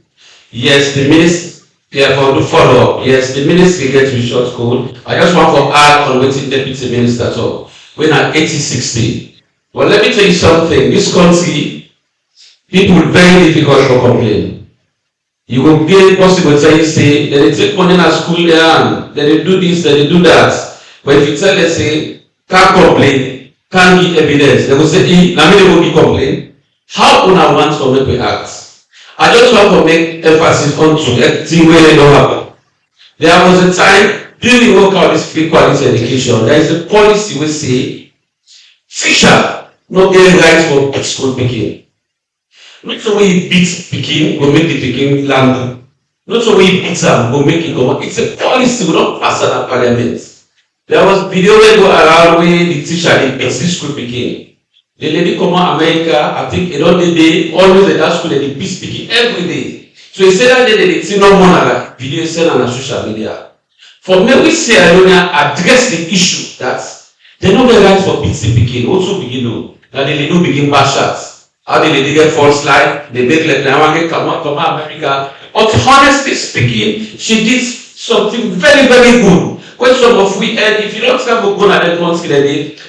Yes, the minister. For the follow-up, yes, the ministry gets me short code. I just want to add on what the deputy minister talk. We're at 80-60. Well, let me tell you something. This country, people very difficult to complain. You will be possible to say, they take money in a school there, and they do this, they do that. But if you tell them, say, can't complain, can't give evidence, they will say, now they will be complain. How can I want to make me act? I just want to make emphasis on that thing where they don't happen. There was a time during the work of this free quality education, there is a policy we say, teacher no get right for school picking. Not so when you beat picking, go make the picking land. Not so when you beat them, go make it go. It's a policy we don't pass at parliament. There was video where go around where the teacher they beat school picking. The lady come out America, I think it all the day, always at that school, they be speaking every day. So he said that they see no more like video send on social media. For me, we see Ionia address the issue that they know the right for PC begin, also begin to, that they do begin bad shots. How they get false light, they make like Nawake come out from America. But honestly speaking, she did something very, very good. When some of we and if you don't have a gun at once their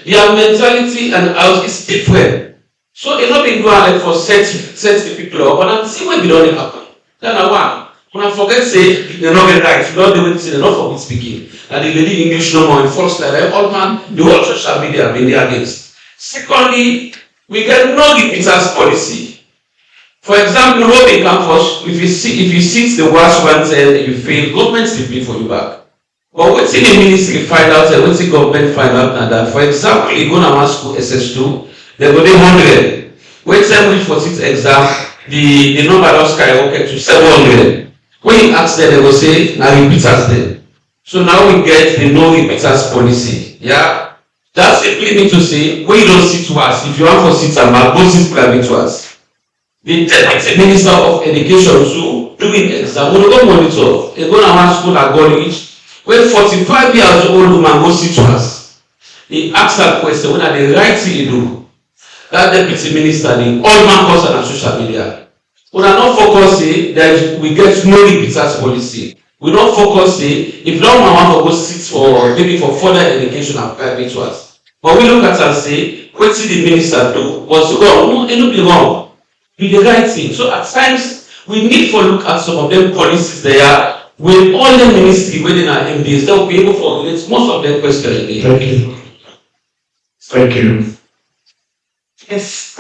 mentality and house is different. So they not been going for set the people up, but I'm see when we don't happen. Then I want. When I forget say they're not get right, you don't do it, they're not for me speaking. And the lady English no more in false light. All man, the whole social media been there against. Secondly, we get no repeaters policy. For example, Robin campus, if you sit the worst ones and you fail, government will pay for you back. But what's in the ministry find out and what's the government find out now that, for example, you go to our school SS2, they go to 100. When time for 6 exam, the number of skyrocket to 700. When you ask them, they will say, now repeaters there. So now we get the no repeaters policy. Yeah? That's simply mean to say, when you don't sit to us, if you want to sit and go sit private to us. The deputy minister of education too, doing exam, we go monitor, they go to our school at college, when 45 years old woman go sit to us. He asks that question, when are the right thing you do? That deputy minister, the all man person on social media. We are not focusing that we get no repeaters policy. We don't focus if no one want to go sit for maybe for further education and private to us. But we look at and say, what did the minister do? Was wrong? No, it will be wrong. Be the right thing. So at times we need to look at some of them policies there. With all the ministry within our MDs, they will be able to formulate most of their questions. Thank you. Thank you. Yes,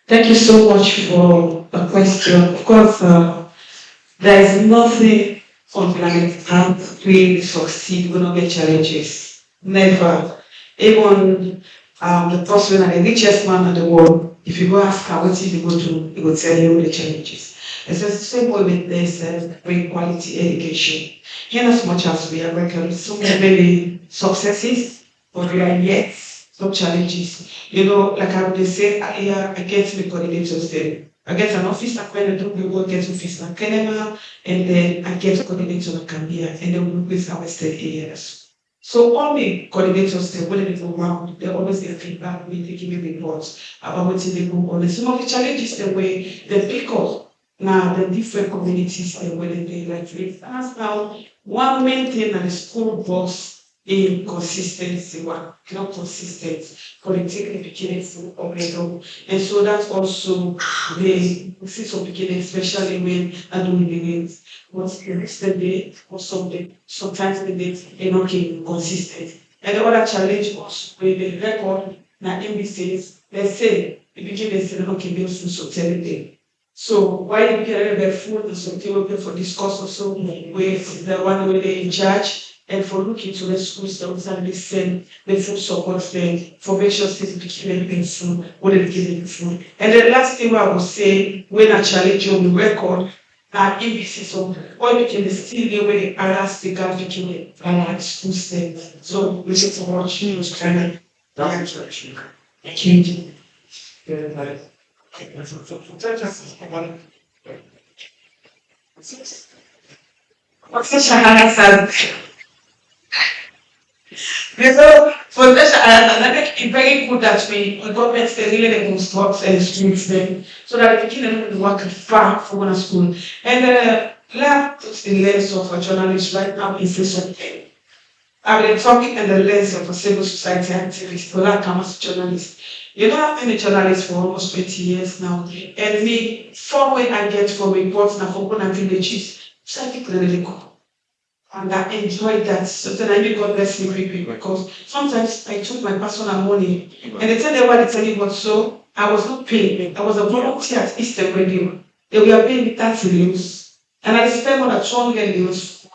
thank you so much for the question. Of course, there is nothing on planet Earth we succeed, we don't get challenges. Never. Even the person and the richest man in the world, if you go ask her what he go to, he will tell you the challenges. It's the same way with this great quality education. In as much as we are working with so many successes, but we are yet some challenges. You know, like I would say earlier, I get the coordinators there. I get an office at when I do the work, get office at Kenema, and then I get coordinator at Cambia, and then we work with our state areas. So all the coordinators there, when they go around, they always get feedback, they give me reports about what they go on. And some of the challenges the way they pick up. Now, the different communities and whether they like it. As now, one main thing that the school bus in consistency, not consistent, politically beginning from Oregon. And so that's also the see some beginning, especially when I'm doing the wins. Once the next day or something, sometimes the dates are not consistent. And the other challenge was with the record now NBCs, let's say the beginning is not keeping so tell them. So why we get a food and something we for discuss also with the one where they in charge and for looking to the schools that was and listen the food support them for make sure that they became food, what they give food. And the last thing I will say when I challenge you on the record that ABC so all became the still the way they harass the guy became a school state. So we should watch you kind of thank you. For it's very good that we government really construct streets then so that the kids don't work far from one school. And lab puts the lens of a journalist right now in something. I've been talking in the lens of a civil society activist, but like I'm a journalist. You know, I've been a journalist for almost 20 years now. And me, from when I get for reports now for one villages, so I think really cool. And I enjoyed that. So then I knew God bless me quickly because sometimes I took my personal money and they tell them what they tell you what so I was not paid. I was a volunteer at Eastern Radio. They were paying me 30 euros. And I spent more than 200 euros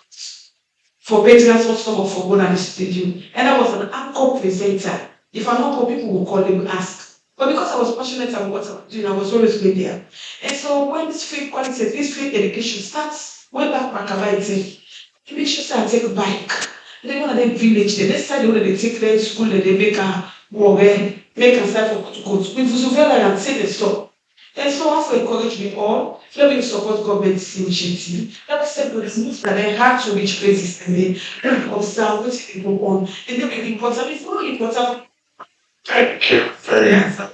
for patrons for some of for at the stadium. And I was an anchor presenter. If I'm not called, people will call, they will ask. But because I was passionate about what I was doing, I was always going there. And so when this free quality, this free education starts, way back Makabai, you make sure I take a bike. They want to village, the next time they take their school, they make a war, make a start for to go. We will surveil and say the stop. And so I want to encourage me all, let me support government's initiative. Let us say the news that they have to reach places and they observe what is going on. And then the important, it's very important. Thank you very much.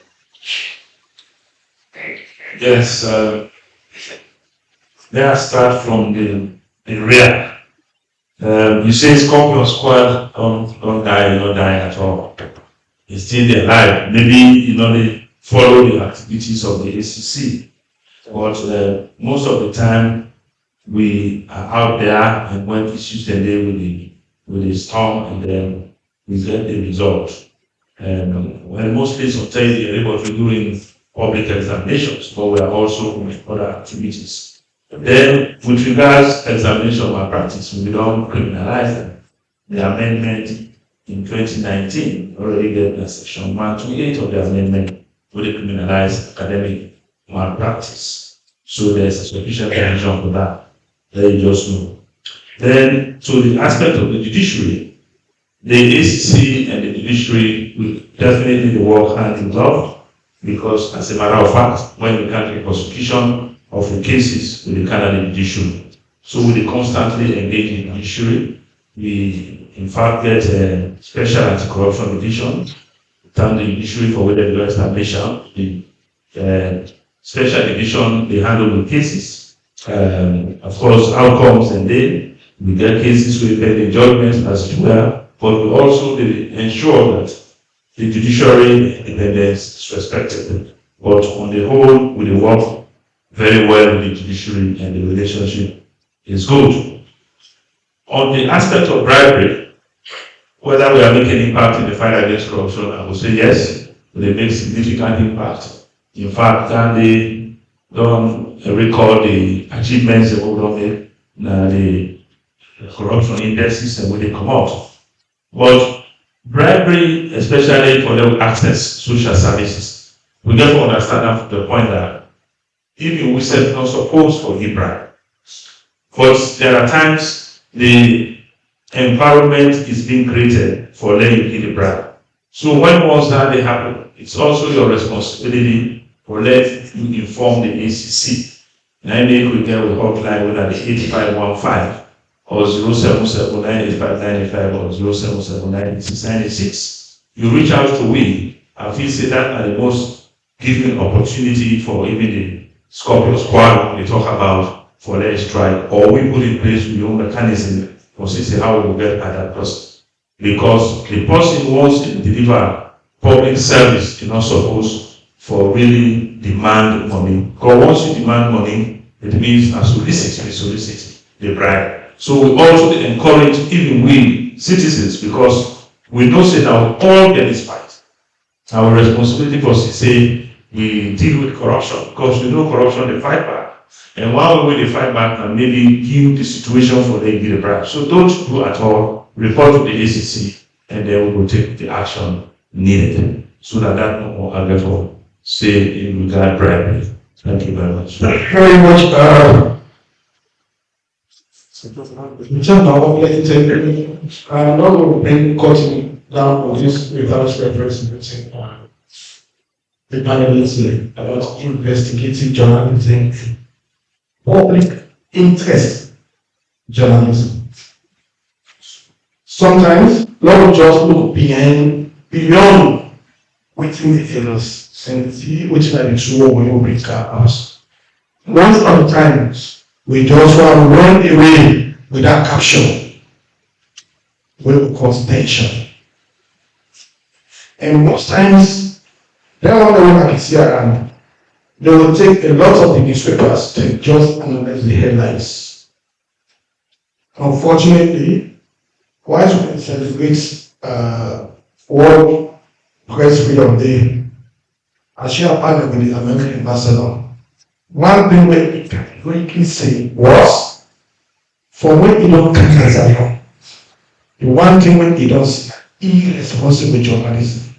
Yes, let us start from the rear. You say Scorpion Squad don't die at all. It's still there alive. Maybe they follow the activities of the ACC, but most of the time we are out there, and when issues are there with the storm, and then we get the result. And when mostly sometimes we are able to doing public examinations, but we are also doing other activities. Then, with regards to examination malpractice, we don't criminalize them. The amendment in 2019 already gave the section 128 of the amendment to decriminalize academic malpractice. So there's a sufficient provision for that. There you just know. Then, to the aspect of the judiciary, the ACC and the judiciary will definitely work hand in glove, because as a matter of fact, when we can get prosecution of the cases with the Canada judiciary, so we constantly engage in judiciary. We in fact get a special anti-corruption division, thank the judiciary for whether the establishment, the special division, they handle the cases. Of course, outcomes, and then we get cases with pending judgments as well, but we also ensure that the judiciary independence is respected. But on the whole, we work very well with the judiciary, and the relationship is good. On the aspect of bribery, whether we are making impact in the fight against corruption, I would say yes, they make significant impact. In fact, they don't record the achievements they will make, the corruption indexes, and when they come out. But bribery, especially for them to access social services, we get to understand that from the point that even we said not supposed to give bribe. But there are times the environment is being created for letting you give the bribe. So when once that they happen, it's also your responsibility for letting you inform the ACC. And then we get a hotline whether the 8515 or 07798595 or 07798696. You reach out to we, and feel say that are the most given opportunity for even the Scorpion Squad we talk about for their strike, or we put in place your own mechanism for see how we will get at that person. Because the person wants to deliver public service, you're not supposed for really demand money. Because once you demand money, it means a solicit the bribe. So we also encourage even we citizens, because we know say that we all get this fight. Our responsibility for say we deal with corruption, because we know corruption they fight back. And while we fight back, and maybe give the situation for them get a bribe. So don't do at all. Report to the ACC, and then we will take the action needed, so that no more alcohol say in regard bribery. Thank you very much. Thank you very much. In terms of integrity, I'm not going to bring cutting down on this without representing the panelists about investigative journalism, public interest journalism. Sometimes, Lord just look beyond within the tellers and see which are the true when you bring us. Most of the times, we just want to run away with that caption. We will cause tension. And most times, they want to look at the CRM. They will take a lot of the newspapers to just analyze the headlines. Unfortunately, while we celebrate World Press Freedom Day, I share a panel with the American ambassador. One thing we can quickly say was, for when you don't catch us, the one thing when you don't see, irresponsible journalism.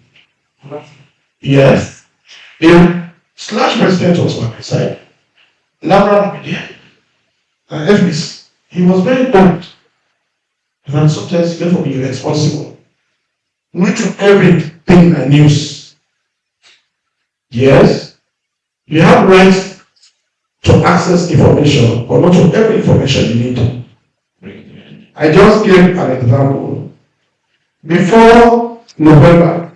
Yes, the slash president was on my side. Laura Media, FBC, he was very bold. And sometimes therefore be irresponsible. Not to everything in news. Yes, You have right to access information, but not to every information you need. I just gave an example. Before November,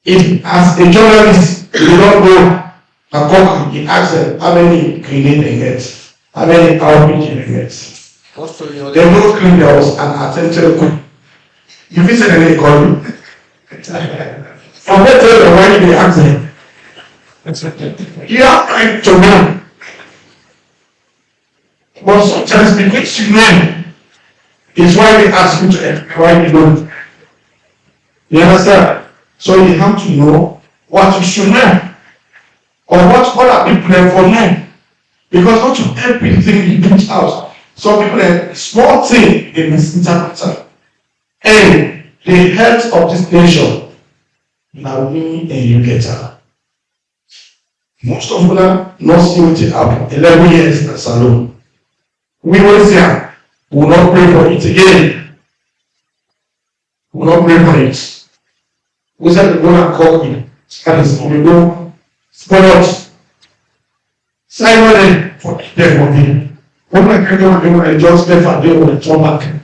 if as a journalist you don't go and come and ask them how many cleaning they get, how many outreach they get. They don't clean their house and attempted to. If you say they call you, forget them why they ask them. You have right to know. But sometimes because you know is why they ask you to why you don't. You understand? So you have to know what you should know or what other people have for know. Because not everything you put out. Some people have small thing they misinterpret. And the health of this nation, now me and you get her. Most of them not see what it happened. 11 years in the salon. We will say, we will not pray for it again. We will not pray for it. We said, we're going to call him. And it's going to go. Spoil us. Simon, for them, for him. When I can't do I just left and they will turn back.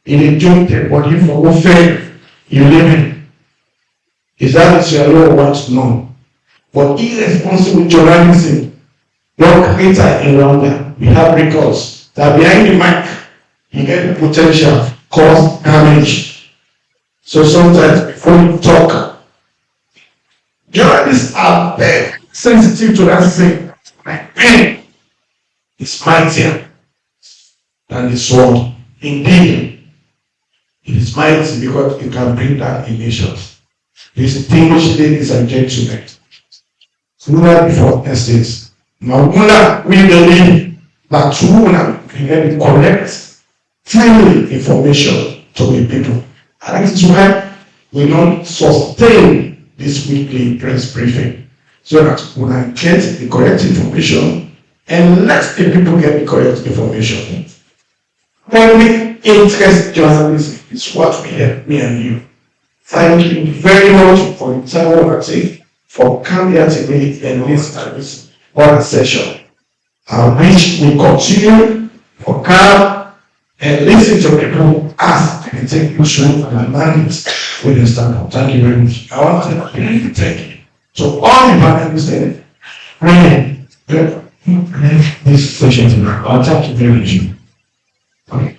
In a joke, but if for what fail, you live in. Is that what your Lord wants to know? But irresponsible journalism, not greater around them. We have records that behind the mic, you get the potential cause damage. So sometimes before you talk, journalists are very sensitive to that thing. My pen is mightier than the sword. Indeed, it is mighty because it can bring down a nation. Distinguished ladies and gentlemen, sooner before estates. Now, we believe that through can get correct, timely information to the people. And that is why we don't sustain this weekly press briefing. So that we can get the correct information and let the people get the correct information. Public interest journalism is what we have, me and you. Thank you very much for the time I take for coming here today and listening to this one session. I wish we continue for calm and listen to people ask and take issue and manage with the stand up. Thank you very much. I want to thank you. So all the panelists there, this session tonight. Thank you very much. Okay.